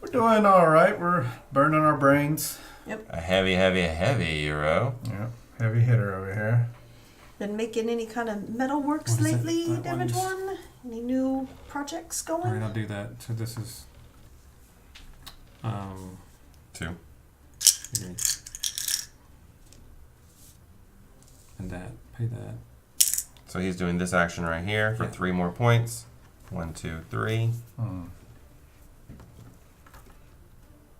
We're doing all right. We're burning our brains. A heavy Euro. Yeah, heavy hitter over here. Been making any kind of metal works What is it? lately, That Damage one's- One? Any new projects going? Alright, I'll do that. So this is. 2. Okay. And that. Pay that. So he's doing this action right here for Yeah. 3 more points. 1, 2, 3.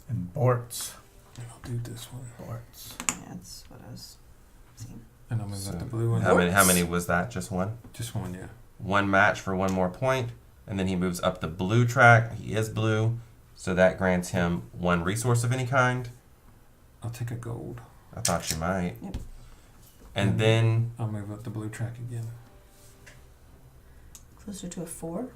And Borts. I'll do this one. Borts. Yeah, that's what I was seeing. And I'll move So up the blue one. How many was that? Just 1? Just one, yeah. 1 match for 1 more point, and then he moves up the blue track. He is blue, so that grants him 1 resource of any kind. I'll take a gold. I thought you might. Yep. And then I'll move up the blue track again. Closer to a 4.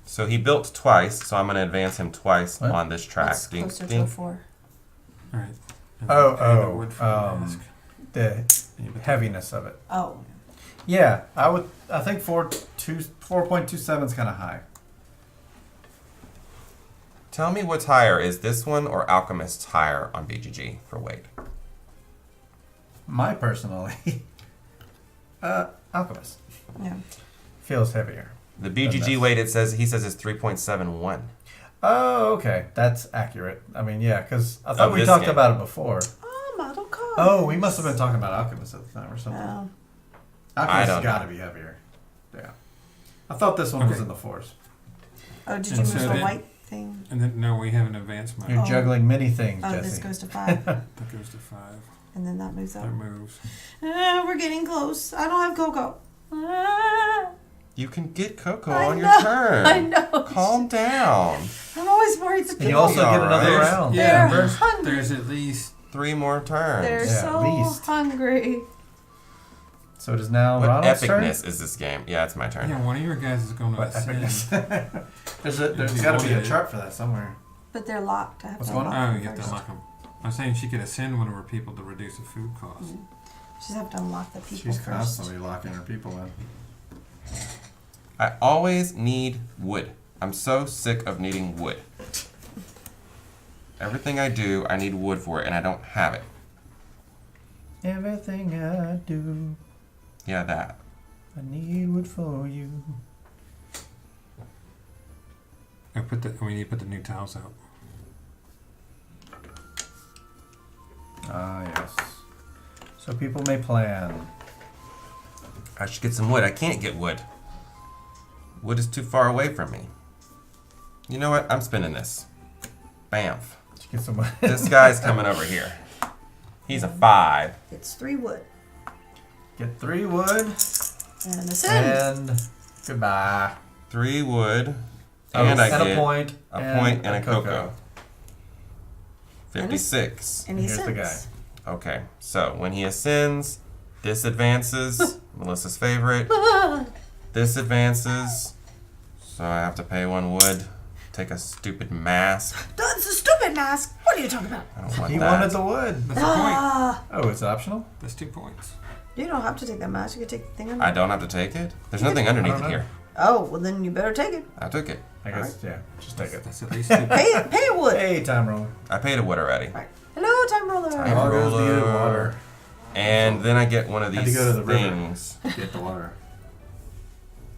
so he built twice, so I'm going to advance him twice What? on this track. That's Dink, closer to a dink. 4. Alright. Oh, wood for the um, mask. The And you put the- heaviness of it. Oh. Yeah, I think 4.27 is kind of high. Tell me what's higher. Is this one or Alchemist's higher on BGG for weight? My personally, Alchemist Yeah. feels heavier. The BGG this. weight, he says is 3.71. Oh, okay, that's accurate. I mean, yeah, because I thought Of we this talked game. about it before. Oh, model cards. Oh, we must have been talking about Alchemist at the time or something. Oh. I Alchemist don't has got to know. be heavier. Yeah, I thought this one was Okay. in the 4s. Oh, did you And move so the then- white thing? And then, no, we haven't advanced mine. You're Oh. juggling many things, Oh, Jesse. this goes to 5. That goes to 5. And then that moves up. That moves. We're getting close. I don't have cocoa. Ah, You can get cocoa I on your know, turn. I know. Calm down. I'm always worried that And you people also get another Alright. round. Yeah, They're there's, hungry. there's at least 3 more turns. They're Yeah, at so least. hungry. So it is now What Ronald's turn. epicness is this game? Yeah, it's my turn. yeah. One of your guys is going to What ascend. epicness? there's You got to be a wanted it. chart for that somewhere. But they're locked. I have What's to going unlock Oh, them you have to first. unlock them. I'm saying she could ascend one of her people to reduce the food cost. Mhm. Just have to unlock the people She's first. constantly locking her people in. I always need wood. I'm so sick of needing wood. Everything I do, I need wood for it, and I don't have it. Everything I do, Yeah, that. I need wood for you. We need to put the new tiles out. Ah, yes. So people may plan. I should get some wood. I can't get wood. Wood is too far away from me. You know what? I'm spinning this. Bamf. Let's get some. This guy's coming over here. He's a 5. It's 3 wood. Get 3 wood And a send. and goodbye. 3 wood. Oh, And I and get a point. a point and a cocoa. 56. And he Here's the sends. Okay, so when he ascends, this advances. Melissa's favorite. This advances. So I have to pay 1 wood. take a stupid mask. That's a stupid mask. What are you talking about? I don't want He that. wanted the wood. That's a point. Ah, Oh, it's optional? That's 2 points. you don't have to take that mask. You can take the thing under. I don't have to take it? There's nothing underneath don't it know. here. Oh, well then you better take it. I took it. I guess, yeah. Just take it. That's at least 2 Pay points. it. Pay it wood. Hey, time roll. I paid a wood already. Right. Hello, time roller. Time All goes roller. the water. And then I get one of Had to these go to the river. things. Get the water.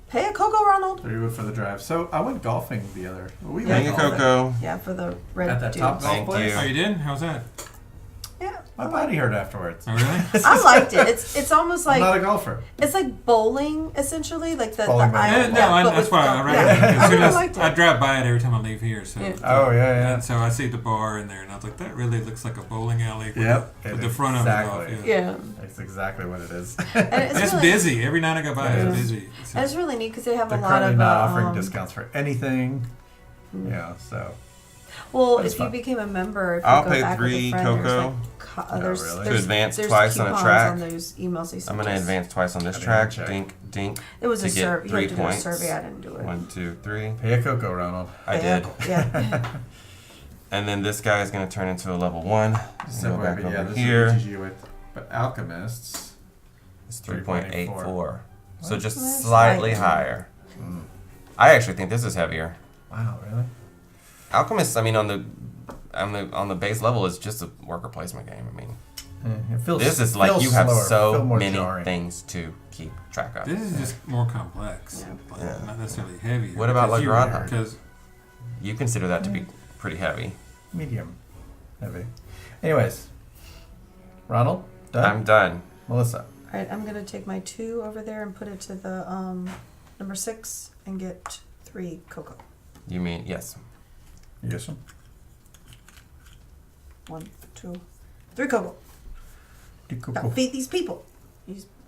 Pay a cocoa, Ronald. 3 wood for the drive. So I went golfing the other. We Yeah, Thank went you, golfing. golfing. Coco. Yeah, for the red At that dudes. top golf Thank place. you. Oh, you did? How's that? Yeah, My body hurt afterwards. Oh, really? I liked it. It's almost I'm like not a golfer. it's like bowling essentially, like the Bowling ball. island. Yeah, no, but that's with why golf. I read Yeah. it. I As soon really as liked I it. drive by it every time I leave here. So. Yeah. Oh, yeah, And so I see the bar in there, and I was like, that really looks like a bowling alley. With Yep, The, it with the is front exactly. of it off. Yeah, That's exactly what it is. and It's really, busy. Every night I go by, It it's is. busy. So- And it's really neat because they have They're a lot currently of not offering discounts for anything. Mm. Yeah, so. Well, But it's if you fun. became a member, if you I'll go pay back with 3 a friend, cocoa. there's like Oh, there's, really? there's, To advance there's twice on a coupons track. on those emails they sent I'm going to us. advance twice on this I didn't track. check. Dink, dink. It was to a get survey. You 3 had to do a points. survey. I didn't do it. 1, 2, 3. Pay a cocoa, Ronald. I did. Yeah. And then this guy is going to turn into a level 1. So Go back yeah, over this here. is UGG with, but alchemists. It's 3.84. 3.84. So just Well, that's slightly slightly. higher. Mm. I actually think this is heavier. Wow, really? Alchemist, I mean, on the base level, is just a worker placement game. I mean, It feels. this is like feels you have slower, feel so more many jarring. things to keep track of. This is just more complex. Yeah. Like, Yeah. Not necessarily heavy. What about La Granja? Because You consider that to be pretty heavy. Medium, heavy. Anyways, Ronald, done. I'm done. Melissa, All right, I'm gonna take my 2 over there and put it to the number 6 and get 3 cocoa. You mean yes? yes, sir. 1, 2, 3 cocoa. Gotta feed these people.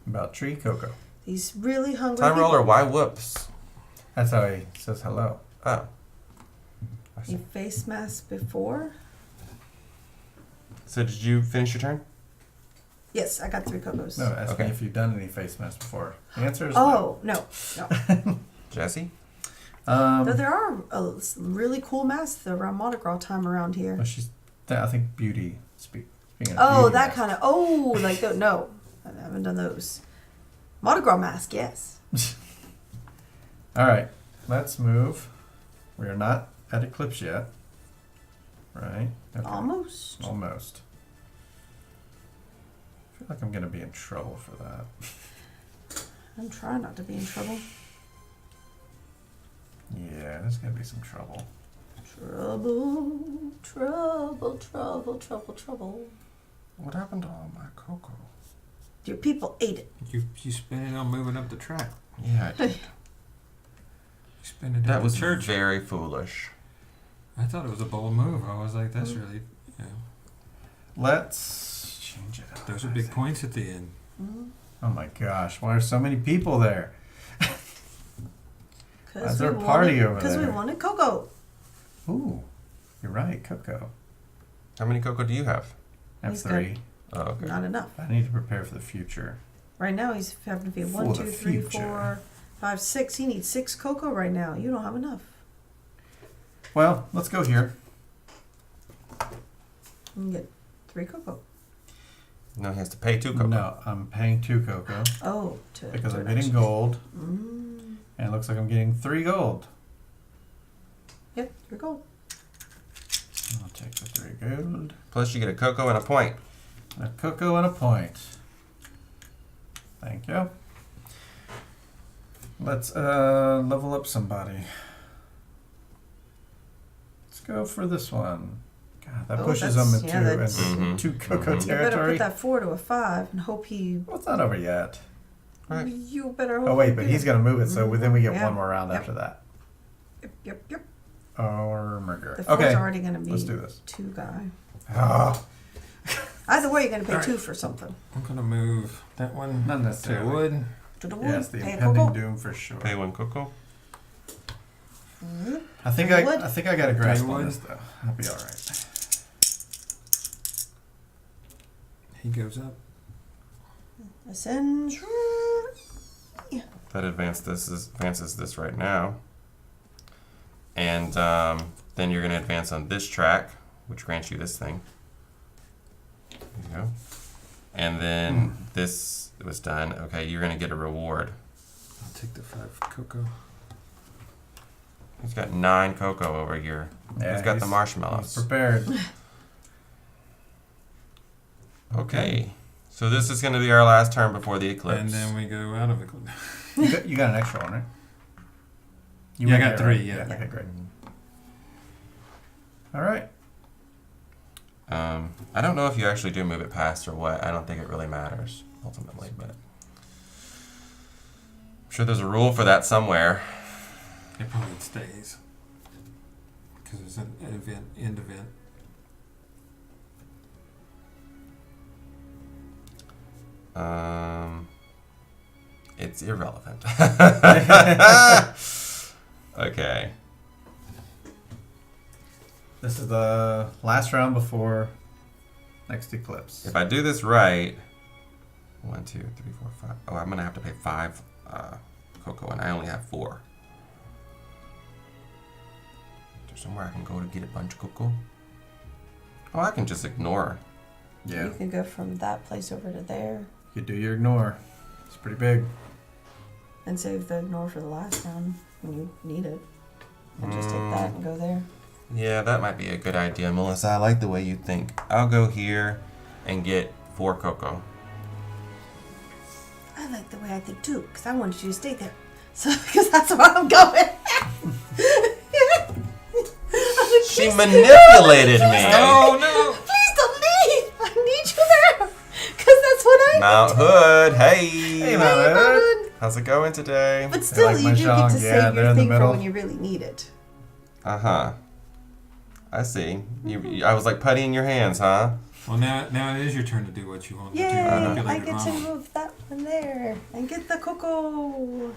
About tree cocoa. These really hungry Time people. roller. Why whoops? That's how he says hello. Oh. I see. You face mask before? So did you finish your turn? Yes, I got 3 cocos. No, ask Okay. me if you've done any face masks before. The answer is Oh, no. Jesse? no. Though there are some really cool masks around Mardi Gras time around here. Well, I think beauty. Speaking of Oh, beauty that masks. kind of. Oh, like the, no, I haven't done those. Mardi Gras mask, yes. All right, let's move. We are not at eclipse yet, right? Okay. Almost. Almost. I feel like I'm gonna be in trouble for that. I'm trying not to be in trouble. Yeah, there's gonna be some trouble. Trouble, trouble, trouble, trouble, trouble. What happened to all my cocoa? Your people ate it. you spend it on moving up the track. Yeah, I did. You spend it That at was the church. very foolish. I thought it was a bold move. I was like, that's really. Yeah. Let's change it up. Those are big points at the end. Mm-hmm. Oh my gosh, why are so many people there? That's we our party wanted, over Because we there. wanted cocoa. Ooh, you're right, cocoa. How many cocoa do you have? I have He's 3. Oh, okay. Not enough. I need to prepare for the future. Right now he's having to feed For 1, the 2, 3, future. 4, 5, 6. He needs 6 cocoa right now. You don't have enough. Well, let's go here. You can get 3 cocoa. No, he has to pay 2 cocoa. No, I'm paying 2 cocoa Oh, because I'm getting gold, Mm. and it looks like I'm getting 3 gold. Yep, 3 gold. I'll take the 3 gold. Plus you get a cocoa and a point. A cocoa and a point. Thank you. Let's level up somebody. Let's go for this one. God, that Oh, pushes that's- them yeah, into, that's- Mhm. 2 cocoa Mhm. You better territory. put that 4 to a 5 and hope he. Well, it's not over yet. Right. You better hope. Oh wait, he but do. he's gonna move it, so then we get Yeah. one more round Yep. after that. Yep. Armor. The 4's Okay, already going to be let's do this. 2 guy. Oh, Either way, you're going to pay All right. 2 for something. I'm gonna move that one not to necessarily. wood. To the wood, Yes, the pay a impending cocoa. doom for sure. Pay 1 cocoa. Mhm. I think Pay wood. I think I got a grasp on wood. this though. I'll be all right. He goes up. Ascend. That advances this right now. And then you're going to advance on this track, which grants you this thing. There you go. And then this was done. Okay, you're going to get a reward. I'll take the 5 cocoa. He's got 9 cocoa over here. Yeah, he's got the He's marshmallows. prepared. Okay. So this is going to be our last turn before the eclipse. And then we go out of eclipse. You got an extra one, right? You Yeah, I went got there, 3, right? yeah. Okay, great. All right. I don't know if you actually do move it past or what. I don't think it really matters ultimately, but I'm sure there's a rule for that somewhere. It probably stays. Because it's an event, end event. It's irrelevant. Okay. This is the last round before next eclipse. If I do this right, 1, 2, 3, 4, 5. Oh, I'm gonna have to pay 5 cocoa, and I only have 4. Is there somewhere I can go to get a bunch of cocoa? Oh, I can just ignore. Yeah. You can go from that place over to there You do your ignore. It's pretty big. and save the ignore for the last round when you need it. And just take that and go there. Yeah, that might be a good idea, Melissa. I like the way you think. I'll go here and get 4 cocoa. I like the way I think too, because I wanted you to stay there. So, because that's where I'm going. She manipulated me. Oh no! Please don't leave. I need you there. Because that's what I Mount need. Hood, hey. Hey, Mount Hood. How's it going today? But still, like you my do get song. to Yeah, save they're your in the thing for middle. when you really need it. Uh-huh. I see. I was like putty in your hands, huh? Well, now it is your turn to do what you want Yay! to do. I Manipulate get to Ronald. move that one there and get the cocoa.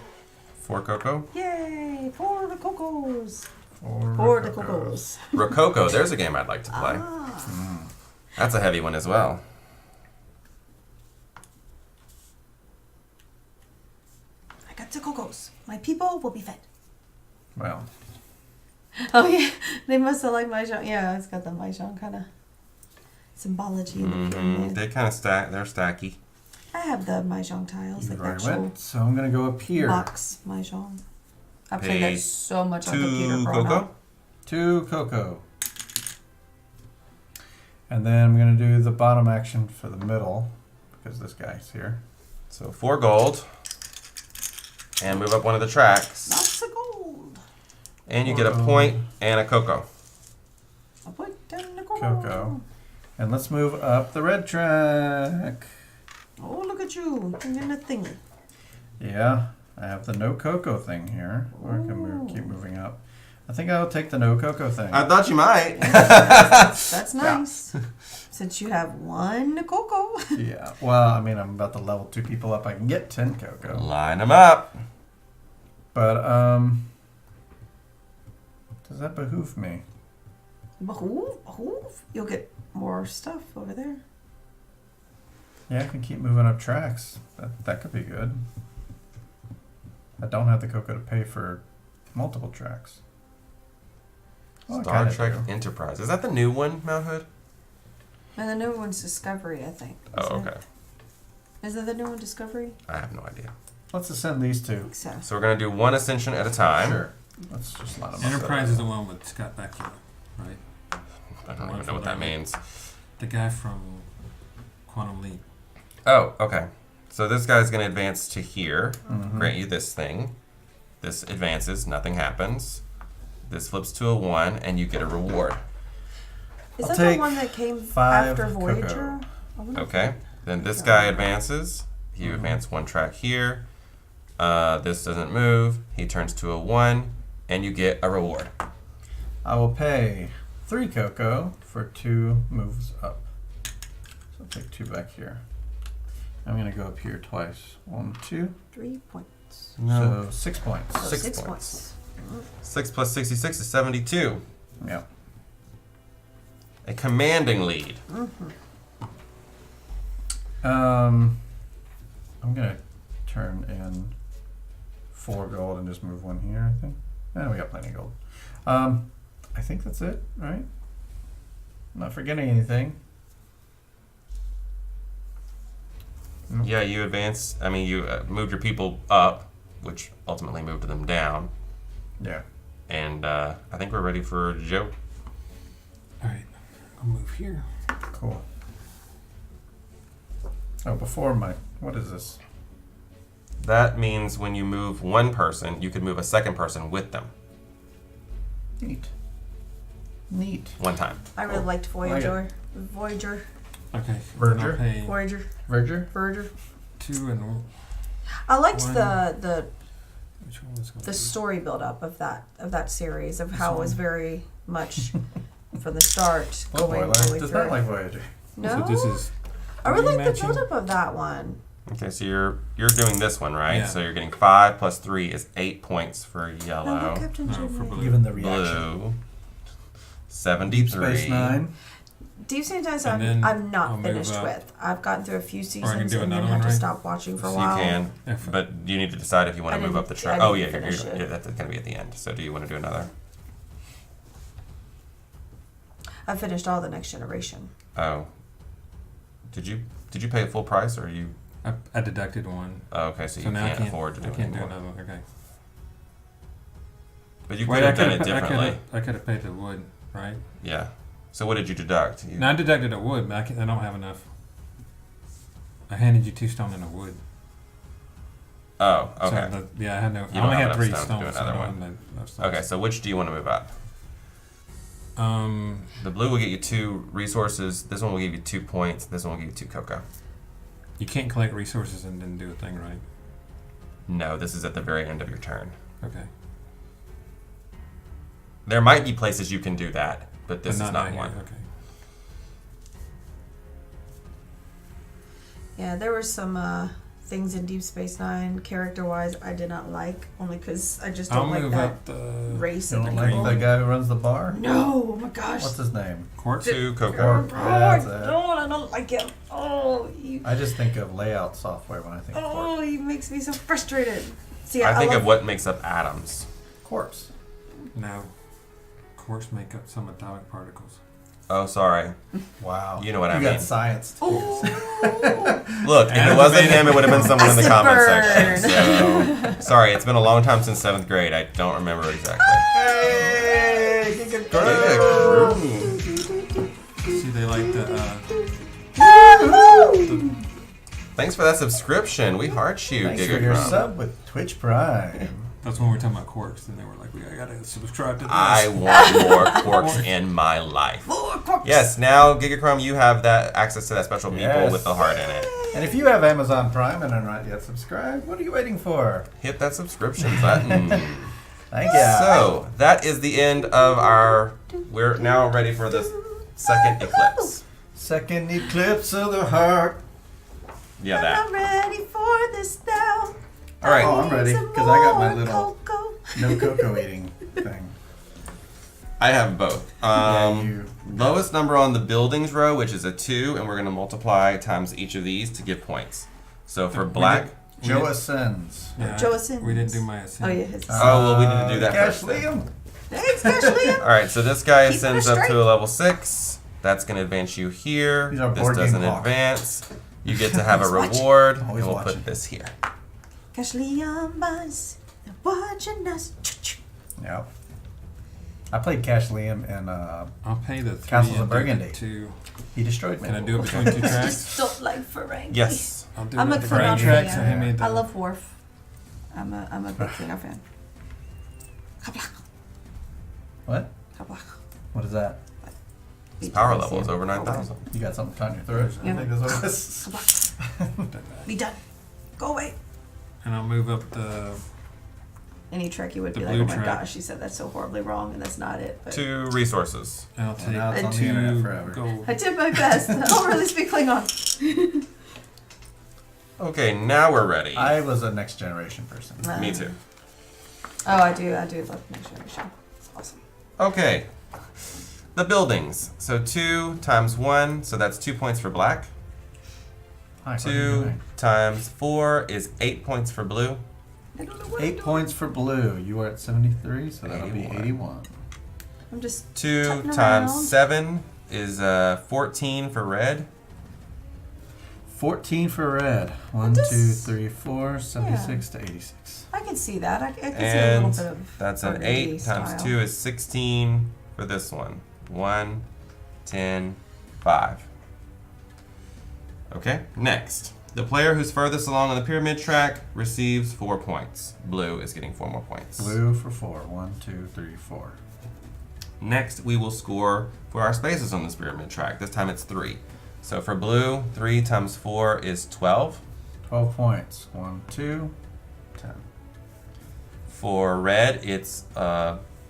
4 cocoa. Yay! For the cocos. Or For the cocos. Rococo, there's a game I'd like to play. Ah. That's a heavy one as well. I got the cocos. My people will be fed. Well, Oh yeah, they must have liked Mahjong. Yeah, it's got the Mahjong kind of symbology in the pyramid. They kind of stack. They're stacky. I have the Mahjong tiles, like you've the already actual went. So I'm going to go up here. box Mahjong. I played Pay that so much on computer 2 growing cocoa. up. 2 cocoa. And then I'm going to do the bottom action for the middle because this guy's here. So 4 gold. And move up one of the tracks. Lots of gold. And you get a point and a cocoa. I put down the gold. Cocoa. And let's move up the red track. Oh, look at you. Doing a thing. Yeah, I have the no cocoa thing here. Or I can keep moving up. I think I'll take the no cocoa thing. I thought you might. That's nice. Since you have 1 cocoa. Yeah, well, I mean, I'm about to level 2 people up. I can get 10 cocoa. Line them up. But, does that behoove me? Behoove. You'll get more stuff over there. Yeah, I can keep moving up tracks. That could be good. I don't have the cocoa to pay for multiple tracks. Well, I Star kinda Trek do. Enterprise. Is that the new one, Mount Hood? And the new one's Discovery, I think. Oh, Isn't it? okay. Is it the new one Discovery? I have no idea. Let's ascend these 2. I think so. So we're going to do 1 ascension at a time. Sure. Let's just line them up. Enterprise is the one with Scott Bakula, right? I don't even know what that means. The guy from Quantum Leap. Oh, okay. So this guy's going to advance to here, Mhm. grant you this thing. This advances, nothing happens. This flips to a 1, and you get a reward. Is I'll that take the one that came 5 after cocoa. Voyager? I wonder if Okay. Then this guy advances. You advance 1 track here. This doesn't move. He turns to a 1, and you get a reward. I will pay 3 cocoa for 2 moves up. So I'll take 2 back here. I'm going to go up here twice. 1, 2. 3 points. So 6 points. So 6 6 points. points. 6 plus 66 is 72. Yeah. A commanding lead. I'm going to turn in 4 gold and just move 1 here, I think. We got plenty of gold. I think that's it, right? I'm not forgetting anything. Yeah, you advanced. I mean, you moved your people up, which ultimately moved them down. Yeah. And I think we're ready for Joe. All right, I'll move here. Cool. Oh, what is this? That means when you move one person, you could move a second person with them. Neat. One time. I really liked Voyager. Voyager. Okay. Verger? I'll pay Verger. 2 and I liked One. the which one was the story build up of that series of how it was very much from the start Oh, going boy, all the way does through. not like Voyager. No, So this is. I really like the matching? build up of that one. Okay, so you're doing this one, right? Yeah. So you're getting 5 plus 3 is 8 points for No, yellow. Captain No, for Janeway. blue. Given the reaction. Blue. 73. Space Nine. Deep Space Nine, And then I'm not I'll move finished up. with. I've gotten through a few Or I can seasons do and then another had one, to right? stop watching for a So while. you can, If- but you need to decide if you want I to move didn't- up the I track. didn't Oh yeah, finish it. yeah, that's going to be at the end. So do you want to do another? I finished all the Next Generation. Oh, did you pay full price or you? I deducted one. Oh, okay, so you now can't afford to do I it can't do anymore. another one. Okay. But you Wait, could have done it could've- differently. I could have paid the wood, right? Yeah. So what did you deduct? You, No, I deducted a wood, but I don't have enough. I handed you 2 stone and a wood. oh, So okay. I had no. You I don't only have had 3 enough stone to do stones. So I another don't one. have enough stones. Okay, so which do you want to move up? The blue will get you 2 resources. This one will give you 2 points. This one will give you 2 cocoa. You can't collect resources and then do a thing, right? No, this is at the very end of your turn. Okay. There might be places you can do that, but this But is not here. one. Okay. Yeah, there were some things in Deep Space Nine, character-wise, I did not like, only because I just I'll don't like move that up the race You of don't the like people. the guy who runs the bar? No, oh my gosh. What's his name? court. 2 cocoa. Or- Oh, Yeah, I that's it. don't like him. Oh, I just think of layout software when I think of oh, he makes me so frustrated. See, I think love, of what makes up atoms. corpse. No. Courts make up some atomic particles. Oh, sorry. Wow. You know what I You mean. got science too. Oh, Look, if And it wasn't debate. him, it would have been someone in the That's the comment section. So, sorry, it's been a long time since 7th grade. I don't remember exactly. Hey, good See, they like the. Thanks for that subscription. We heart you, Thanks for your Giga sub with Twitch Prime. That's when we were talking about quarks, and they were like, "I gotta subscribe to this." I want more quarks in my life. more corpse. Yes, now Gigachrome, you have that access to that special meeple Yes. with the heart in it. And if you have Amazon Prime and are not yet subscribed, what are you waiting for? Hit that subscription button. Thank you. So that is the end of our. We're now ready for the second eclipse. Second eclipse of the heart. Yeah, I'm that. ready for this now. All right. Oh, I'm ready Some because I got my more little cocoa. no cocoa eating thing. I have both. Yeah, you- Lowest number on the buildings row, which is a 2, and we're going to multiply times each of these to give points. So for We black. We Joe did- Ascends. Yeah, Joe Ascends. We didn't do my Oh, ascend. yeah. His, Oh, well, we need to do that Cash first then. Liam. thanks, Ashley. All right, so this guy Keeping ascends us up straight. to a level 6. That's going to advance you here. He's our This board game doesn't hawk. advance. You get to have a He's watching. reward, Always and we'll watching. put this here. Ashley on bus. They're watching us. Yep. I played Cash Liam and I'll pay the 3 Castles of and do the Burgundy. 2. he destroyed me. Can I do it between 2 tracks? Just don't like Ferengi. Yes. I'll do I'm it a between Klingon 2 tracks. fan. And hand me the, I love Worf. I'm a big Klingon fan. Kablak. What? Kablak. What is that? His power level is over 9,000. You got something on your throat? Yeah. I think that's what it is. Kablak. Be done. Go away. and I'll move up the. Any trick you would The be like, blue oh my track. gosh, she said that's so horribly wrong, and that's not it. But 2 resources. I'll And take now it's on the 2 internet forever. gold. I did my best. I don't really speak Klingon. Okay, now we're ready. I was a next generation person. Me too. Oh, I do love Next Generation. It's awesome. Okay. The buildings. So 2 times 1, so that's 2 points for black. Hi, what are you 2 doing? times 4 is 8 points for blue. I don't know what 8 points for blue. You are at 73, so that'll be 81. I'm just 2 tutting times around. 7 is 14 for red. 14 for red. 1, This- 2, 3, 4, 76 to 86. I can see that. I can see a And little bit of that's an burgundy 8 times style. 2 is 16 for this one. 1, 10, 5. Okay, next. The player who's furthest along on the pyramid track receives 4 points. Blue is getting 4 more points. Blue for 4. 1, 2, 3, 4. Next, we will score for our spaces on this pyramid track. This time it's 3. So for blue, 3 times 4 is 12. 12 points. 1, 2, 10. For red, it's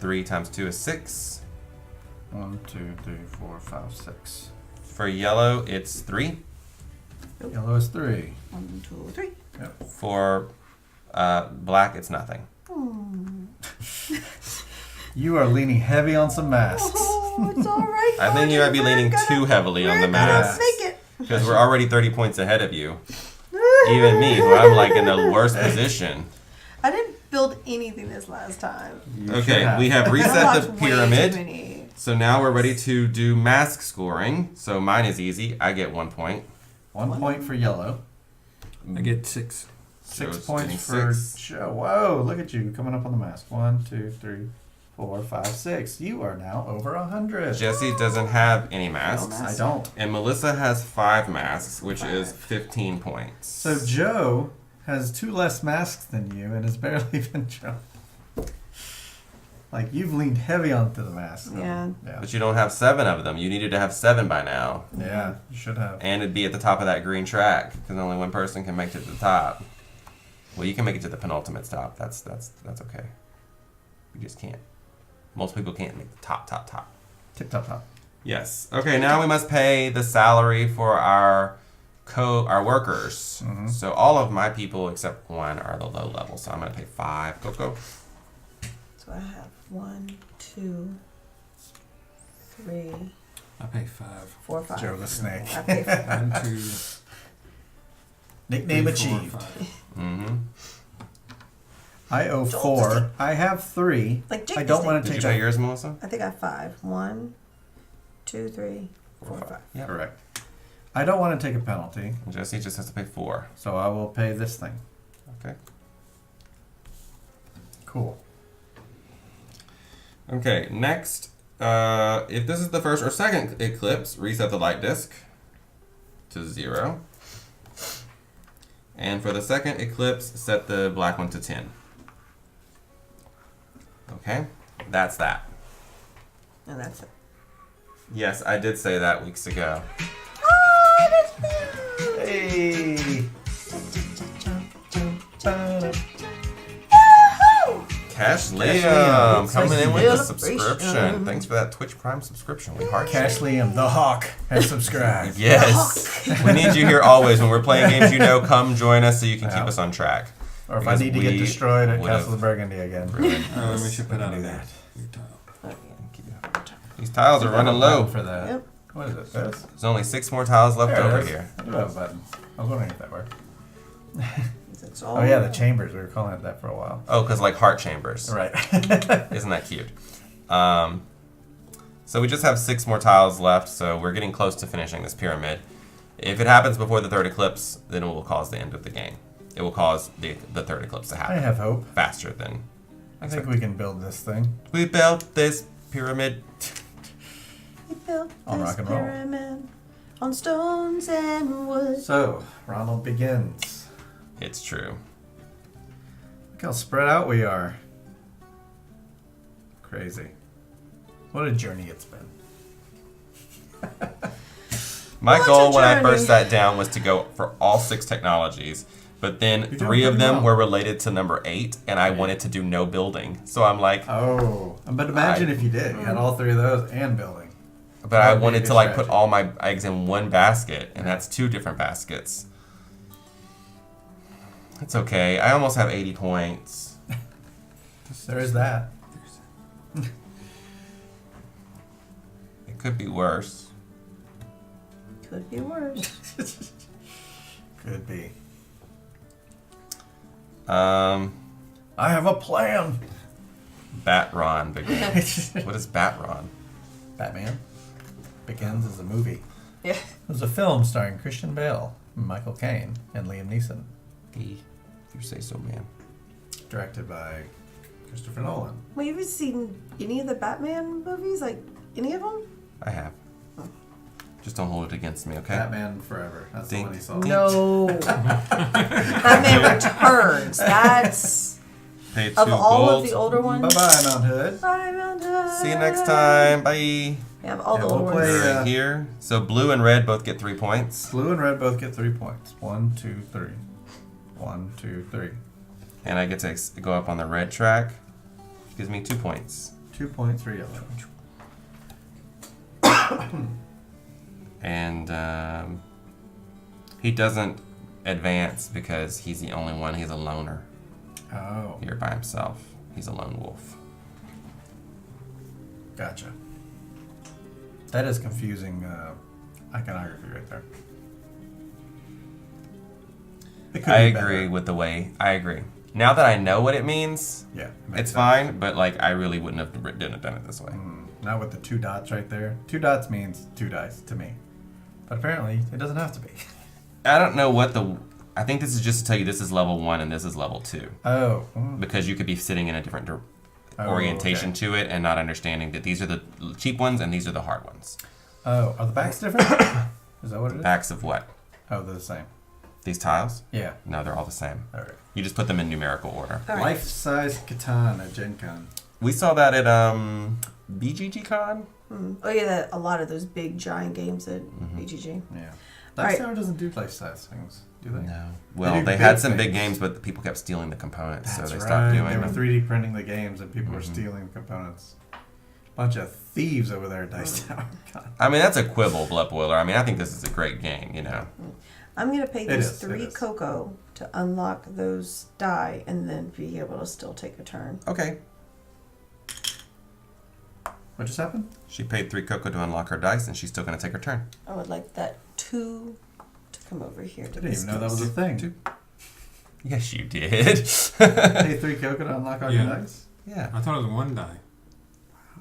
3 times 2 is 6. 1, 2, 3, 4, 5, 6. For yellow, it's 3. Yellow is 3. 1, 2, 3. Yep. For black, it's nothing. You are leaning heavy on some masks. Oh, it's all right. I think you might be leaning too heavily on the mask. Make it. Because we're already 30 points ahead of you. Even me, who I'm like in the worst position. I didn't build anything this last time. You should Okay, we have I reset watched the way too pyramid. many. So now we're ready to do mask scoring. So mine is easy. I get 1 point. 1 point for yellow. I get 6. 6 Joe's points getting for 6. Joe. Whoa, look at you coming up on the mask. 1, 2, 3, 4, 5, 6. You are now over 100. Jesse doesn't have any masks. No I don't. And Melissa has 5 masks, which is 15 points. So Joe has 2 less masks than you and has barely even jumped. Like, you've leaned heavy onto the mask. Yeah. Yeah. But you don't have 7 of them. You needed to have 7 by now. Yeah, you should have. And it'd be at the top of that green track, because only one person can make it to the top. Well, you can make it to the penultimate top. That's okay. You just can't. Most people can't make the top. Tip top top. Yes. Okay, now we must pay the salary for our workers. Mhm. So all of my people except one are the low level. So I'm gonna pay 5. Go. So I have 1, 2, 3, I pay 5. 4, 5. Joe the snake. I pay 5. 1, 2, Nickname 3, 4, achieved. 5. Mm-hmm. I owe Joel, 4. I have 3. Like Jake I don't the want Did to you take pay a... yours, Melissa? I think I have 5. 1, 2, 3, 4, 5. Yeah. Correct. I don't want to take a penalty, Jesse just has to pay 4. so I will pay this thing. Okay. Cool. Okay, next, if this is the first or second eclipse, reset the light disk to 0. And for the second eclipse, set the black one to 10. Okay, that's that. And that's it. Yes, I did say that weeks ago. Hey! Cash Liam. Liam coming in with the Celebration. subscription. Thanks for that Twitch Prime subscription. We heart Cash Liam, the Hawk, has subscribed. Yes. We need you here always. When we're playing games you know, come join us so you can keep Yeah. us on track. Or if I Because need to get we destroyed at would've Castle of Burgundy again. ruined We this. should put out do a that. new tile. Okay. These tiles are running low. For that. Yep. What is it? This? There's only 6 more tiles left There it over is. here. I do have a button. I was wondering if that worked. It's all Oh yeah, the chambers. We were calling it that for a while. Oh, because like heart chambers. Right. Isn't that cute? So we just have 6 more tiles left, so we're getting close to finishing this pyramid. If it happens before the third eclipse, then it will cause the end of the game. It will cause the third eclipse to I happen have hope. faster than... I think we can build this thing. We built this pyramid. We built On this rock and roll. pyramid on stones and wood. So, Ronald begins. It's true. Look how spread out we are. Crazy. What a journey it's been. My What's goal a when I journey? first sat down was to go for all 6 technologies, but then You're doing 3 of pretty them well. were related to number 8, and I wanted to do no building. So I'm like, Oh. But imagine if you did. You had all 3 of those and building. but I That'd be a wanted good to like put strategy. all my eggs in one basket, and that's 2 different baskets. It's okay. I almost have 80 points. There is that. It could be worse. Could be worse. Could be. I have a plan. Batron begins. What is Batron? Batman Begins is a movie. Yeah. It was a film starring Christian Bale, Michael Caine, and Liam Neeson. If you say so, man. Directed by Christopher Nolan. Well, you haven't seen any of the Batman movies? Like, any of them? I have. Just don't hold it against me, okay? Batman Forever. That's the Dink. one he saw. No. Batman Returns. That's... Pay 2 Of all gold. of the older ones? Bye-bye, Mount Hood. Bye, Mount Hood. See you next time. Bye. Yeah, of all Yeah, the we'll older play, ones. Right here. So blue and red both get 3 points. Blue and red both get 3 points. 1, 2, 3. 1, 2, 3. And I get to go up on the red track. Gives me 2 points. 2 points for yellow. And he doesn't advance because he's the only one. He's a loner Oh, here by himself. He's a lone wolf. gotcha. That is confusing iconography right there. It could I be agree better. with the way. I agree. Now that I know what it means, Yeah, it makes it's sense. fine. But like, I really wouldn't have done it this way. Not with the 2 dots right there. 2 dots means 2 dice to me. But apparently, it doesn't have to be. I don't know what the. I think this is just to tell you this is level 1 and this is level 2 Oh. because you could be sitting in a different Oh, orientation okay. to it and not understanding that these are the cheap ones and these are the hard ones. Oh, are the backs different? Is that what it is? Backs of what? Oh, they're the same. These tiles? Yeah. No, they're all the same. All right. You just put them in numerical order. All right. Life-size Catan at Gen Con. We saw that at BGG Con. Oh, yeah, a lot of those big, giant games at BGG. Yeah. All right. Dice Tower doesn't do life-size things, do they? No. Well, do they big had some things. big games, but people kept stealing the components, That's so they right. stopped doing They were them. 3D printing the games, and people were stealing the components. Bunch of thieves over there at Dice Tower. God. I mean, that's a quibble, Blood Boiler. I mean, I think this is a great game, you know. I'm going to pay It those is, it 3 is. cocoa to unlock those die and then be able to still take a turn. Okay. What just happened? She paid 3 cocoa to unlock her dice, and she's still going to take her turn. I would like that 2 to come over here I to didn't even know that was a biscuits. thing. Yes, you did. Pay 3 cocoa to unlock all your Yeah. dice? Yeah. I thought it was 1 die.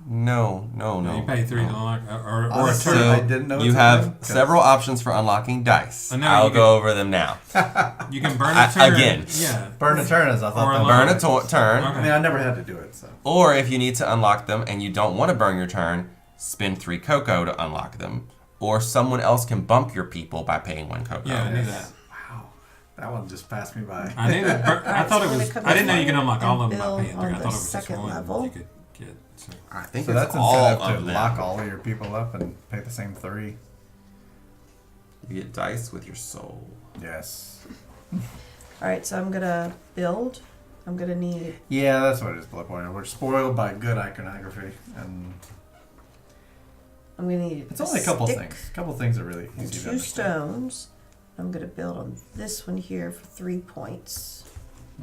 No. You pay 3 to unlock, or a Honestly, turn. I didn't know you it's a have thing, 'cause- several options for unlocking dice. I know, I'll you go over them now. You can burn a turn. Again. Yeah. Burn a turn, as I thought Or that unlock- was. Burn a turn, Okay. I mean, I never had to do it, so. or if you need to unlock them and you don't want to burn your turn, spend 3 cocoa to unlock them. Or someone else can bump your people by paying 1 cocoa. Yeah, I knew that. Wow. That one just passed me by. I knew that. I Alright, thought so it we're was. gonna come I didn't know you this could way unlock all of them and by paying build 3. I on thought it the was just second 1 level. you could get. So. I think So it's that's all incentive to of them. lock all of your people up and pay the same 3. You get dice with your soul. Yes. Alright, so I'm going to build. I'm going to need... Yeah, that's what it is, Blood Boiler. We're spoiled by good iconography, and I'm going to need it's only a couple stick things. A couple things are really and easy to 2 understand. stones. I'm going to build on this one here for 3 points.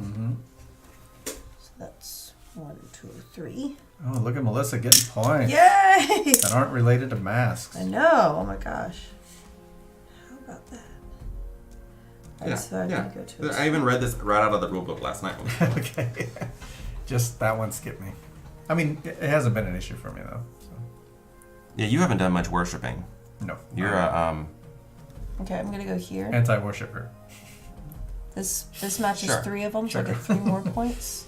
Mm-hmm. So that's 1, 2, 3. Oh, look at Melissa getting points Yay! that aren't related to masks. I know. Oh my gosh. How about that? Alright, Yeah, so I yeah. need to go to I even read this right out of the rule book last night. Okay. Just that one skipped me. I mean, it hasn't been an issue for me, though. So. Yeah, you haven't done much worshiping. No. You're Okay, I'm gonna go here. Anti-worshipper. This matches Sure. 3 of them, so I Sure. get 3 more points.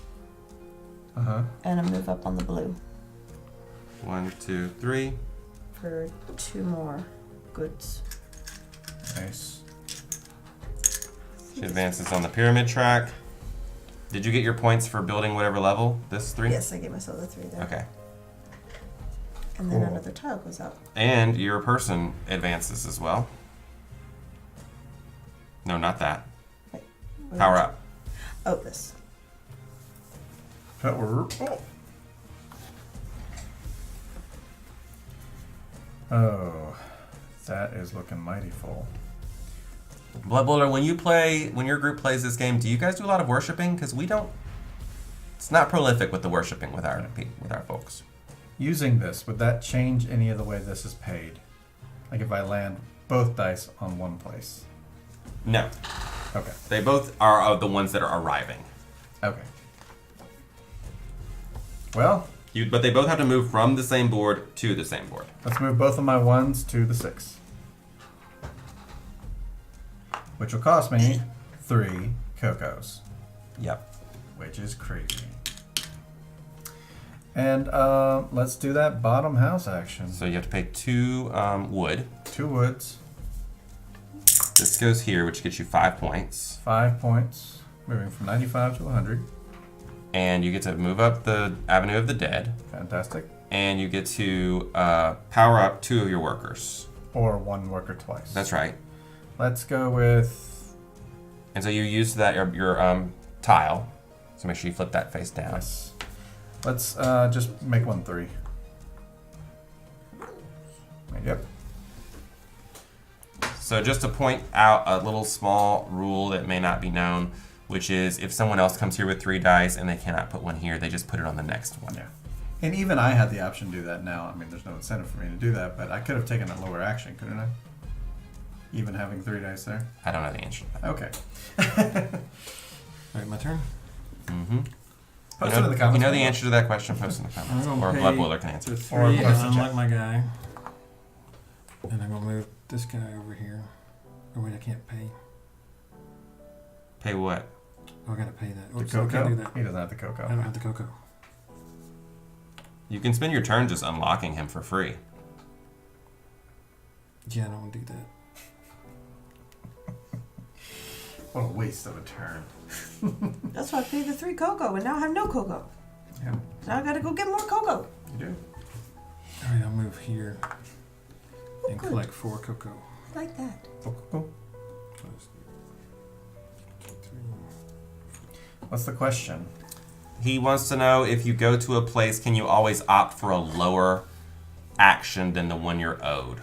Uh-huh. And I move up on the blue 1, 2, 3. for 2 more goods. Nice. She advances on the pyramid track. Did you get your points for building whatever level? This 3? Yes, I gave myself the 3 there. Okay. And then Cool. another tile goes out. And your person advances as well. No, not that. Wait, Power up. Oh, this. Power. Oh, that is looking mighty full. Blood Boiler, when your group plays this game, do you guys do a lot of worshiping? Because we don't. It's not prolific with the worshiping with our folks. Using this, would that change any of the way this is paid? Like if I land both dice on one place? No, Okay. they both are the ones that are arriving. Okay. Well, But they both have to move from the same board to the same board. let's move both of my 1s to the 6. Which will cost me 3 cocos. Yep. Which is crazy. And let's do that bottom house action. So you have to pay 2 wood. 2 woods, This goes here, which gets you 5 points. 5 points, moving from 95 to 100. And you get to move up the Avenue of the Dead. Fantastic. And you get to power up 2 of your workers. Or 1 worker twice. That's right. Let's go with... And so you use that your tile. So make sure you flip that face down. Yes. Let's just make 1 3. Yep. So just to point out a little small rule that may not be known, which is if someone else comes here with 3 dice and they cannot put 1 here, they just put it on the next one. Yeah. And even I had the option to do that now. I mean, there's no incentive for me to do that, but I could have taken a lower action, couldn't I? Even having 3 dice there? I don't know the answer to that. Okay. Alright, my turn. Mm-hmm. Post it in the comments. If you know the answer to that question, post it in the comments. I'm gonna Or pay Blood Boiler can answer. The it. 3 Or and plus the unlock check. my guy. And I'm gonna move this guy over here. Oh wait, I can't pay. Pay what? Oh, I gotta pay that. The Oops, I can't do cocoa? that. He doesn't have the I don't cocoa. have the cocoa. You can spend your turn just unlocking him for free. Yeah, I don't want to do that. What a waste of a turn. That's why I paid the 3 cocoa, and now I have no cocoa. Yeah, So I gotta go get more cocoa. you do. Alright, I'll move here and good. collect 4 cocoa. Like that. Cool. What's the question? He wants to know if you go to a place, can you always opt for a lower action than the one you're owed?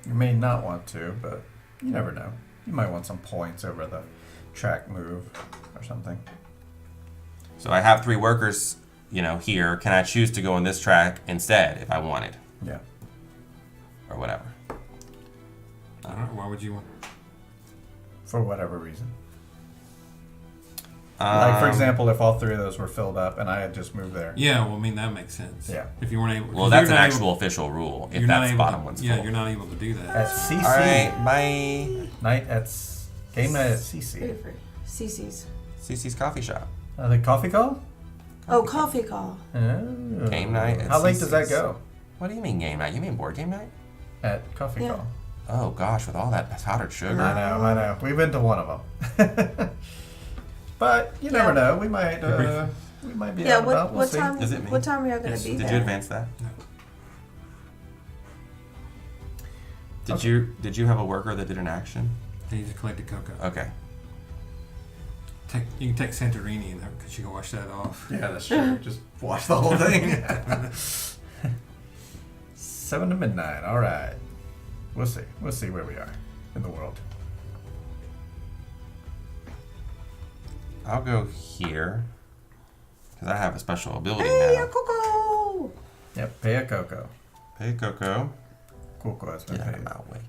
You may not want to, but you never know. You might want some points over the track move or something. So I have 3 workers, here. Can I choose to go on this track instead if I wanted? Yeah. Or whatever. Why would you want? For whatever reason. Like, for example, if all 3 of those were filled up and I had just moved there. Yeah, well, I mean that makes sense. Yeah. If you weren't able. Well, that's an actual official rule. If that's bottom one's full. Yeah, you're not able to do that. At CC. All right, bye. Night at game night at Free CC. to free. CC's. CC's Coffee Shop. The coffee call? Oh, coffee call. Oh. Game night at How late does that CC's. go? What do you mean game night? You mean board game night? At coffee Yeah. call. Oh gosh, with all that powdered sugar. I know. We've been to one of them. But you never Yeah. know. We might be Yeah, out and about. We'll what see. time? Is it me? What time are you gonna Yes. be Did there? you advance that? No. Did you have a worker that did an action? You just collected cocoa. Okay. You can take Santorini in there because you can wash that off. Yeah, that's true. Just watch the whole thing. 7 to midnight. All right. We'll see. We'll see where we are in the world. I'll go here because I have a special ability Hey, now. a cocoa! Yep. Pay a cocoa. Hey, Coco. Cocoa has been Get out paid. of my way.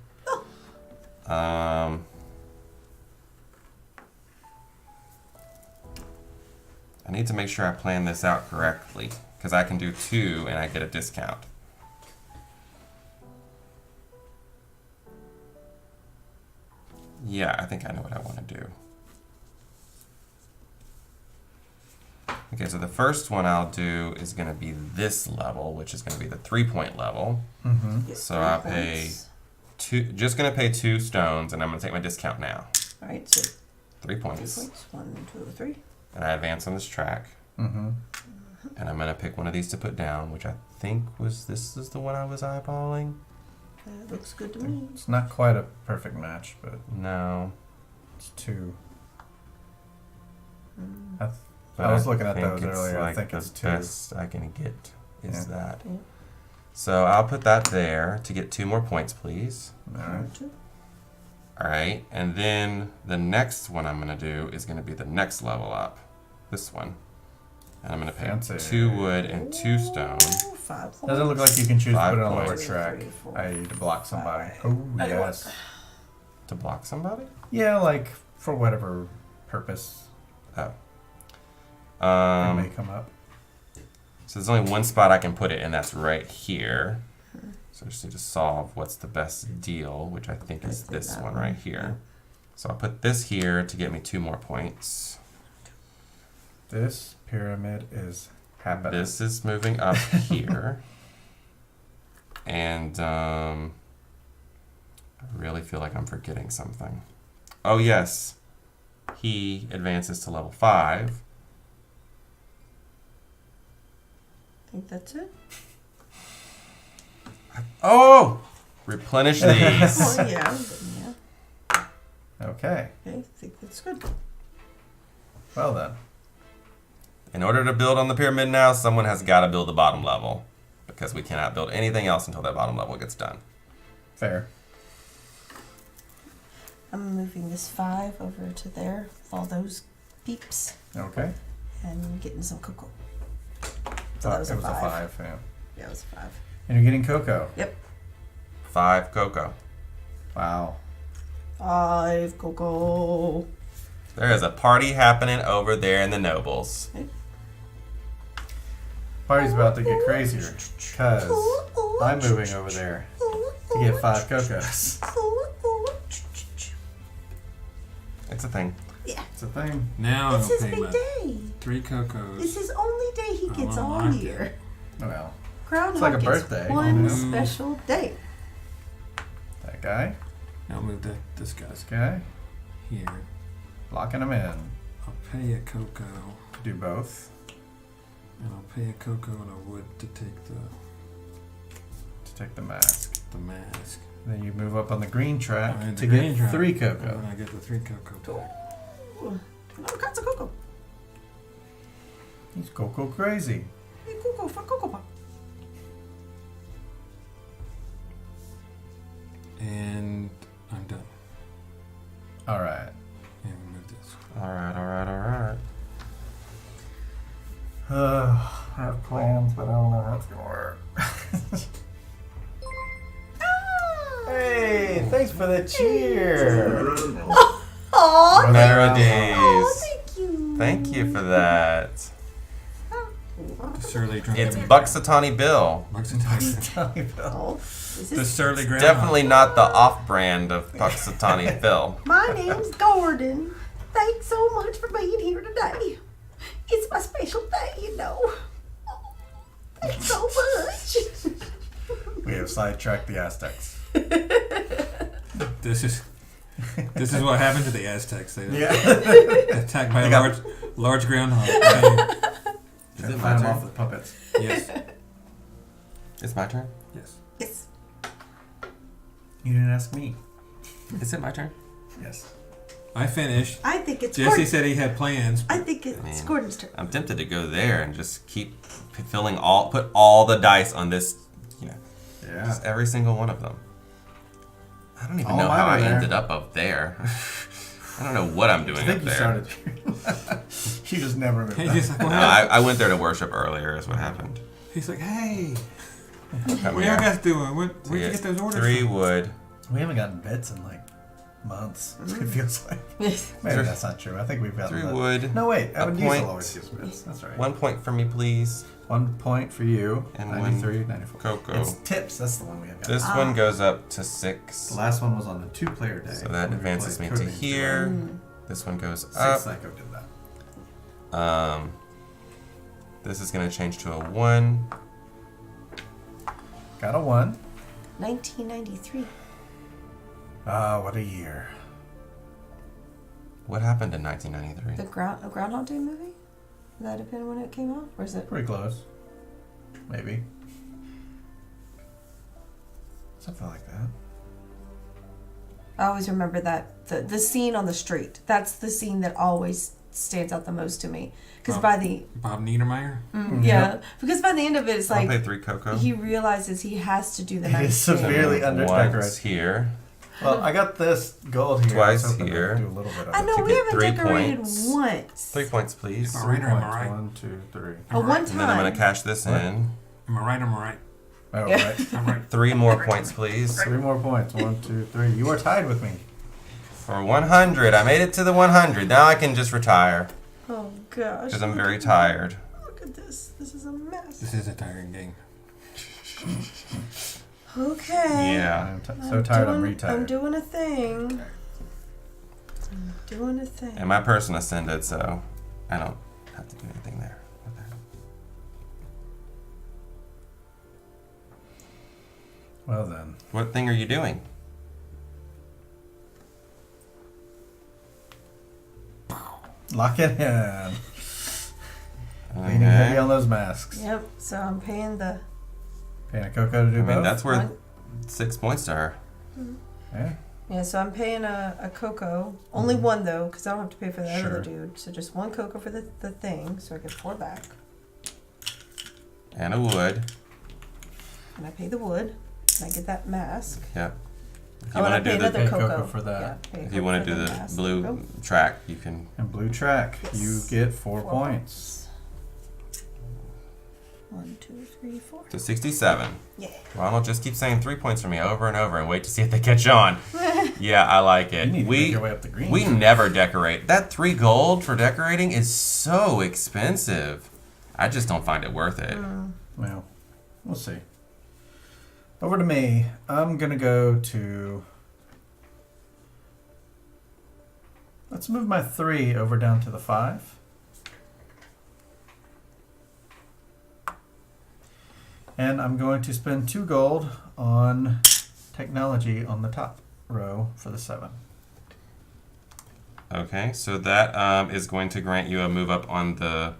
I need to make sure I plan this out correctly because I can do 2 and I get a discount. Yeah, I think I know what I want to do. Okay, so the first one I'll do is going to be this level, which is going to be the 3-point level. Mm-hmm. Get So 3 I'll pay points. 2, just going to pay 2 stones, and I'm going to take my discount now. All right, so 3 3 points. points. 1, 2, 3. And I advance on this track. Mm-hmm. And I'm going to pick one of these to put down, which I think this is the one I was eyeballing. That looks good to me. It's not quite a perfect match, but No. it's 2. Mm. I was looking at think those it's earlier. I like think the it's 2. best I can get is Yeah. that. Yeah. So I'll put that there to get 2 more points, please. All right. 2. All right, and then the next one I'm going to do is going to be the next level up. This one. And I'm going to pay Fancy. 2 wood and 2 stone. Ooh, 5 points. Doesn't look like you can choose to 5 put it on a lower points. track, 3, 4, i.e. to block somebody. 5. Oh, I don't yes. To block somebody? Yeah, like for whatever purpose Oh. it may come up. So there's only one spot I can put it, and that's right here. So I just need to solve what's the best deal, which I think is this one right here. So I'll put this here to get me 2 more points. This pyramid is happening. This is moving up here. And I really feel like I'm forgetting something. Oh, yes. He advances to level 5. I think that's it. Oh! Replenish these. Well, yeah. Okay. I think that's good. Well then. In order to build on the pyramid now, someone has got to build the bottom level. Because we cannot build anything else until that bottom level gets done. Fair. I'm moving this 5 over to there with all those beeps Okay. and getting some cocoa. It So that was a was 5. a 5, yeah. Yeah, it was a 5. And you're getting cocoa. Yep. 5 cocoa. Wow. 5 cocoa. There is a party happening over there in the nobles. Party's about to get crazier because I'm moving over there to get 5 cocos. It's a thing. Yeah. It's a thing. Now It's I'm his paying big my day. 3 cocos. It's his only day he gets I all like it. year. Well, Groundhog like a gets birthday. one Mhm. special day. that guy, Now move this guy's this guy, here. locking him in. I'll pay a cocoa, Do both and I'll pay a cocoa and a wood to take to take the mask. the mask. Then you move up on the green track I'm in the to green get track. 3 And cocoa. then I get the 3 cocoa back. Ooh, another cuts of cocoa. He's cocoa crazy. Hey, cocoa for cocoa pop. And I'm done. All right. And we move this. Alright. I have plans, but I don't know how it's gonna work. Hey, thanks for the cheer. Oh, Monero oh, days. thank you. Thank you for that. The surly drunk. It's Bucksatani Bill. Tell me, Bill. Oh, is The this, surly grandma. Definitely not the off-brand of Bucksatani Phil. my name's Gordon. Thanks so much for being here today. It's my special day, you know. Thanks so much. We have sidetracked the Aztecs. This is what happened to the Aztecs. They Yeah. attacked by They a got- large groundhog. Okay. Trying to fight them off with puppets. Yes. It's my turn? Yes. Yes. You didn't ask me. Is it my turn? Yes. I finished. I think it's Jesse Gordon. said he had plans. I think it's Man. Gordon's turn. I'm tempted to go there and just keep put all the dice on this, Yeah. Ah. just every single one of them. I don't even All know mine how are I there. ended up there. I don't know what I'm I doing think up you there. started You just never moved He's on. just like, No, well, I went there to worship earlier is what happened. he's like, hey, Come what here. y'all guys doing? Where'd So you yeah, get those orders 3 from? wood. We haven't gotten bits in like months. It feels like. Yes. Maybe that's not true. I think we've gotten 3 that. wood. No, wait. A Evan Diesel point. always gives bits. That's right. 1 point for me, please. 1 point for you. And 93, 94. cocoa. It's tips. That's the one we have got. This one goes up to 6. The last one was on the 2-player day. So that when we advances me played to Codenames here. Mm. This one goes Duel. up. Psycho did that. This is going to change to a 1. Got a 1. 1993. Ah, what a year. What happened in 1993? A Groundhog Day movie? Would that have been when it came out? Or is it? Pretty close. Maybe. Something like that. I always remember that the scene on the street. That's the scene that always stands out the most to me. Because by the Bob Niedermeyer? yeah, because by the end of it, it's I'll like pay 3 cocoa. he realizes he has to do the He nice is thing. severely under Once decorated. here. Well, I got this gold here. Twice I was hoping to here. Do a little bit of I it. know to we get haven't 3 decorated points. once. 3 points, please. All right, Three am I points. right? 1, 2, 3. A one And then I'm going time. to cash this What? in. Am I right? Am I right? Oh, Yeah. right. I'm right. 3 more points, please. 3 more points. 1, 2, 3. You are tied with me. For 100. I made it to the 100. Now I can just retire Oh gosh. because I'm very tired. Look at this. This is a mess. This is a tiring game. Okay. Yeah. So tired I'm retired. I'm doing a thing. I'm doing a thing. And my person ascended, so I don't have to do anything there. Well then. What thing are you doing? Lock it in. Leaning heavy Okay. on those masks. Yep. So I'm paying the Paying a Coco to do I mean, both? that's worth one. 6 points to her. Yeah. Yeah, so I'm paying a cocoa. Only one though, because I don't have to pay for the Sure. other dude. So just one cocoa for the thing, so I get 4 back. And a wood. And I pay the wood. And I get that mask. Yep. If Oh, you and I want to pay do the another Pay cocoa. cocoa for that. Yeah, pay a if you cocoa want for to do the mask. blue Cocoa. track, you can. And blue track, Yes. you get 4 points. 1, 2, 3, 4. To 67. Yeah. Ronald just keeps saying 3 points for me over and over and wait to see if they catch on. Yeah, I like You it. need to make your way up the green. We never decorate. That 3 gold for decorating is so expensive. I just don't find it worth it. Well, we'll see. Over to me. I'm going to go to... Let's move my 3 over down to the 5. And I'm going to spend 2 gold on technology on the top row for the 7. Okay, so that is going to grant you a move up on the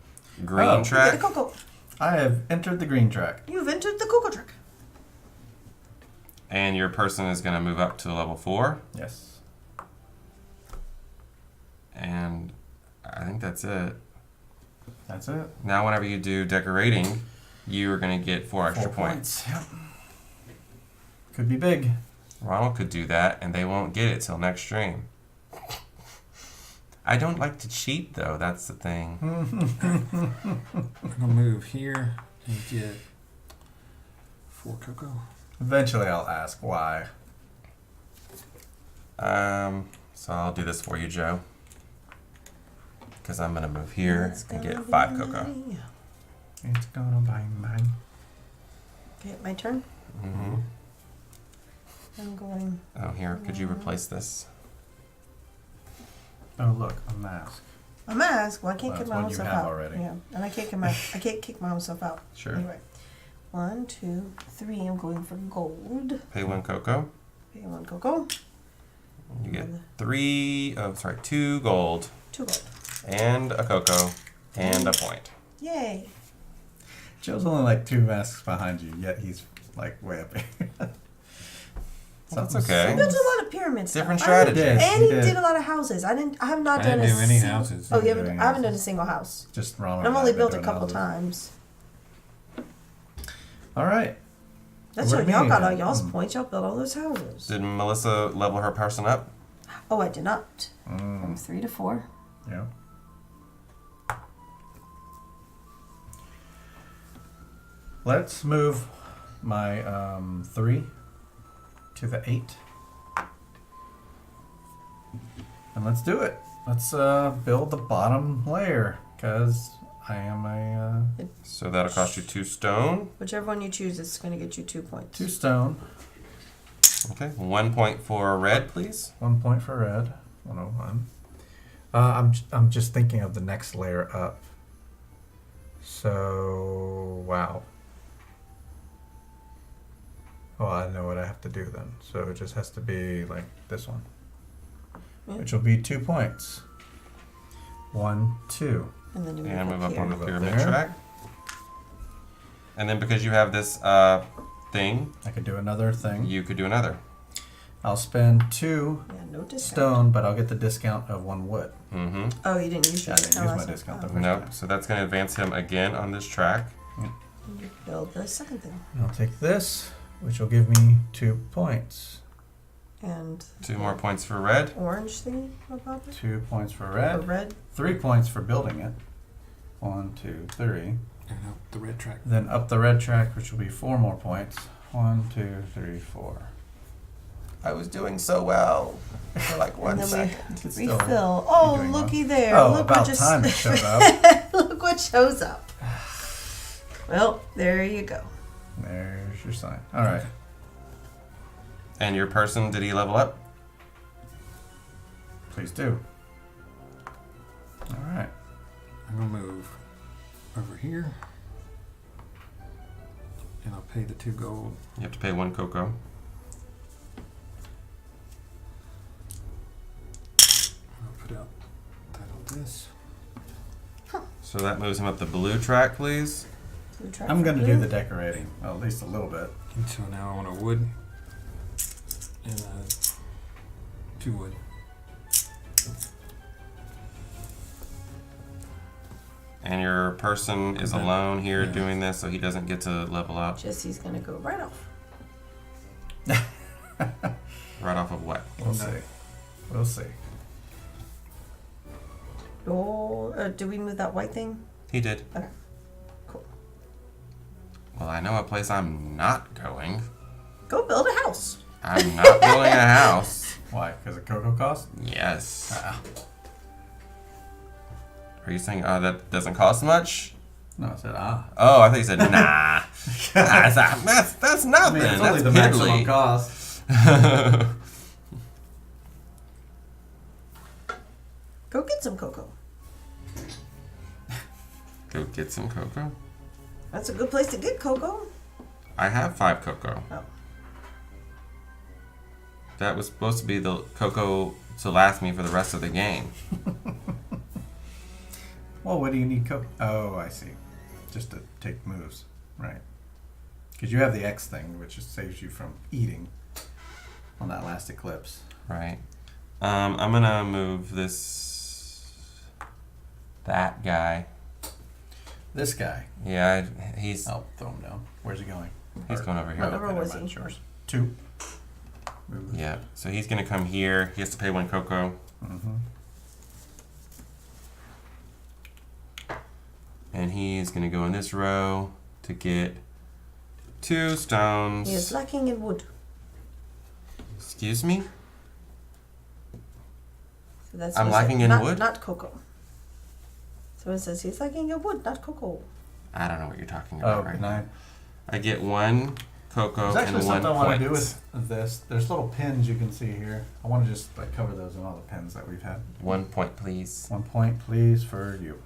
green Oh. Get a track. cocoa. I have entered the green track. You've entered the cocoa track. And your person is going to move up to level 4. Yes. And I think that's it. That's it. Now, whenever you do decorating, you are going to get 4 extra 4 points. Yep. Could be big. Ronald could do that, and they won't get it till next stream. I don't like to cheat, though. That's the thing. I'm gonna move here and get 4 cocoa. Eventually I'll ask why. So I'll do this for you, Joe. Because I'm going to move here It's and gonna get be 5 cocoa. me. It's gonna be mine. Okay, my turn. Mm-hmm. I'm going. Oh, here. Could you replace this? Oh look, a mask. A mask. Well, I can't Well, kick that's my one own you self have out. already. Yeah, and I can't kick my own self out. Sure. Anyway, 1, 2, 3. I'm going for gold. Pay 1 cocoa. Pay 1 cocoa. You get 2 gold. 2 gold. And a cocoa. And a point. Yay. Joe's only like 2 masks behind you, yet he's like way up here. That's Something's- okay. He built a lot of pyramids. Different stuff. I strategy. didn't- Yes, And he he did. did a lot of houses. I have not I done didn't do any sing- houses. Oh, you Didn't haven't? do I haven't any done a single house. Just wrong. I've only built a couple times. All right. That's Over how to y'all me got all then. y'all's points. Y'all built all those houses. Did Melissa level her person up? Oh, I did not. From Mm, 3 to 4. yeah. Let's move my 3 to the 8. And let's do it. Let's build the bottom layer, because I am a So that'll cost you 2 stone. Whichever one you choose, it's going to get you 2 points. 2 stone. Okay. 1 point for red, please. 1 point for red. 101. I'm just thinking of the next layer up. So wow. Oh, I know what I have to do then. So it just has to be like this one, Yeah. which will be 2 points. 1, 2. And then you move, And move up here. on the Move up pyramid there. track. And then because you have this thing, I could do another thing. you could do another. I'll spend 2 Yeah, no discount. stone, but I'll get the discount of 1 wood. Mm-hmm. Oh, you didn't use Yeah, your I didn't discount. use my last discount time. the first Nope. time. So that's going to advance him again on this track. You build the second thing. And I'll take this, which will give me 2 points. And 2 more points for red. orange thing above it? 2 points for Or red. red? 3 points for building it. 1, 2, 3. And up the red track. Then up the red track, which will be 4 more points. 1, 2, 3, 4. I was doing so well for like 1 And then second. It's still- refill. Oh, doing well. looky there. Oh, Look about what just time it showed up. Look what shows up. Well, there you go. There's your sign. All right. And your person, did he level up? Please do. All right. I'm gonna move over here, and I'll pay the 2 gold. You have to pay 1 cocoa. I'll put out that on this. So that moves him up the blue track, please. Blue track I'm for going to blue. do the decorating, well, at least a little bit. And so now I want a wood and 2 wood. And your person is Okay. alone here Yeah. doing this, so he doesn't get to level up. Jesse's gonna go right off. Right off of what? We'll see. We'll see. Oh, do we move that white thing? He did. Okay. Cool. Well, I know a place I'm not going. Go build a house. I'm not building a house. Why? Because of cocoa cost? Yes. Ah. Are you saying, that doesn't cost much? No, I said ah. Oh, I thought you said, nah. That's I nothing. mean, it's only That's the maximum piddly. cost. Go get some cocoa. Go get some cocoa. That's a good place to get cocoa. I have 5 cocoa. Oh. That was supposed to be the cocoa to last me for the rest of the game. Well, what do you need cocoa? Oh, I see. Just to take moves. Right. Because you have the X thing, which just saves you from eating on that last eclipse. Right. I'm gonna move that guy. This guy. Yeah, he's I'll throw him down. Where's he going? he's going over Oh, here. where never was mind, he? yours. 2. Move. Yeah, so he's gonna come here. He has to pay 1 cocoa. Mm-hmm. And he's gonna go in this row to get 2 stones. He is lacking in wood. Excuse me? So that's I'm what it lacking said. in Not- wood? Not cocoa. So it says he's lacking in wood, not cocoa. I don't know what you're talking about Oh, right good now. night. I get 1 cocoa There's actually and 1 something I want to do point. with this. There's little pins you can see here. I want to just like cover those in all the pins that we've had. 1 point, please. 1 point, please, for you.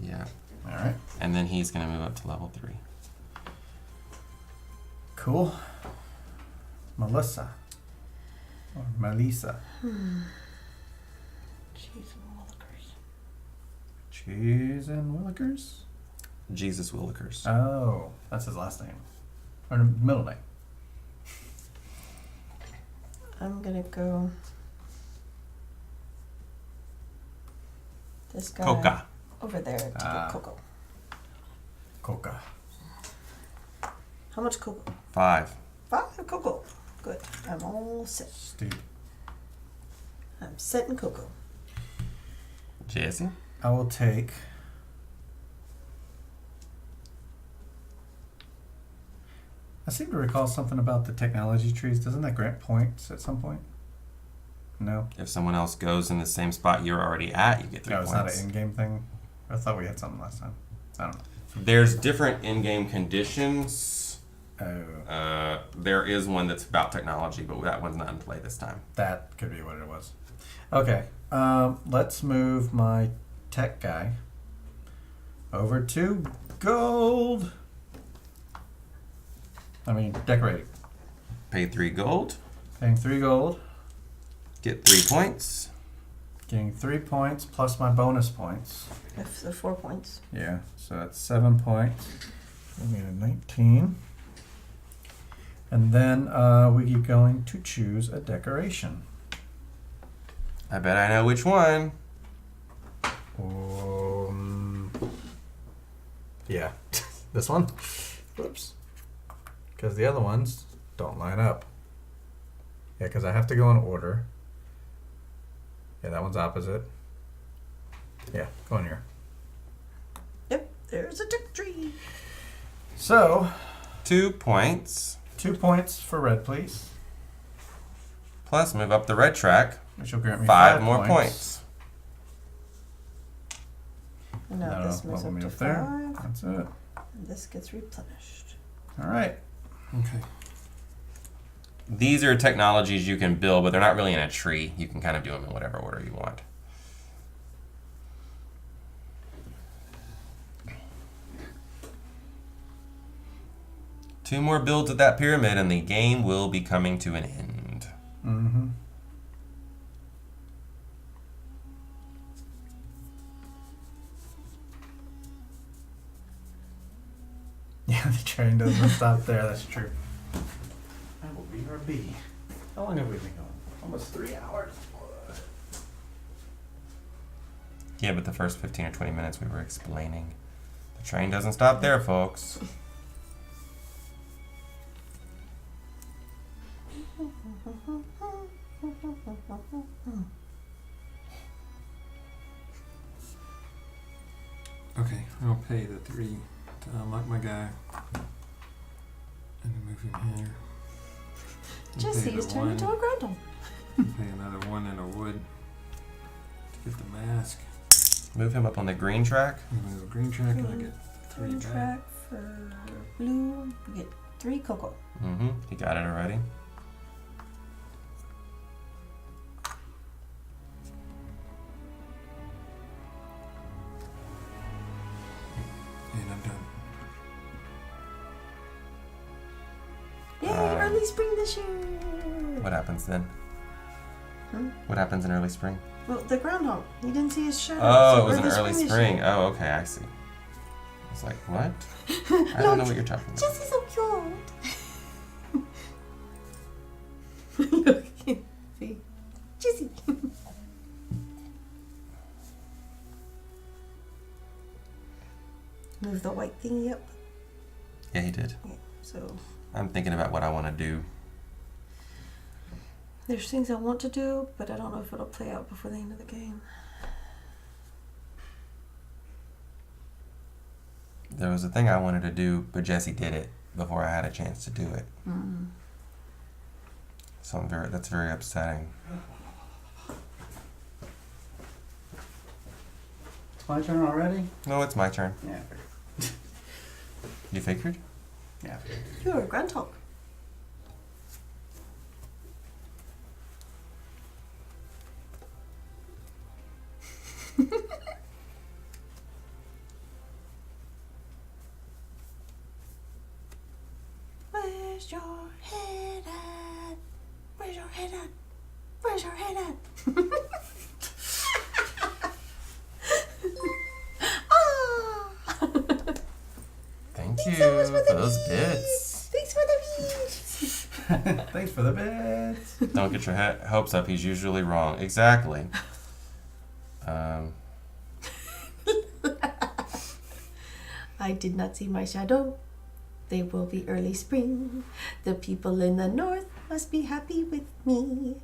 Yeah. All right. And then he's gonna move up to level 3. Cool. Melissa. Or Melissa. Cheese and willikers. Cheese and Willikers? Jesus Willikers. Oh, that's his last name. Or middle name. I'm gonna go. This guy Coca. over there to Ah. get cocoa. Coca. How much cocoa? 5. 5 cocoa. Good. I'm all set. Steve. I'm set in cocoa. Jesse? I will take. I seem to recall something about the technology trees. Doesn't that grant points at some point? No. If someone else goes in the same spot you're already at, you get 3 No, it's not points. an in-game thing. I thought we had something last time. I don't know. There's different in-game conditions. Oh, There is one that's about technology, but that one's not in play this time. that could be what it was. Okay, let's move my tech guy over to gold. I mean, decorating. Pay 3 gold, Paying 3 gold, get 3 points. getting 3 points plus my bonus points. If the 4 points. Yeah, so that's 7 points. We need a 19. And then we are going to choose a decoration. I bet I know which one. Yeah, this one. Whoops. Because the other ones don't line up. Yeah, because I have to go in order. Yeah, that one's opposite. Yeah, go in here. Yep, there's a tick tree. So, 2 points. 2 points for red, please. Plus move up the red track. Which will grant me 5 more points. And No, now this what moves will up be to up there? 5. That's it. And this gets replenished. All right. Okay. These are technologies you can build, but they're not really in a tree. You can kind of do them in whatever order you want. Two more builds of that pyramid and the game will be coming to an end. Mm-hmm. Yeah, the train doesn't stop there. That's true. That will be our B. How long have we been going? Almost 3 hours. Yeah, but the first 15 or 20 minutes we were explaining. The train doesn't stop there, folks. Okay, I'll pay the 3 to unlock my guy. And then move him here. And Jesse pay is the turned into a one, groundhog. pay another 1 in a wood to get the mask. Move him up on the green track. Move the green track and I get 3 Green back. track for blue. You get 3 cocoa. Mm-hmm. You got it already. And I'm done. Yay, early spring this year. What happens then? Hmm? What happens in early spring? Well, the groundhog. You didn't see his shadow. Oh, so it was an early this spring. year. Oh, okay, I see. I was like, what? I don't know what you're talking about. Jesse's so cute. Look, see, Jesse. Move the white thingy up. Yeah, he did. Yeah, so I'm thinking about what I want to do. there's things I want to do, but I don't know if it'll play out before the end of the game. There was a thing I wanted to do, but Jesse did it before I had a chance to do it. Mm. So that's very upsetting. It's my turn already? No, it's my turn. Yeah. You figured? Yeah. You're a groundhog. Where's your head at? Where's your head at? Where's your head at? Ah! Thank you so much for for the those beads. bits. Thanks for the beads. Thanks for the bits. Don't get your hopes up. He's usually wrong. Exactly. I did not see my shadow. They will be early spring. The people in the north must be happy with me.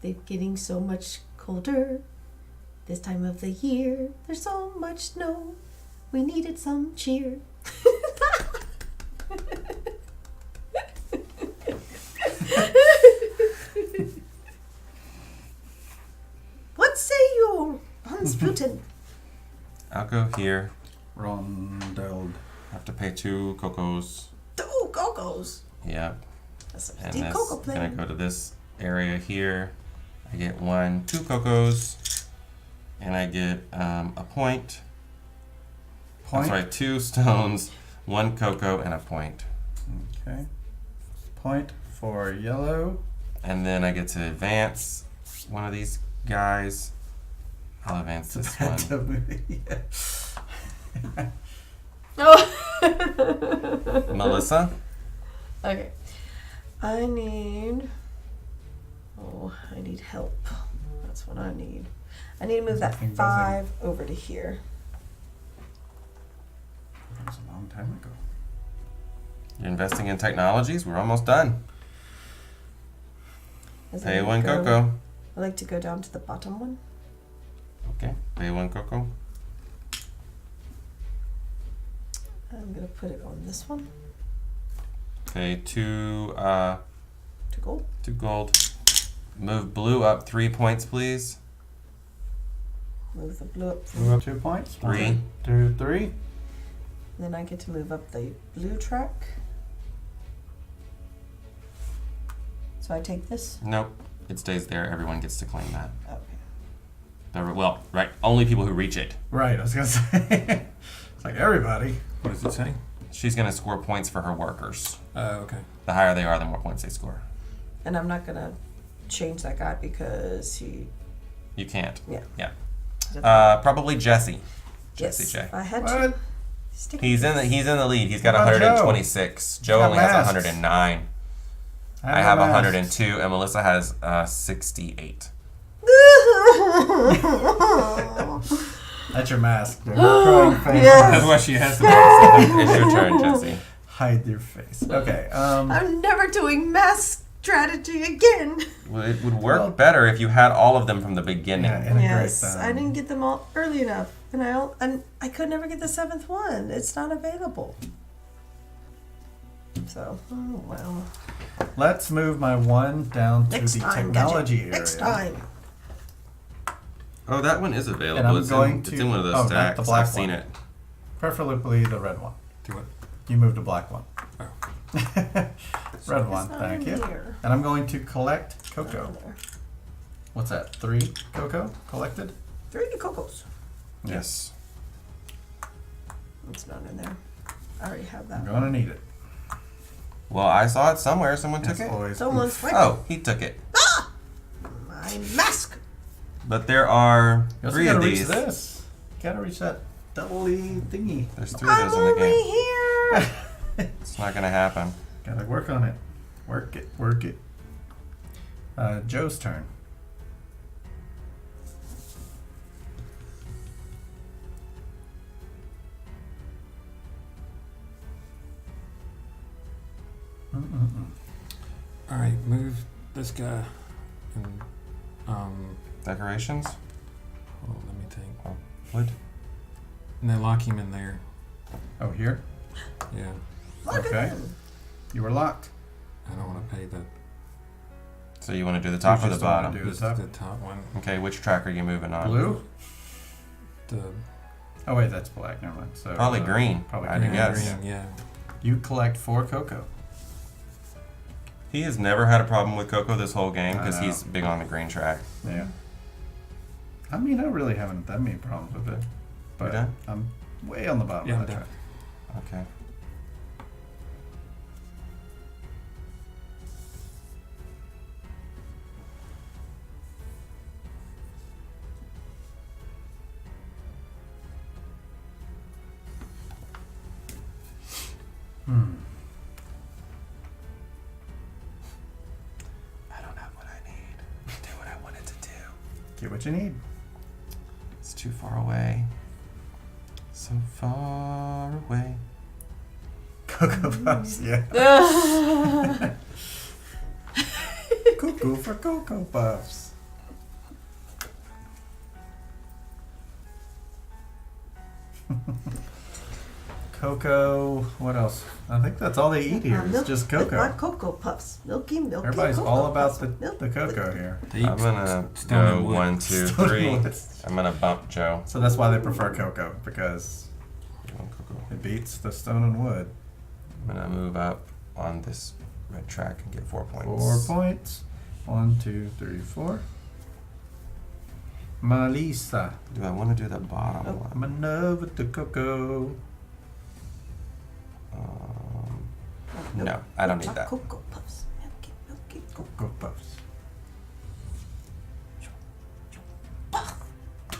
They're getting so much colder this time of the year. There's so much snow. We needed some cheer. What say you, Unsputin? I'll go here. Rondelled. Have to pay 2 cocos. 2 cocos. Yep. That's a And deep this cocoa gonna plan. go to this area here. I get 2 cocos, and I get a point. I'm Point. sorry, 2 stones, 1 cocoa, and a point. Okay. Point for yellow. And then I get to advance one of these guys. I'll advance this one. Yeah. Oh. Melissa? Okay. I need help. That's what I need. I need to move that Something 5 over to here. That was a long time ago. You're investing in technologies? We're almost done. As Pay I 1 go- cocoa. I like to go down to the bottom one. Okay, pay 1 cocoa. I'm gonna put it on this one Pay 2 to gold. 2 gold. Move blue up 3 points, please. Move the blue up. Move up 2 points. 3. 1, 2, 3. Then I get to move up the blue track. So I take this? Nope. It stays there. Everyone gets to claim that. Okay. Well, right. Only people who reach it. Right, I was gonna say. It's like everybody. What does it say? She's going to score points for her workers. Okay. The higher they are, the more points they score. And I'm not going to change that guy because he... You can't. Yeah. Yeah. Probably Jesse. Yes. Jesse J. If I had What? to... Stick He's in the lead. He's got What about Joe? 126. Joe got only has masks. 109. I have 102, and Melissa has 68. That's your mask. Dude. Crying face. Yes. That's why she has the mask. It's your turn, Jesse. Hide your face. Okay. I'm never doing mask strategy again. Well, it would work better if you had all of them from the beginning. Yeah, integrate Yes, them. I didn't get them all early enough, and I could never get the 7th one. It's not available. So, oh well. Let's move my 1 down to Next the time, technology Gadget. area. Next time. Oh, that one is available. And I'm it's going it's to- in one of those oh, not stacks. the black I've seen one. it. Preferably the red one. Do what? You moved a black one. Oh. Red one, It's not thank in you. here. And I'm going to collect Not cocoa. in there. What's that? 3 cocoa collected? 3 cocos. Yes. It's not in there. I already have that. I'm going to need it. Well, I saw it somewhere. Someone took It's it. always Someone's oof. swiping. Oh, he took it. My mask. But there are You also 3 gotta of reach these. this. You gotta reach that double-y thingy. There's 3 of I'm those in the over game. here. It's not gonna happen. Gotta work on it. Work it, work it. Joe's turn. All right, move this guy. And, Decorations? hold on, let me think. Wood? And then lock him in there. Oh, here? Yeah. Look Okay. at him. You were locked. I don't want to pay the, So you want to do the top You or the just don't wanna bottom? do the top. the top one. Okay, which track are you moving on? Blue? The Oh, wait, that's black. Never mind. So, Probably green. Probably I'd green. guess. green, yeah. You collect 4 cocoa. He has never had a problem with Coco this whole game I because know. he's big on the green track. Yeah. I mean, I really haven't that many problems with it. But done? I'm way on the bottom Yeah, of I'm that done. track. Okay. I don't have what I need to do what I wanted to do. Get what you need. It's too far away. So far away. Cocoa Puffs, yeah. Cuckoo for Cocoa Puffs. Cocoa, what else? I think that's all they eat here. It's Milk just with my cocoa. Cocoa Puffs. Milky, milky. Everybody's Cocoa all about Puffs. the Milk cocoa with- here. They eat I'm gonna stone go and wood. 1, 2, Stone 3. and wood. I'm gonna bump Joe. So that's why they prefer cocoa, because Coco. it beats the stone and wood. I'm gonna move up on this red track and get 4 points. 4 points. 1, 2, 3, 4. Melissa. Do I want to do the bottom Nope. one? I'm in love with the cocoa. No, I don't need My that. Cocoa Puffs. Milky, milky Cocoa Puffs.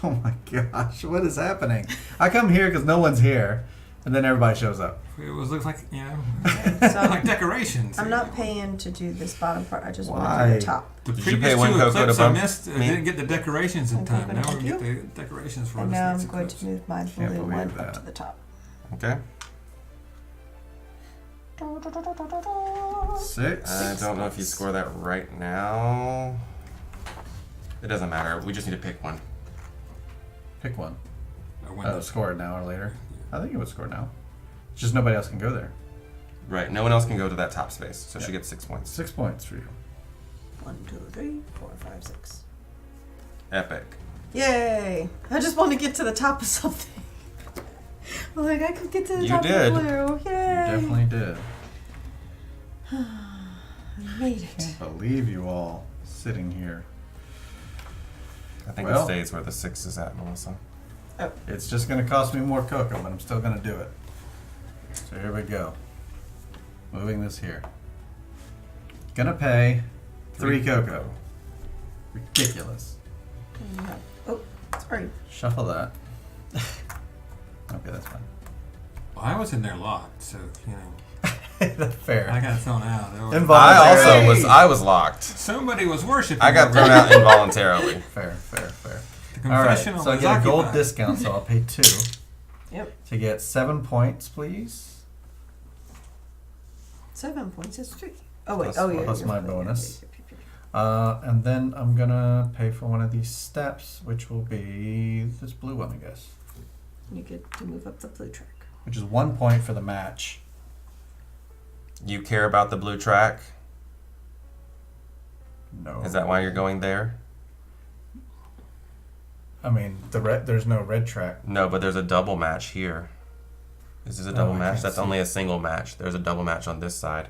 Oh my gosh, what is happening? I come here because no one's here, and then everybody shows up. It looks like, you know, So like decorations. I'm not paying to do this bottom part. I just want to Why? do the top. The Did you previous pay 1 two Coco to eclipse I bump missed. I me? didn't get the decorations in Okay, time. but Now we're thank going to get the decorations for And this now next I'm going eclipse. to move my Can't blue believe one that. up to the top. Okay. 6. I don't know if you score that right now. It doesn't matter. We just need to pick one. Pick one. Window. Score it now or later. I think it would score now. It's just nobody else can go there. Right. No one else can go to that top space, so she Yeah. gets 6 points. 6 points for you. 1, 2, 3, 4, 5, 6. Epic. Yay! I just want to get to the top of something. Like I could get to the You top did. of the blue. You Yay! definitely did. I made it. Can't believe you all sitting here. I think Well. it stays where the 6 is at, Melissa. It's just going to cost me more cocoa, but I'm still going to do it. So here we go. Moving this here. Gonna pay 3 cocoa. Ridiculous. Oh, sorry. Shuffle that. Okay, that's fine. Well, I was in there locked, so you know That's fair. I got thrown out. There was- Involuntarily. I was locked. Somebody was worshiping. I got over thrown there. out involuntarily. Fair. The All right, confessional so I was get a gold occupied. discount, so I'll pay 2 Yep. to get 7 points, please. 7 points is 3. Oh wait. Plus- Oh yeah. plus you're my right. bonus. Yep. And then I'm gonna pay for one of these steps, which will be this blue one, I guess. You get to move up the blue track. Which is 1 point for the match. You care about the blue track? No. Is that why you're going there? I mean, there's no red track. No, but there's a double match here. Is this a double I match? can't That's see. only a single match. There's a double match on this side.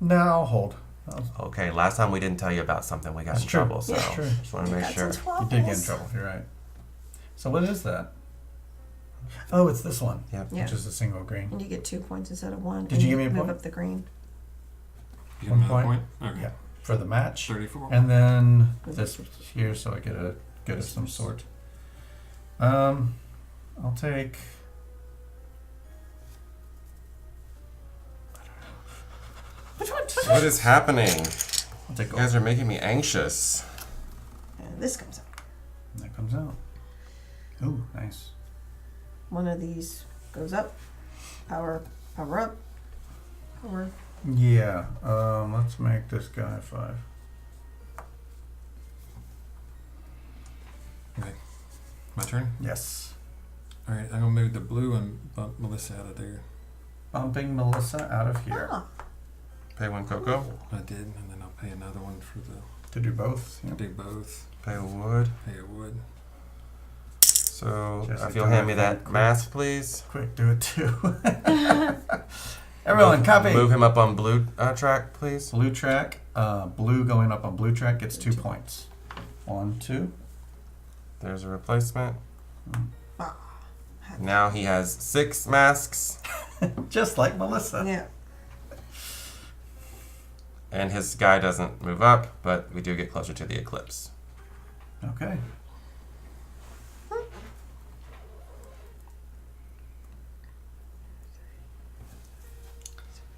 No, I'll hold. Okay, last time we didn't tell you about something, we got That's in true. trouble, so That's true. just want to make Got sure. some You did get in swabbles. trouble, you're right. So what is that? Oh, it's this one, Yep. Yeah. which is a single green. And you get 2 points instead of 1. Did and you give me a move point? up the green. You get another 1 point? Okay. Yeah, for the match. 34. And then this here, so I get a good of some sort. I'll take. Which one? What is happening? I'll take You gold. guys are making me anxious. And this comes up. And that comes out. Ooh, nice. One of these goes up. Power up. Power. Yeah. Let's make this guy 5. Okay. My turn? Yes. Alright, I'm gonna move the blue and bump Melissa out of there. Bumping Melissa out of here Ah, Pay 1 cocoa. I did, and then I'll pay another one for the to do both. Yep. do both. Pay a wood. Pay a wood. So Jesse, if you'll do hand it me that quick. mask, please. Quick, do it too. Everyone, copy. Move him up on blue track, please. Blue track. Blue going up on blue track gets 2 points. 1, 2. There's a replacement. ah. Now he has 6 masks, Just like Melissa. Yeah. and his guy doesn't move up, but we do get closer to the eclipse. Okay.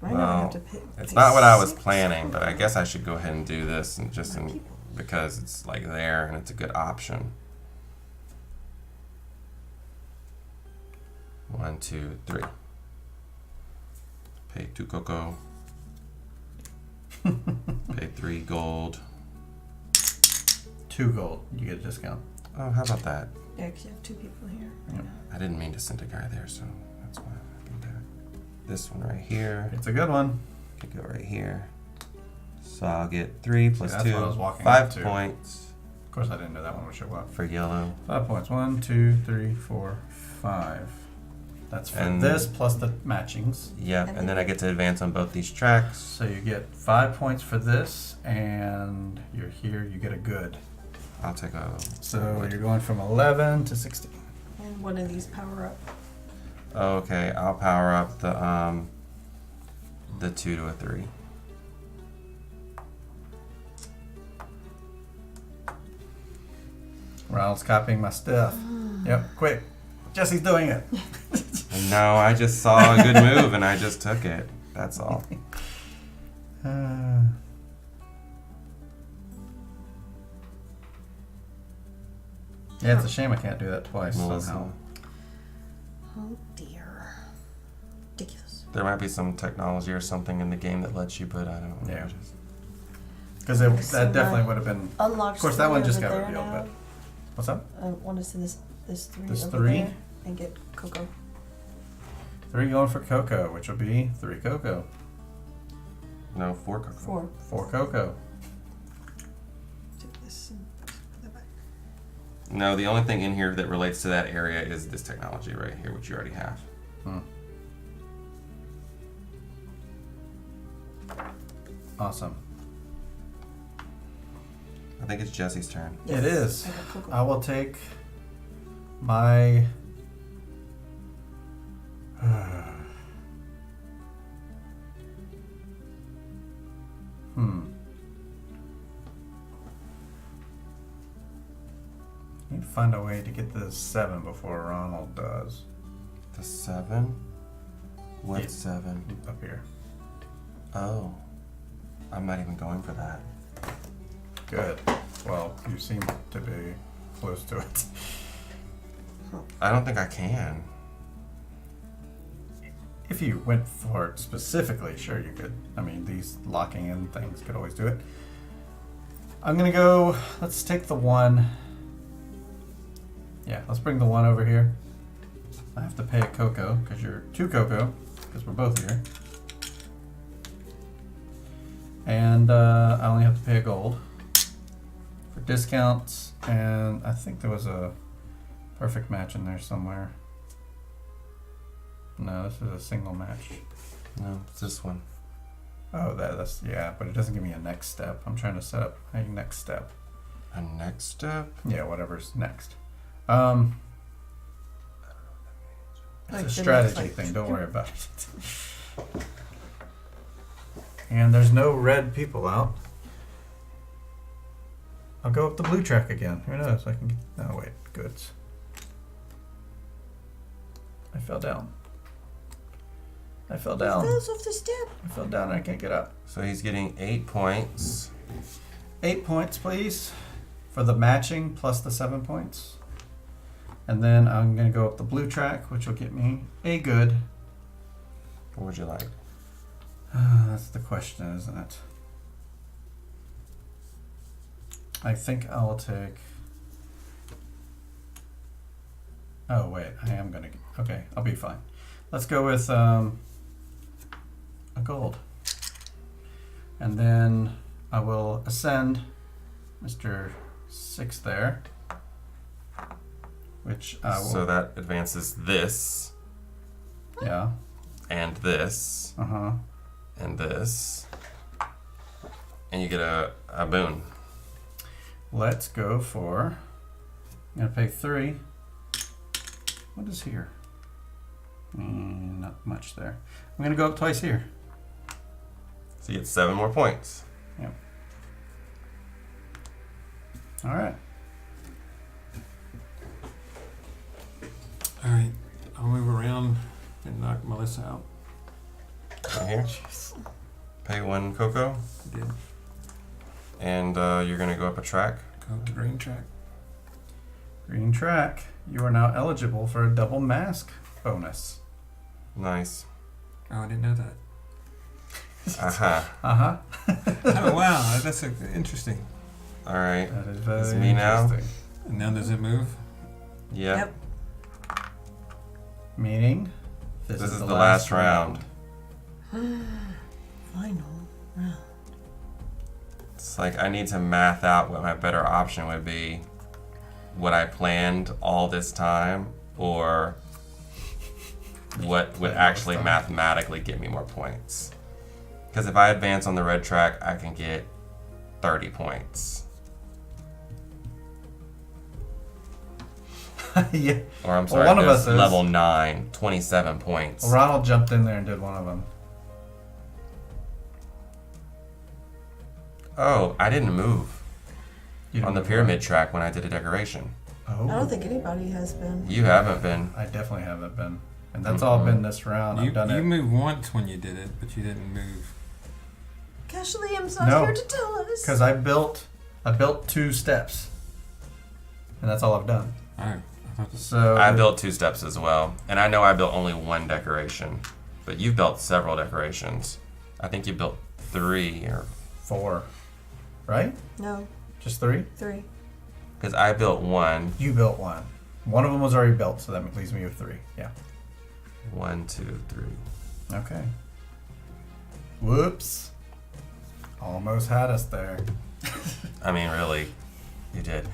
Right now I Well, have to pay. It's pay not what I was 6 planning, but I for- guess I should go ahead and do this and just My people. because it's like there and it's a good option. 1, 2, 3. Pay 2 cocoa. Pay 3 gold. 2 gold. You get a discount. Oh, how about that? Yeah, 'cause you have 2 people here. Yep. I didn't mean to send a guy there, so that's why I can do it. This one right here. It's a good one. Could go right here. So I'll get 3 plus that's 2. what I was walking 5 up to. points Of course, I didn't know that one would show up. for yellow. 5 points. 1, 2, 3, 4, 5. That's for And- this plus the matchings. Yep, And and then- then I get to advance on both these tracks. So you get 5 points for this, and you're here. You get a good. I'll take a. So you're going from 11 to 16. And one of these power up. Okay, I'll power up the 2 to a 3. Ronald's copying my stuff. Yep, quick. Jesse's doing it. No, I just saw a good move and I just took it. That's all. Yeah, it's a shame I can't do that twice Melissa. somehow. Oh dear. Ridiculous. There might be some technology or something in the game that lets you, but I don't know. Yeah. Just- Because that definitely would have been. Unlock. Of course, that one just got there revealed, now. but. What's up? I want to send this 3 This over 3? there and get cocoa. 3 going for cocoa, which will be 3 cocoa. No, 4 cocoa. 4. 4 cocoa. Take this and put that back. No, the only thing in here that relates to that area is this technology right here, which you already have. Awesome. I think it's Jesse's turn. Yes. It is. I got cocoa. I will take my. Need to find a way to get the 7 before Ronald does. The 7? What Yeah. 7? Up here. Oh. I'm not even going for that. Good. Well, you seem to be close to it. I don't think I can. If you went for it specifically, sure you could. I mean, these locking in things could always do it. I'm gonna go, let's take the 1. Yeah, let's bring the 1 over here. I have to pay a cocoa, because you're 2 cocoa, because we're both here. And I only have to pay a gold for discounts, and I think there was a perfect match in there somewhere. No, this is a single match. No, it's this one. Oh, that's, yeah, but it doesn't give me a next step. I'm trying to set up a next step. A next step? Yeah, whatever's next. Like It's a the strategy next, like- thing, don't worry about it. And there's no red people out. I'll go up the blue track again. Who knows? I can get, no, wait, goods. I fell down. I fell down. Falls off the step. I fell down and I can't get up. So he's getting 8 points. 8 points, please, for the matching plus the 7 points. And then I'm going to go up the blue track, which will get me a good. What would you like? That's the question, isn't it? I think I'll take. Oh, wait, I am going to. Okay, I'll be fine. Let's go with a gold. And then I will ascend Mr. 6 there. Which I will. So that advances this, Yeah. and this, and this. And you get a boon. Let's go for. I'm going to pay 3. What is here? Not much there. I'm going to go up twice here. So you get 7 more points. Yep. All right. Alright, I'll move around and knock Melissa out. Right here. Pay 1 cocoa. Did And you're going to go up a track. go to green track. Green track. You are now eligible for a double mask bonus. Nice. Oh, I didn't know that. Aha. Oh, wow, that's interesting. All right. That is very It's me now. interesting. And now does it move? Yep. Meaning, This is the last round. Final round. It's like I need to math out what my better option would be. What I planned all this time, or what would actually mathematically get me more points. Because if I advance on the red track, I can get 30 points. Yeah. Or I'm sorry, one of there's us is. level 9, 27 points. Well, Ronald jumped in there and did one of them. Oh, I didn't move You on the didn't pyramid track when I did a decoration. Oh. I don't think anybody has been. You haven't been. I definitely haven't been. And that's all been this round. You I've done it. moved once when you did it, but you didn't move. Gosh, Liam's not No, here to tell us. Because I built 2 steps. And that's all I've done. Oh, I thought this. So I built 2 steps as well. And I know I built only 1 decoration. But you've built several decorations. I think you built 3 or 4. Right? No, Just 3? 3. because I built 1. You built 1. One of them was already built, so that leaves me with 3. Yeah. 1, 2, 3. Okay. Whoops. Almost had us there. I mean, really, you did.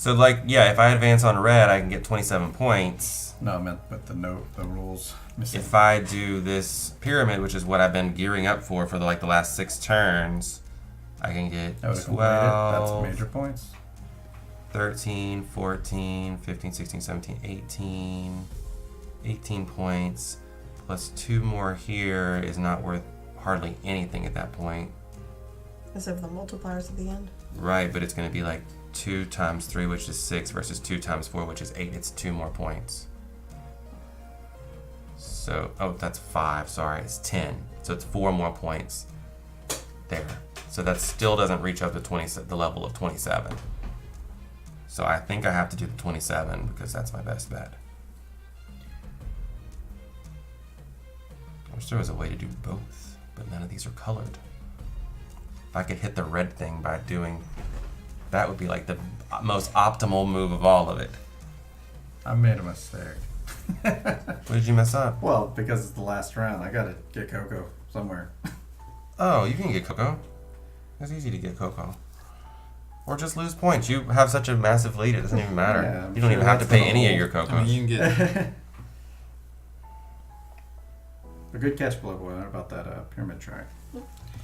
So, like, yeah, if I advance on red, I can get 27 points. No, I meant with the rules missing. If I do this pyramid, which is what I've been gearing up for the last 6 turns, I can get That would have completed it. That's 12, major points. 13, 14, 15, 16, 17, 18. 18 points. Plus 2 more here is not worth hardly anything at that point. Except for the multipliers at the end. Right, but it's going to be like 2 times 3, which is 6, versus 2 times 4, which is 8. It's 2 more points. So, oh, that's 5. Sorry, it's 10. So it's 4 more points there. So that still doesn't reach up to the level of 27. So I think I have to do the 27 because that's my best bet. I wish there was a way to do both, but none of these are colored. If I could hit the red thing by doing... That would be like the most optimal move of all of it. I made a mistake. What did you mess up? Well, because it's the last round, I gotta get Coco somewhere. Oh, you can get Coco. It's easy to get Coco. Or just lose points. You have such a massive lead, it doesn't even matter. Yeah, I'm you don't sure even have to that's pay the any of whole- your Cocos. I mean, you can get. A good catch, Blood Boy, about that pyramid track.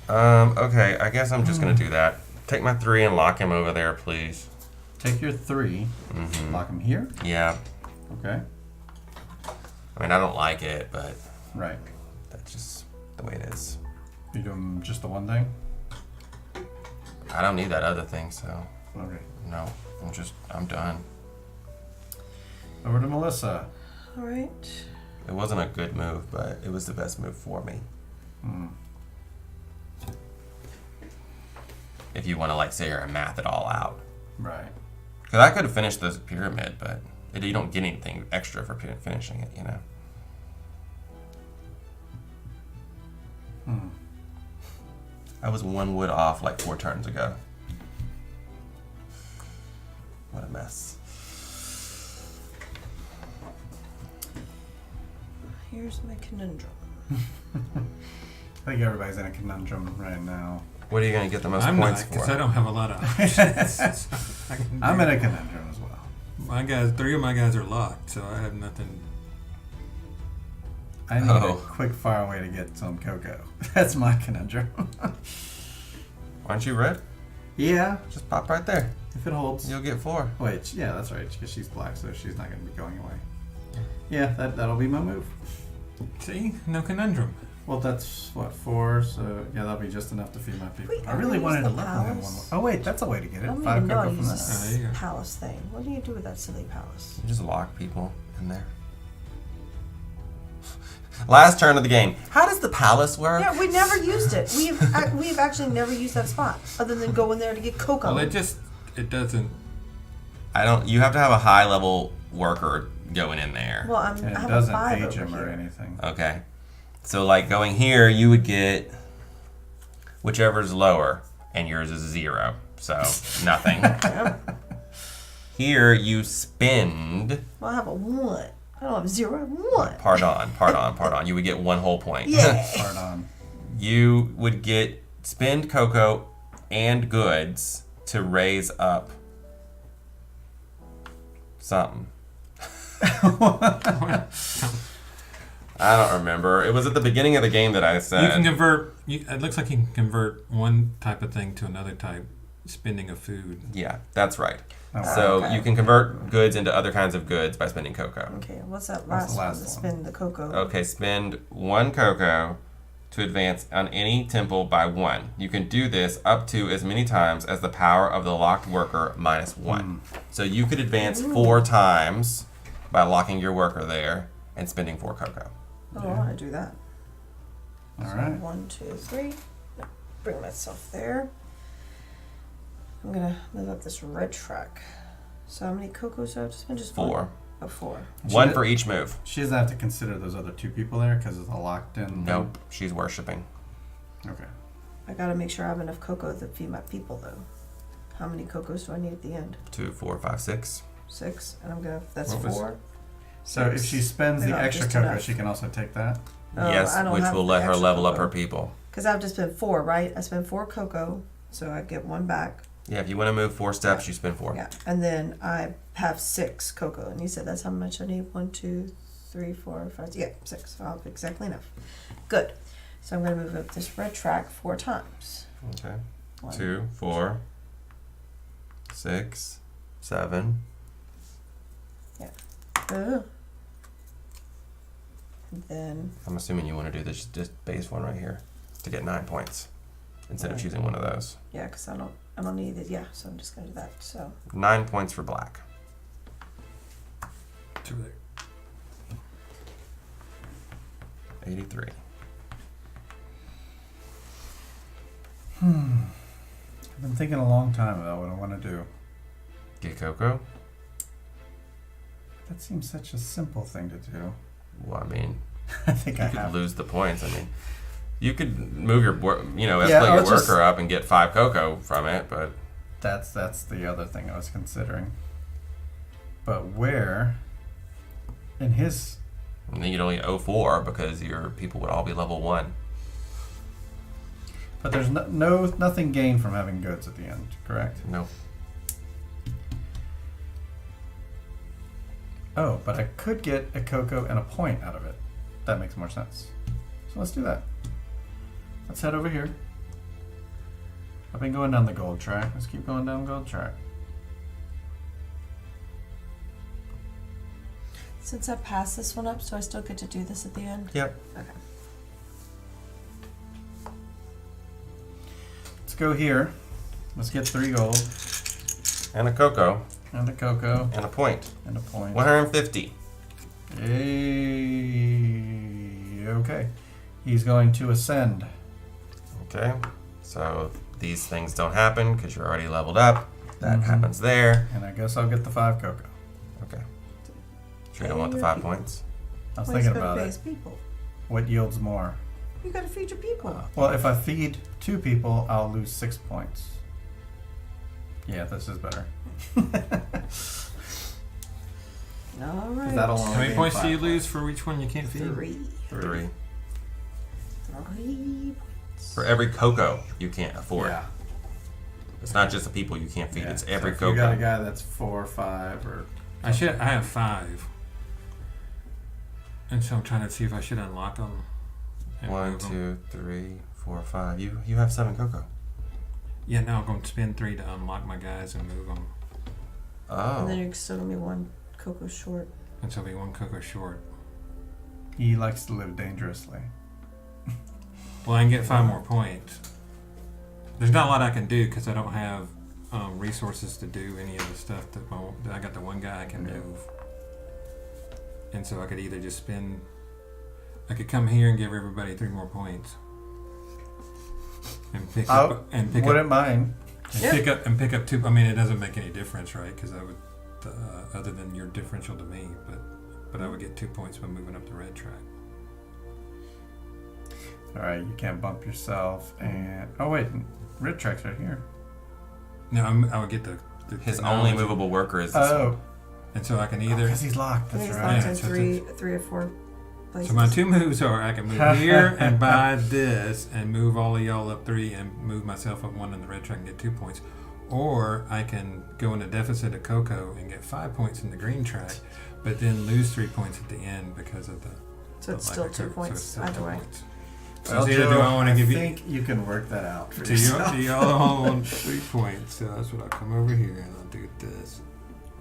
Okay, I guess I'm just gonna do that. Take my 3 and lock him over there, please. Take your 3, Mm-hmm. lock him here. Yeah. Okay. I mean, I don't like it, but Right. that's just the way it is. You doing just the one thing? I don't need that other thing, so Okay. no. I'm done. Over to Melissa. All right. It wasn't a good move, but it was the best move for me. Hmm. If you want to, like, sit here and math it all out. Right. Because I could have finished this pyramid, but you don't get anything extra for finishing it, you know? Hmm. I was 1 wood off like 4 turns ago. What a mess. Here's my conundrum. I think everybody's in a conundrum right now. What are you going to get the most I'm points not, because for? I don't have a lot of options. I can I'm do- in a conundrum as well. My guys, 3 of my guys are locked, so I have nothing. I need Oh. a quick fire way to get some Coco. That's my conundrum. Aren't you red? Yeah, Just pop right there. if it holds. You'll get 4. Wait, yeah, that's right, because she's black, so she's not going to be going away. Yeah, that'll be my move. See? No conundrum. Well, that's what, 4, so yeah, that'll be just enough to feed my people. Wait, I really use wanted the to let them have one palace? more. Oh, wait, that's a way to get I it. don't 5 even know Coco how to from use that. Oh, there you go. this palace thing. What do you do with that silly palace? You just lock people in there. Last turn of the game. How does the palace work? Yeah, we never used it. We've actually never used that spot other than go in there to get cocoa. Well, it doesn't. You have to have a high level worker going in there. Well, And I it have a doesn't 5 age over him or here. anything. Okay. So, like, going here, you would get whichever's lower, and yours is 0. So, nothing. Yeah. Here, you spend... Well, I have a 1. I don't have 0. I have 1. Pardon. You would get 1 whole point. Yeah. Hard on. You would spend cocoa and goods to raise up something. I don't remember. It was at the beginning of the game that I said. You can convert. It looks like you can convert one type of thing to another type, spending a food. Yeah, that's right. Oh, So okay. you can convert goods into other kinds of goods by spending cocoa. Okay, what's that What's last, the last one? one? Spin the cocoa. Okay, spend 1 cocoa to advance on any temple by 1. You can do this up to as many times as the power of the locked worker minus 1. So you could advance 4 times by locking your worker there and spending 4 cocoa. Oh, I want to do that. All So right. 1, 2, 3. No, bring myself there. I'm gonna move up this red track. So how many cocos do I have to spend? Just 4. Oh, 4. 1 for each move. She doesn't have to consider those other 2 people there because it's a locked in. Nope, she's worshipping. Okay. I gotta make sure I have enough cocoa to feed my people, though. How many cocos do I need at the end? 2, 4, 5, 6. 6, and I'm gonna. That's What was- 4. So if she spends the Maybe extra just cocoa, enough. she can also take that? Oh, Yes, I don't which have will the let her extra level up cocoa. her people. Because I've just spent 4, right? I spent 4 cocoa, so I get 1 back. Yeah, if you want to move 4 steps, you spend 4. Yeah, and then I have 6 cocoa, and you said that's how much I need. 1, 2, 3, 4, 5. Yeah, 6. So I'll have exactly enough. Good. So I'm going to move up this red track 4 times. Okay. 1, 2, 4, 6, 7. And then I'm assuming you want to do this base one right here to get 9 points instead of choosing one of those. yeah, because I don't need it. Yeah, so I'm just going to do that. So 9 points for black. 2 there. 83. I've been thinking a long time about what I want to do. Get cocoa? That seems such a simple thing to do. Well, I mean, I think I you could have. lose the points. I mean, you could move your, escalate Yeah, your I'll just- worker up and get 5 cocoa from it, but That's the other thing I was considering. But where in his and then you'd only owe 4 because your people would all be level 1. but there's nothing gained from having goods at the end, correct? No. Oh, but I could get a cocoa and a point out of it. That makes more sense. So let's do that. Let's head over here. I've been going down the gold track. Let's keep going down gold track. since I passed this one up, so I still get to do this at the end? Yep. Okay. Let's go here. Let's get 3 gold And a cocoa. and a cocoa And a point. and a point. 150. Okay. He's going to ascend. Okay. So these things don't happen because you're already leveled up. That Mhm. happens there. And I guess I'll get the 5 cocoa. Okay. Sure you don't want the 5 points? I was Well, he's thinking gotta about pay it. his people. What yields more? You gotta feed your people. Well, if I feed 2 people, I'll lose 6 points. Yeah, this is better. All right. that'll How many points do you lose for each one you can't feed? 3. 3. 3 For every cocoa you can't afford. Yeah. It's not just the people you can't feed, Yeah. it's every So if you got a cocoa. guy that's 4 or 5 or I have 5. And so I'm trying to see if I should unlock them. 1, 2, 3, 4, 5. You have 7 cocoa. Yeah, now I'm going to spend 3 to unlock my guys and move them. And then Oh. you're still gonna be 1 cocoa short. And so I'll be 1 cocoa short. he likes to live dangerously. Well, I can get 5 more points. There's not a lot I can do because I don't have resources to do any of the stuff that I got the 1 guy I can Yeah. move. And so I could either just I could come here and give everybody 3 more points. And pick up, Wouldn't mind. pick up 2. I mean, it doesn't make any difference, right? Because I would, other than your differential to me, but I would get 2 points by moving up the red track. Alright, you can't bump yourself and oh wait, red track's right here. No, I would get the His technology. only movable worker is this one. Oh, And so I can either. because he's locked. I That's think it's right. locked Yeah, in so 3 or 4 places. So my 2 moves are I can move here and buy this and move all of y'all up 3 and move myself up 1 in the red track and get 2 points. Or I can go in a deficit of cocoa and get 5 points in the green track, but then lose 3 points at the end because of the. So it's the still lack of 2 cocoa. So points it's still either 2 way. points. So Well, it's either Joe, do I want to give you. think you can work that out for Do yourself. y'all all want 3 points? So that's what I'll come over here and I'll do this.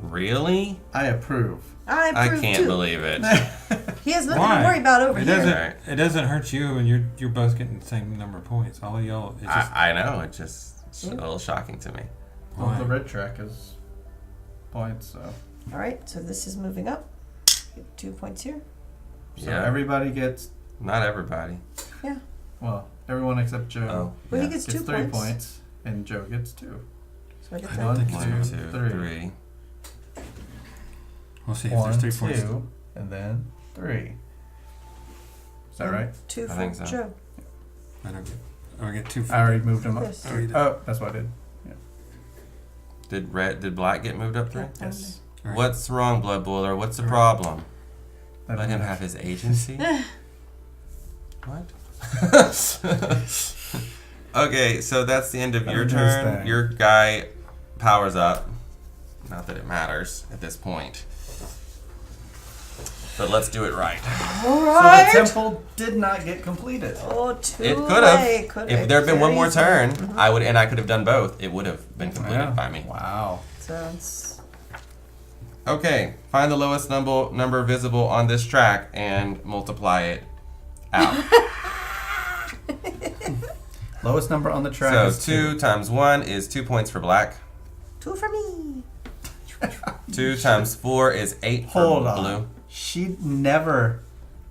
Really? I approve. I I approve can't too. believe it. He has nothing Why? to worry about over It here. doesn't. Right. It doesn't hurt you, and you're both getting the same number of points. All of y'all. It's just, I know, it's a little shocking to me. Well, why? the red track is points, so. All right, so this is moving up. Get 2 points here. So Yeah. everybody gets, Not everybody. well, everyone except Joe Oh. Well, he yeah. gets gets 2 3 points. points, and Joe gets 2. So I get I that. don't think it's 1, 2, 1, 2, 3. 3. We'll see if 1, there's 3 points. 2, and then 3. Is that right? 2 I for think so. Joe. I don't get. I get 2. I already moved him up. This. Already did. Oh, that's what I did. Did black get moved up 3? Yeah. Yes. All right. What's wrong, Blood Boiler? What's the All right. problem? That Let him moved. have his agency? What? Okay, so that's the end of your Let him do his turn. thing. Your guy powers up. Not that it matters at this point. But let's do it right. All So right. the temple did not get completed. Oh, too It could have. late. Could If have there had been one more carried turn, I could have done both. It would have been completed by me. Wow. So it's Okay, find the lowest number visible on this track and multiply it out. Lowest number on the track So is 2 times 1 is 2 points for black. 2 for me. 2 times 4 is 8 for Hold blue. on. She never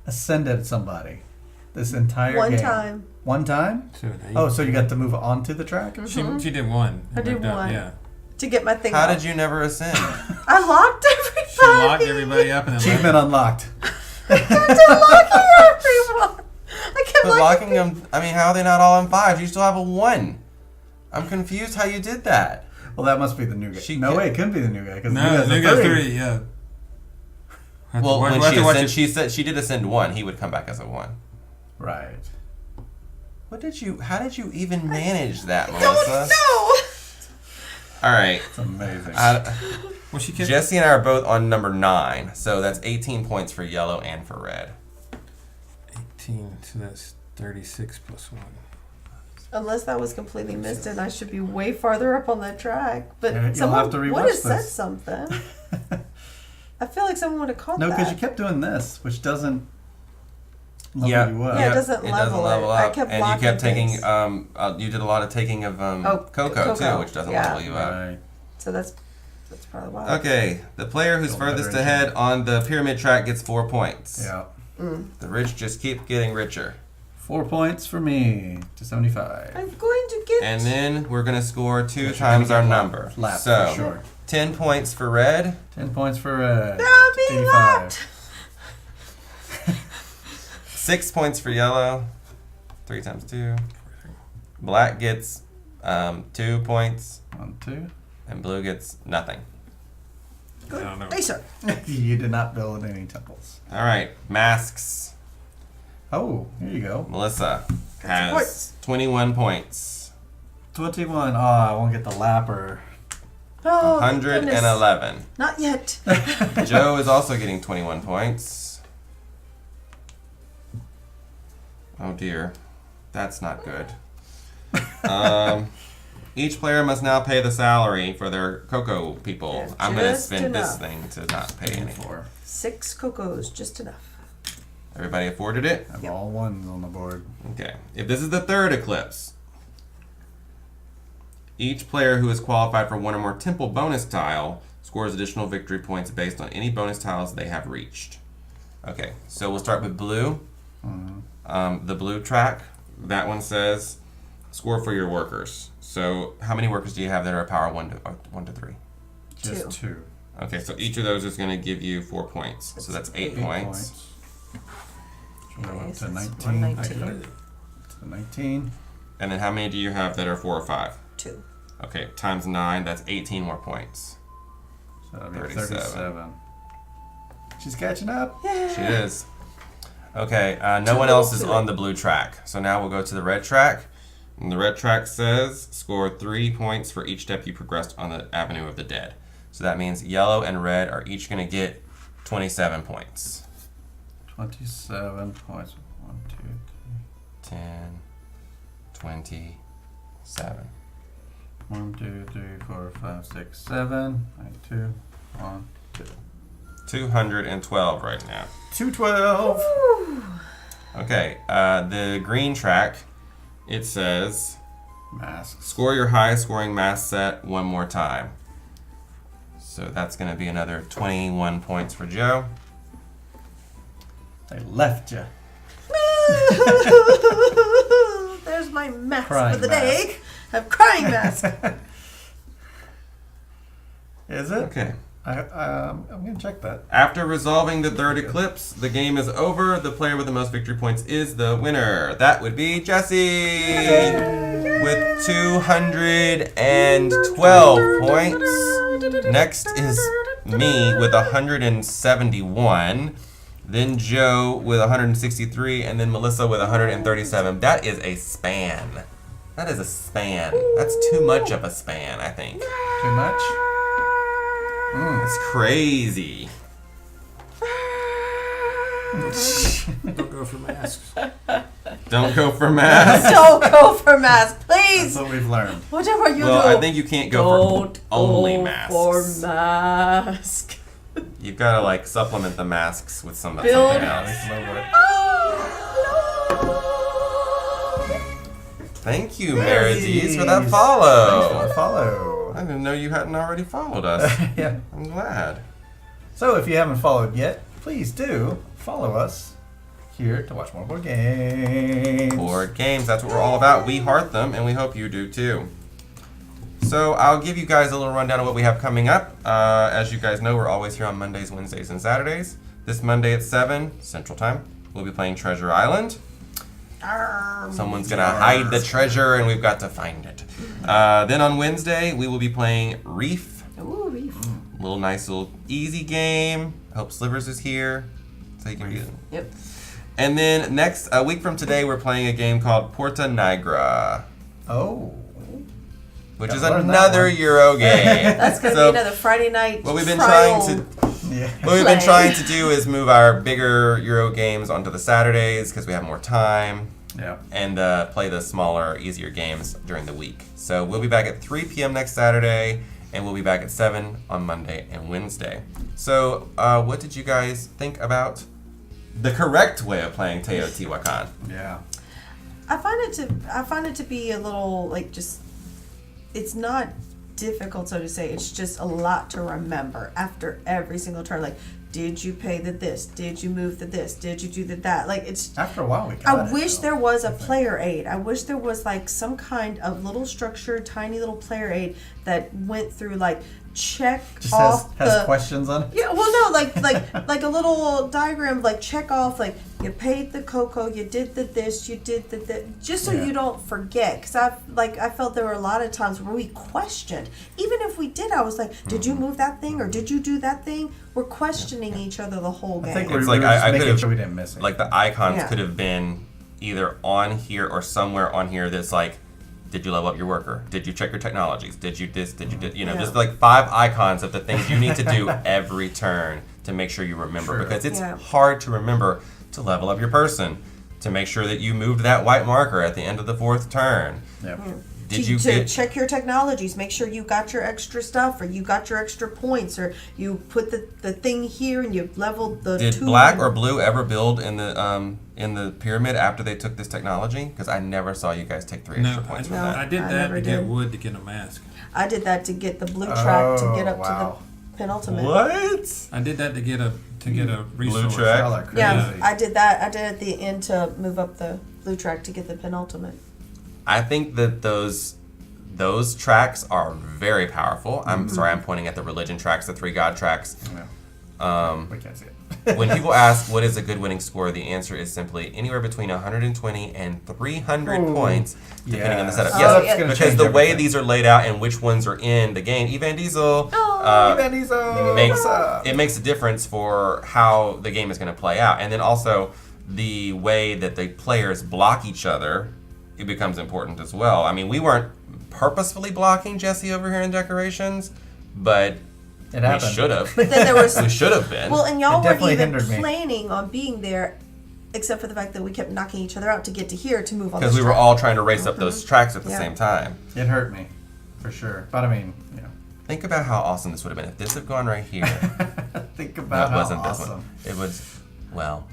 ascended somebody this entire One game. time. One time? So an 8. Oh, so you got to move onto the track? She did one. I did Moved up, one. Yeah. To get my thing How out. did you never ascend? I locked everybody. She locked everybody up and then Achievement unlocked. Locking everyone. I kept But locking them, I mean, how are they not all on 5s? You still have a 1. I'm confused how you did that. Well, that must be the new guy. She No get- way, it couldn't be the new guy. Because No, the they new got guy's a 3, yeah. Well, when we'll have she to watch ascended, it. she said she did ascend 1. He would come back as a 1. Right. How did you even manage that, Melissa? No. All right. It's amazing. Well, she kept Jesse and I are both on number 9, so that's 18 points for yellow and for red. 18, so that's 36 plus 1. Unless that was completely missed and I should be way farther up on that track. But Yeah, you'll someone have to would rewatch have said this. something. I feel like someone would have caught No, that. because you kept doing this, which doesn't level Yeah. you up. Yeah, it doesn't level it. I kept and you blocking kept taking. things. You did a lot of taking of cocoa cocoa, too, which doesn't yeah. level you up. Right. So that's probably why. Okay, the player who's Don't furthest better ahead on the pyramid track gets 4 points. Yeah. The rich just keep getting richer. 4 points for me to 75. I'm going to get. And then we're gonna score 2 You're times gonna our get number. Lap So for sure. 10 points for red. 10 points for red. I'm being 85. locked. 6 points for yellow. 3 times 2. Black gets 2 points, 1, 2. and blue gets nothing. I don't know. Hey, sir. You did not build any temples. All right, masks. Oh, here you go. Melissa has points. 21 points. 21. Oh, I won't get the lapper. Oh, thank goodness. 111. Not yet. Joe is also getting 21 points. Oh dear, that's not good. Each player must now pay the salary for their cocoa people. Yeah, I'm going to just spend this enough. thing to not pay any. 4. 6 cocos, just enough. Everybody afforded it? I have all ones on the board. Okay. If this is the third eclipse, each player who is qualified for one or more temple bonus tile scores additional victory points based on any bonus tiles they have reached. Okay, so we'll start with blue. The blue track, that one says score for your workers. So how many workers do you have that are power 1 to 3? Just 2. Okay, so each of those is going to give you 4 points. So that's 8 points. Should we go Okay, up so to that's 19? 119. To 19. And then how many do you have that are 4 or 5? 2. Okay, times 9, that's 18 more points. So that'll be 37. 37. She's catching up. She is. Okay, no one else is on the blue track. So now we'll go to the red track. And the red track says score 3 points for each step you progressed on the Avenue of the Dead. So that means yellow and red are each going to get 27 points. 27 points. 1, 2, 10, 27. 1, 2, 3, 4, 5, 6, 7. 2, 1, 2. 212 right now. 212. Okay, the green track, it says Masks. score your highest scoring mask set one more time. So that's going to be another 21 points for Joe. They left you. There's my mask Crying for the mask. day. I'm crying mask. Is it? Okay. I'm going to check that. After resolving the third eclipse, the game is over. The player with the most victory points is the winner. That would be Jesse with 212 points. Next is me with 171. Then Joe with 163, and then Melissa with 137. That is a span. That is a span. That's too much of a span, I think. Too much? It's crazy. Don't go for masks. Don't go for masks. Don't go for masks, That's please. what we've learned. Whatever you Well, do. I think you can't go don't for only go masks. for mask. You've got to like supplement the masks with something Build- else. Thank you, Merides, for that Thanks for follow. the follow. I didn't know you hadn't already followed us. Yeah. I'm glad. So if you haven't followed yet, please do follow us here to watch more board games. Board games, that's what we're all about. We heart them, and we hope you do too. So I'll give you guys a little rundown of what we have coming up. As you guys know, we're always here on Mondays, Wednesdays, and Saturdays. This Monday at 7 Central Time, we'll be playing Treasure Island. Someone's gonna hide the treasure, and we've got to find it. Then on Wednesday, we will be playing Reef. Ooh, reef. Little nice little easy game. Hope Slivers is here, so he can be. Yep. And then a week from today, we're playing a game called Porta Nigra, Oh. which Gotta is learn that another one. Euro game. That's gonna So, be another Friday night. What we've been trial. trying to Yeah. What we've been Play. trying to do is move our bigger Euro games onto the Saturdays because we have more time, Yeah. and play the smaller, easier games during the week. So we'll be back at 3 p.m. next Saturday, and we'll be back at 7 on Monday and Wednesday. So what did you guys think about the correct way of playing Teotihuacan? Yeah. I find it to be a little like just. It's not difficult, so to say. It's just a lot to remember after every single turn. Like, did you pay the this? Did you move the this? Did you do the that? Like, it's. After a while, we got I it, wish though. there was a player aid. I wish there was like some kind of little structured, tiny little player aid that went through like check Just off has the. questions on it. Yeah, well, no, like a little diagram, like check off, like you paid the cocoa, you did the this, you did the that, just so Yeah. you don't forget. Because I felt there were a lot of times where we questioned, even if we did, I was like, did you move that thing or did you do that thing? We're questioning each other the whole game. I think It's we're like just I making could've- sure we didn't miss it. Like the icons Yeah. could have been either on here or somewhere on here that's like, did you level up your worker? Did you check your technologies? Did you this? Did you did? You know, Yeah. just like 5 icons of the things you need to do every turn to make sure you remember. True. Because it's Yeah. hard to remember to level up your person, to make sure that you moved that white marker at the end of the 4th turn. Yep. Did you to get? check your technologies, make sure you got your extra stuff, or you got your extra points, or you put the thing here and you leveled the Did two. black or blue ever build in the pyramid after they took this technology? Because I never saw you guys take 3 No, extra points from No. that. I did I that never to get did. wood to get a mask. I did that to get the blue track to get up wow. to the penultimate. What? I did that to get a resource. track? Y'all are Yeah, crazy. I did that. I did at the end to move up the blue track to get the penultimate. I think that those tracks are very powerful. I'm sorry, I'm pointing at the religion tracks, the 3 god tracks. No, we can't see it. When people ask what is a good winning score, the answer is simply anywhere between 120 and 300 Ooh. points, depending on the setup. Oh, Yes, yeah. because the way these are laid out and which ones are in the game, Evan Diesel, it makes a difference for how the game is going to play out. And then also the way that the players block each other, it becomes important as well. I mean, we weren't purposefully blocking Jesse over here in decorations, but It we happened. should have. Then there was We should have been. well, and y'all It weren't definitely even hindered me. planning on being there, except for the fact that we kept knocking each other out to get to here to move on. Because this we were track. all trying to race up those tracks at the Yeah. same time. It hurt me, for sure. But I mean, you know. Think about how awesome this would have been if this had gone right here. Think No, about it how wasn't awesome. this one. It was, well,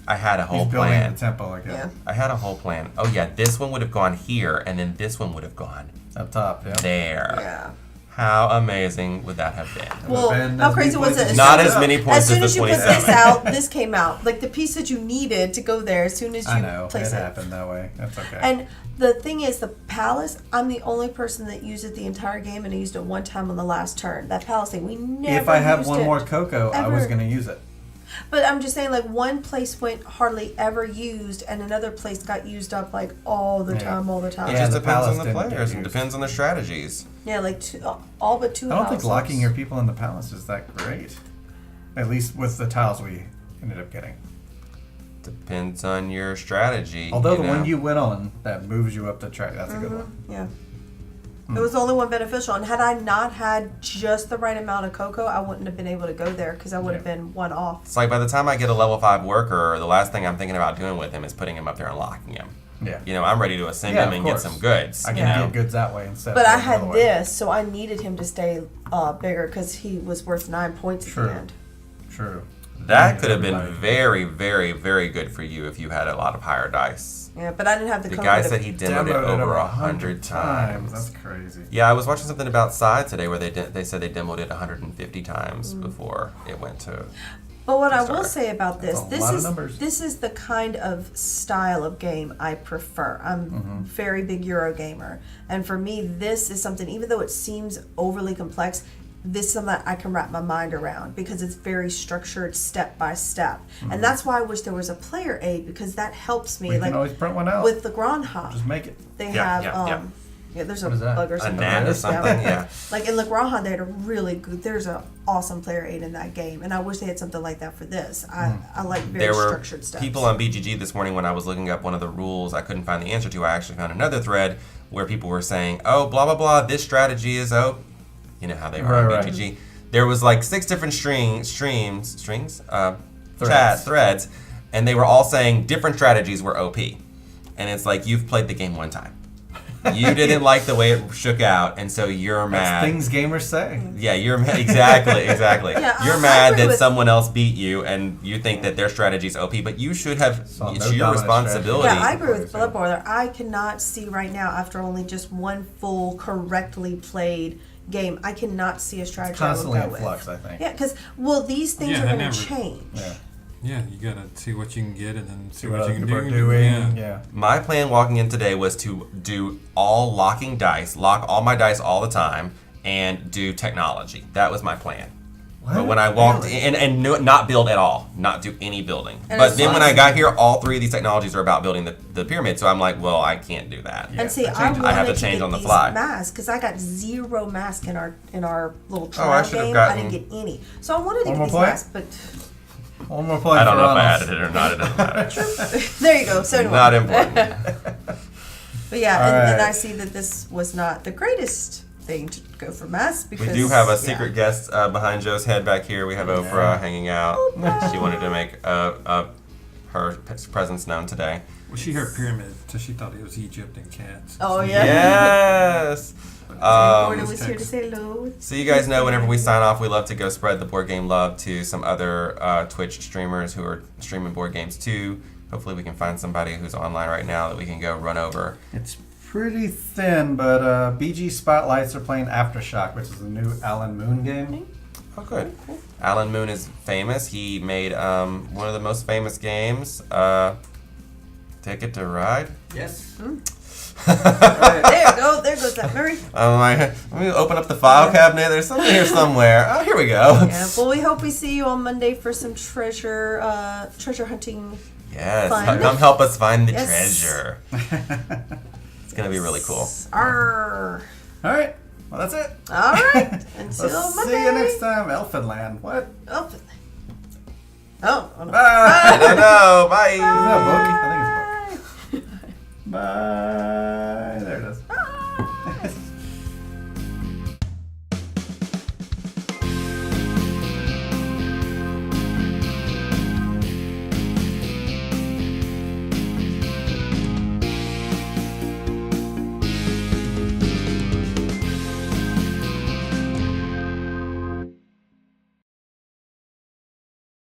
I had a whole He's building plan. the temple again. Yeah. I had a whole plan. Oh yeah, this one would have gone here, and then this one would have gone Up top, yeah. there. Yeah. How amazing would that have been? Well, And how as crazy many was points it? as Not you as got. many points As soon as as the you put 27. this out, this came out. Like the piece that you needed to go there. As soon as you I know. place It it. happened that way. That's okay. And the thing is, the palace. I'm the only person that used it the entire game, and I used it one time on the last turn. That palace thing, we never. if I had used one it. more cocoa, I was ever. going to use it. But I'm just saying, like one place went hardly ever used, and another place got used up like all the Yeah. time, all the It time. Yeah, just the depends palace on the didn't get players and used. depends on the strategies. Yeah, like all but 2 I don't think houses. locking your people in the palace is that great. At least with the tiles we ended up getting. Depends on your strategy. Although the know? one you went on that moves you up the track, that's a good one. Yeah. It was the only one beneficial. And had I not had just the right amount of cocoa, I wouldn't have been able to go there because I would have been one off. It's like by the time I get a level 5 worker, the last thing I'm thinking about doing with him is putting him up there and locking him. Yeah. You know, I'm ready to ascend Yeah, him of and course. get some goods. I you can know? get goods that way instead. But of I going the had other way. this, so I needed him to stay bigger because he was worth 9 points at True. the end. True. That could have been Everybody. very, very, very good for you if you had a lot of higher dice. Yeah, but I didn't have the The cocoa. guy to- said he demoed it over 100 times. That's crazy. Yeah, I was watching something about Side today where they said they demoed it 150 times before it went to. But what I will Sorry. say about That's this, a lot of numbers. this is the kind of style of game I prefer. I'm very big Euro gamer, and for me, this is something. Even though it seems overly complex, this is something that I can wrap my mind around because it's very structured, step by step, and that's why I wish there was a player aid because that helps me. We like can always print one out. with the Grandha, Just make it. they Yeah, have yeah. yeah, there's What a is that? bug or A something. gnat or Yeah. something, yeah. Like in La Granja, they had a really good. There's an awesome player aid in that game, and I wish they had something like that for this. I like very There were structured stuff. people on BGG this morning when I was looking up one of the rules I couldn't find the answer to. I actually found another thread where people were saying, "Oh, blah blah blah. This strategy is you know how they are on Right, right. BGG." There was like 6 different Threads. threads, and they were all saying different strategies were OP. And it's like you've played the game one time. You didn't like the way it shook out, and so you're mad. That's things gamers say. Yeah, you're mad. Exactly. Yeah, You're I mad agree that with- someone else beat you, and you think that their strategy's OP, but you should have. Saw It's no your dominant responsibility. Yeah, I agree with What Blood you're Boiler. I cannot see right now, after only just one full correctly played game, I cannot see a strategy I would Constantly go in with. flux, I think. Yeah, because these things Yeah, are they going to never- change. Yeah. Yeah, you gotta see what you can get and then see See what what you other can people are do. doing. Yeah. Yeah. My plan walking in today was to do all locking dice, lock all my dice all the time, and do technology. That was my plan. But when I walked in and not build at all, not do any building. And But it's then when fun. I got here, all 3 of these technologies are about building the pyramid. So I'm like, well, I can't do that. Yeah. And see, I I changed it. wanted I have to to change get on the these fly. masks because I got 0 mask in our little I trial should have game. gotten- I didn't get any, so I wanted to One get more these point? masks. But One more point I don't for know if I Ronald. added it or not. It doesn't matter. there you go. So do Not I. important. But yeah, All and right. I see that this was not the greatest thing to go for masks because We do have a yeah. secret guest behind Joe's head back here. We have Oprah hanging out. Oprah. She wanted to make her presence known today. Well, she heard pyramid, so she thought it was Egypt and cats. Oh yeah. Yes. Gordon was here to say hello. So you guys know whenever we sign off, we love to go spread the board game love to some other Twitch streamers who are streaming board games too. Hopefully we can find somebody who's online right now that we can go run over. It's pretty thin, but BG Spotlights are playing Aftershock, which is a new Alan Moon game. Oh, good. Alan Moon is famous. He made one of the most famous games, Ticket to Ride. Yes. There you go. There goes that memory. Let me open up the file cabinet. There's something here somewhere. Oh, here we go. Yeah. Well, we hope we see you on Monday for some treasure hunting. Yes, Fun. come help us find the Yes. treasure. It's gonna be really cool. Arr. All right. Well, that's it. All right. Until Let's Monday. see you next time. Elfinland. What? Oh. Oh. Oh no. Bye. I don't know. Bye. Is that a book? I think it's a book. Bye.